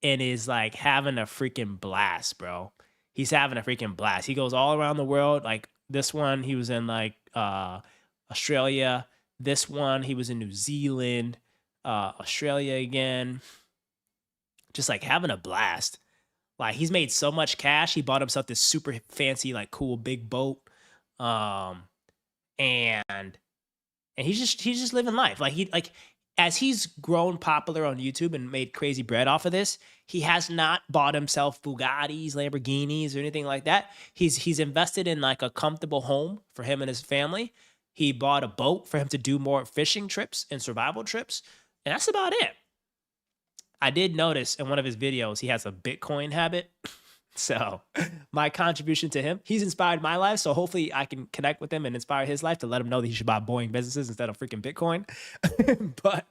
and is like having a freaking blast, bro. He's having a freaking blast. He goes all around the world. Like this one, he was in like Australia. This one, he was in New Zealand, Australia again. Just like having a blast. Like he's made so much cash. He bought himself this super fancy, like cool big boat. And he's just living life. Like as he's grown popular on YouTube and made crazy bread off of this, he has not bought himself Bugattis, Lamborghinis, or anything like that. He's invested in like a comfortable home for him and his family. He bought a boat for him to do more fishing trips and survival trips. And that's about it. I did notice in one of his videos, he has a Bitcoin habit. So my contribution to him, he's inspired my life. So hopefully I can connect with him and inspire his life to let him know that he should buy Boeing businesses instead of freaking Bitcoin. But,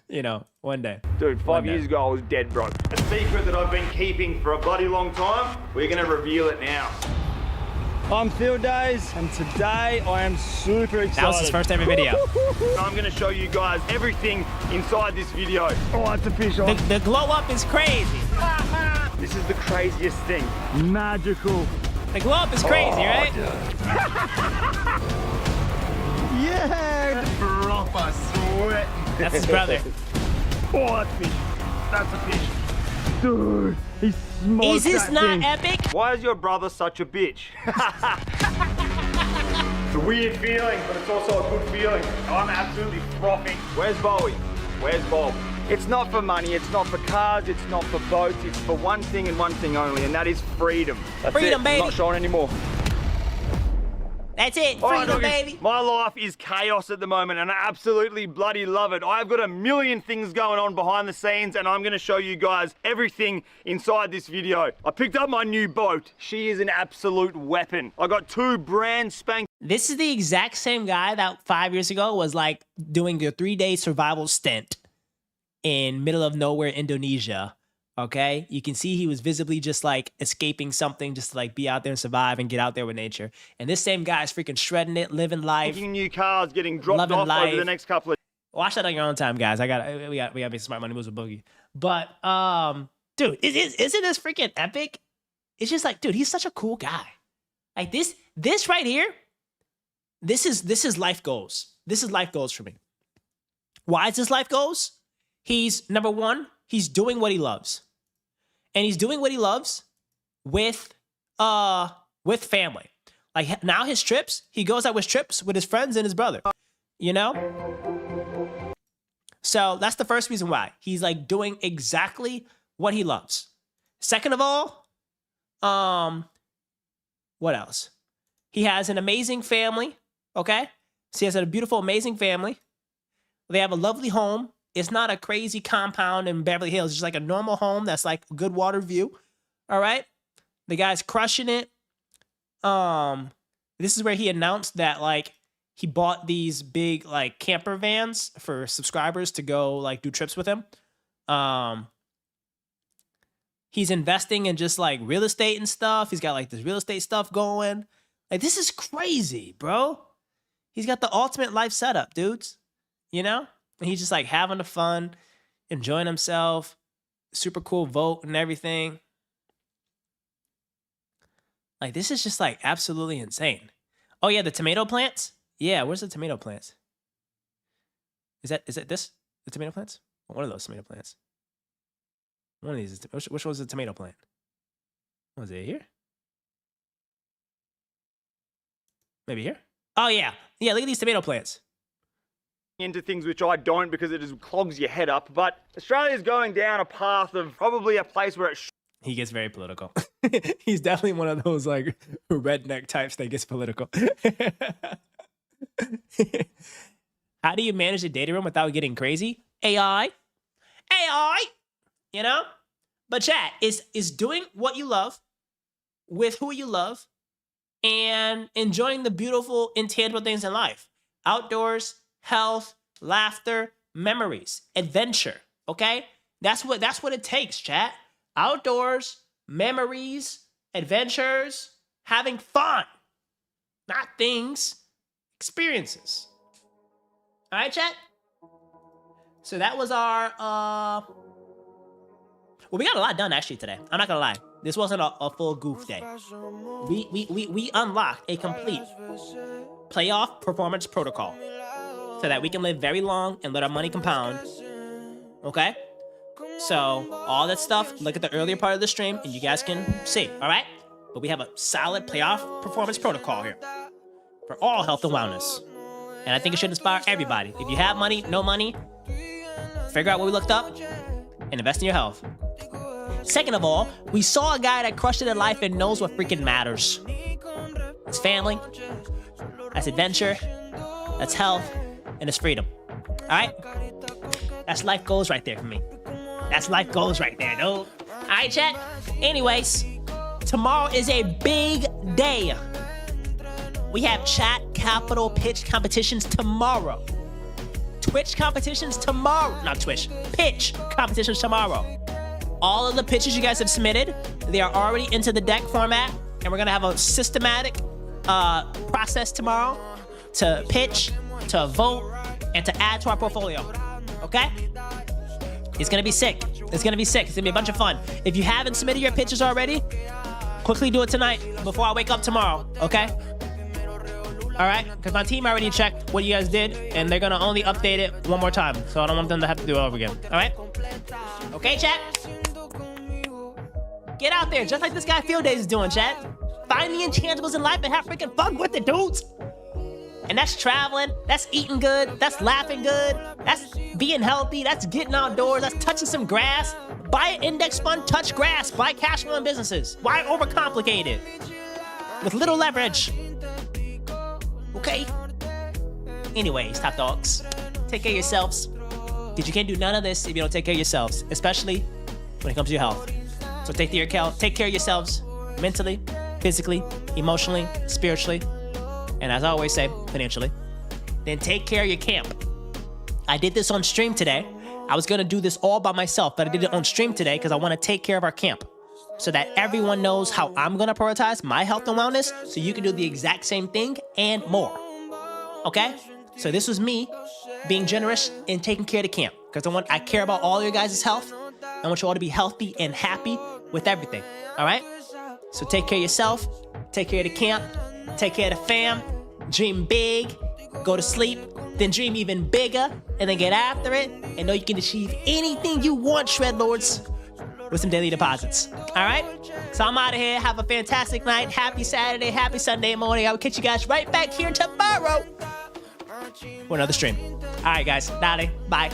you know, one day. Dude, 5 years ago, I was dead broke. A secret that I've been keeping for a bloody long time, we're going to reveal it now. I'm Field Days, and today I am super excited. That was his first ever video. I'm gonna show you guys everything inside this video. Oh, it's a fish on. The glow up is crazy. This is the craziest thing. Magical. The glow up is crazy, right? Yeah, proper sweat. That's his brother. Oh, that's fish. That's a fish. Dude, he smoked Is this that not thing. epic? Why is your brother such a bitch? It's a weird feeling, but it's also a good feeling. I'm absolutely frothing. Where's Bowie? Where's Bob? It's not for money, it's not for cars, it's not for boats, it's for one thing and one thing only, and that is freedom. That's Freedom, it. baby. I'm not showing anymore. That's it. All right, Freedom, doggies, baby. my life is chaos at the moment, and I absolutely bloody love it. I've got a million things going on behind the scenes, and I'm gonna show you guys everything inside this video. I picked up my new boat. She is an absolute weapon. I got 2 brand spanking. This is the exact same guy that 5 years ago was like doing a 3-day survival stint in middle of nowhere, Indonesia. Okay, you can see he was visibly just like escaping something, just to like be out there and survive and get out there with nature. And this same guy is freaking shredding it, living life. New cars getting dropped Loving off life. over the next couple of. Watch that on your own time, guys. We got to make smart money moves with Boogie. But dude, isn't this freaking epic? It's just like, dude, he's such a cool guy. Like this right here. This is life goals. This is life goals for me. Why is this life goals? He's number one. He's doing what he loves. And he's doing what he loves with family. Like now his trips, he goes out with trips with his friends and his brother. You know? So that's the first reason why. He's like doing exactly what he loves. Second of all, what else? He has an amazing family, okay? So he has a beautiful, amazing family. They have a lovely home. It's not a crazy compound in Beverly Hills. It's just like a normal home that's like a good water view. All right. The guy's crushing it. This is where he announced that like he bought these big like camper vans for subscribers to go like do trips with him. He's investing in just like real estate and stuff. He's got like this real estate stuff going. Like this is crazy, bro. He's got the ultimate life setup, dudes. You know? And he's just like having the fun, enjoying himself, super cool vote and everything. Like this is just like absolutely insane. Oh yeah, the tomato plants? Yeah, where's the tomato plants? Is it this? The tomato plants? One of those tomato plants. One of these is, which one's the tomato plant? Was it here? Maybe here? Oh yeah. Yeah, look at these tomato plants. Into things which I don't because it just clogs your head up, but Australia's going down a path of probably a place where it he gets very political. He's definitely one of those like redneck types that gets political. How do you manage the data room without getting crazy? AI, you know? But chat is doing what you love with who you love and enjoying the beautiful intangible things in life. Outdoors, health, laughter, memories, adventure, okay? That's what it takes, chat. Outdoors, memories, adventures, having fun. Not things, experiences. All right, chat? So that was our, well, we got a lot done actually today. I'm not gonna lie. This wasn't a full goof day. We unlocked a complete playoff performance protocol so that we can live very long and let our money compound. Okay? So all that stuff, look at the earlier part of the stream and you guys can see, all right? But we have a solid playoff performance protocol here for all health and wellness. And I think it should inspire everybody. If you have money, no money, figure out what we looked up and invest in your health. Second of all, we saw a guy that crushed it in life and knows what freaking matters. It's family, that's adventure, that's health, and it's freedom. All right? That's life goals right there for me. That's life goals right there, dude. All right, chat? Anyways, tomorrow is a big day. We have chat capital pitch competitions tomorrow. Twitch competitions tomorrow. Not Twitch. Pitch competitions tomorrow. All of the pitches you guys have submitted, they are already into the deck format, and we're gonna have a systematic process tomorrow to pitch, to vote, and to add to our portfolio. Okay? It's gonna be sick. It's gonna be sick. It's gonna be a bunch of fun. If you haven't submitted your pitches already, quickly do it tonight before I wake up tomorrow. Okay? All right? Because my team already checked what you guys did, and they're gonna only update it one more time. So I don't want them to have to do it over again. All right? Okay, chat? Get out there, just like this guy Field Days is doing, chat. Find the intangibles in life and have freaking fun with it, dudes. And that's traveling, that's eating good, that's laughing good, that's being healthy, that's getting outdoors, that's touching some grass. Buy an index fund, touch grass, buy cash flowing businesses. Why overcomplicate it? With little leverage. Okay? Anyways, top dogs, take care of yourselves. Because you can't do none of this if you don't take care of yourselves, especially when it comes to your health. So take care of yourselves mentally, physically, emotionally, spiritually, and as I always say, financially. Then take care of your camp. I did this on stream today. I was gonna do this all by myself, but I did it on stream today because I wanna take care of our camp so that everyone knows how I'm gonna prioritize my health and wellness so you can do the exact same thing and more. Okay? So this was me being generous and taking care of the camp because I care about all your guys' health. I want you all to be healthy and happy with everything. All right? So take care of yourself, take care of the camp, take care of the fam, dream big, go to sleep, then dream even bigger, and then get after it, and know you can achieve anything you want, Shred Lords, with some daily deposits. All right? So I'm out of here. Have a fantastic night. Happy Saturday, happy Sunday morning. I will catch you guys right back here tomorrow for another stream. All right, guys. Bye.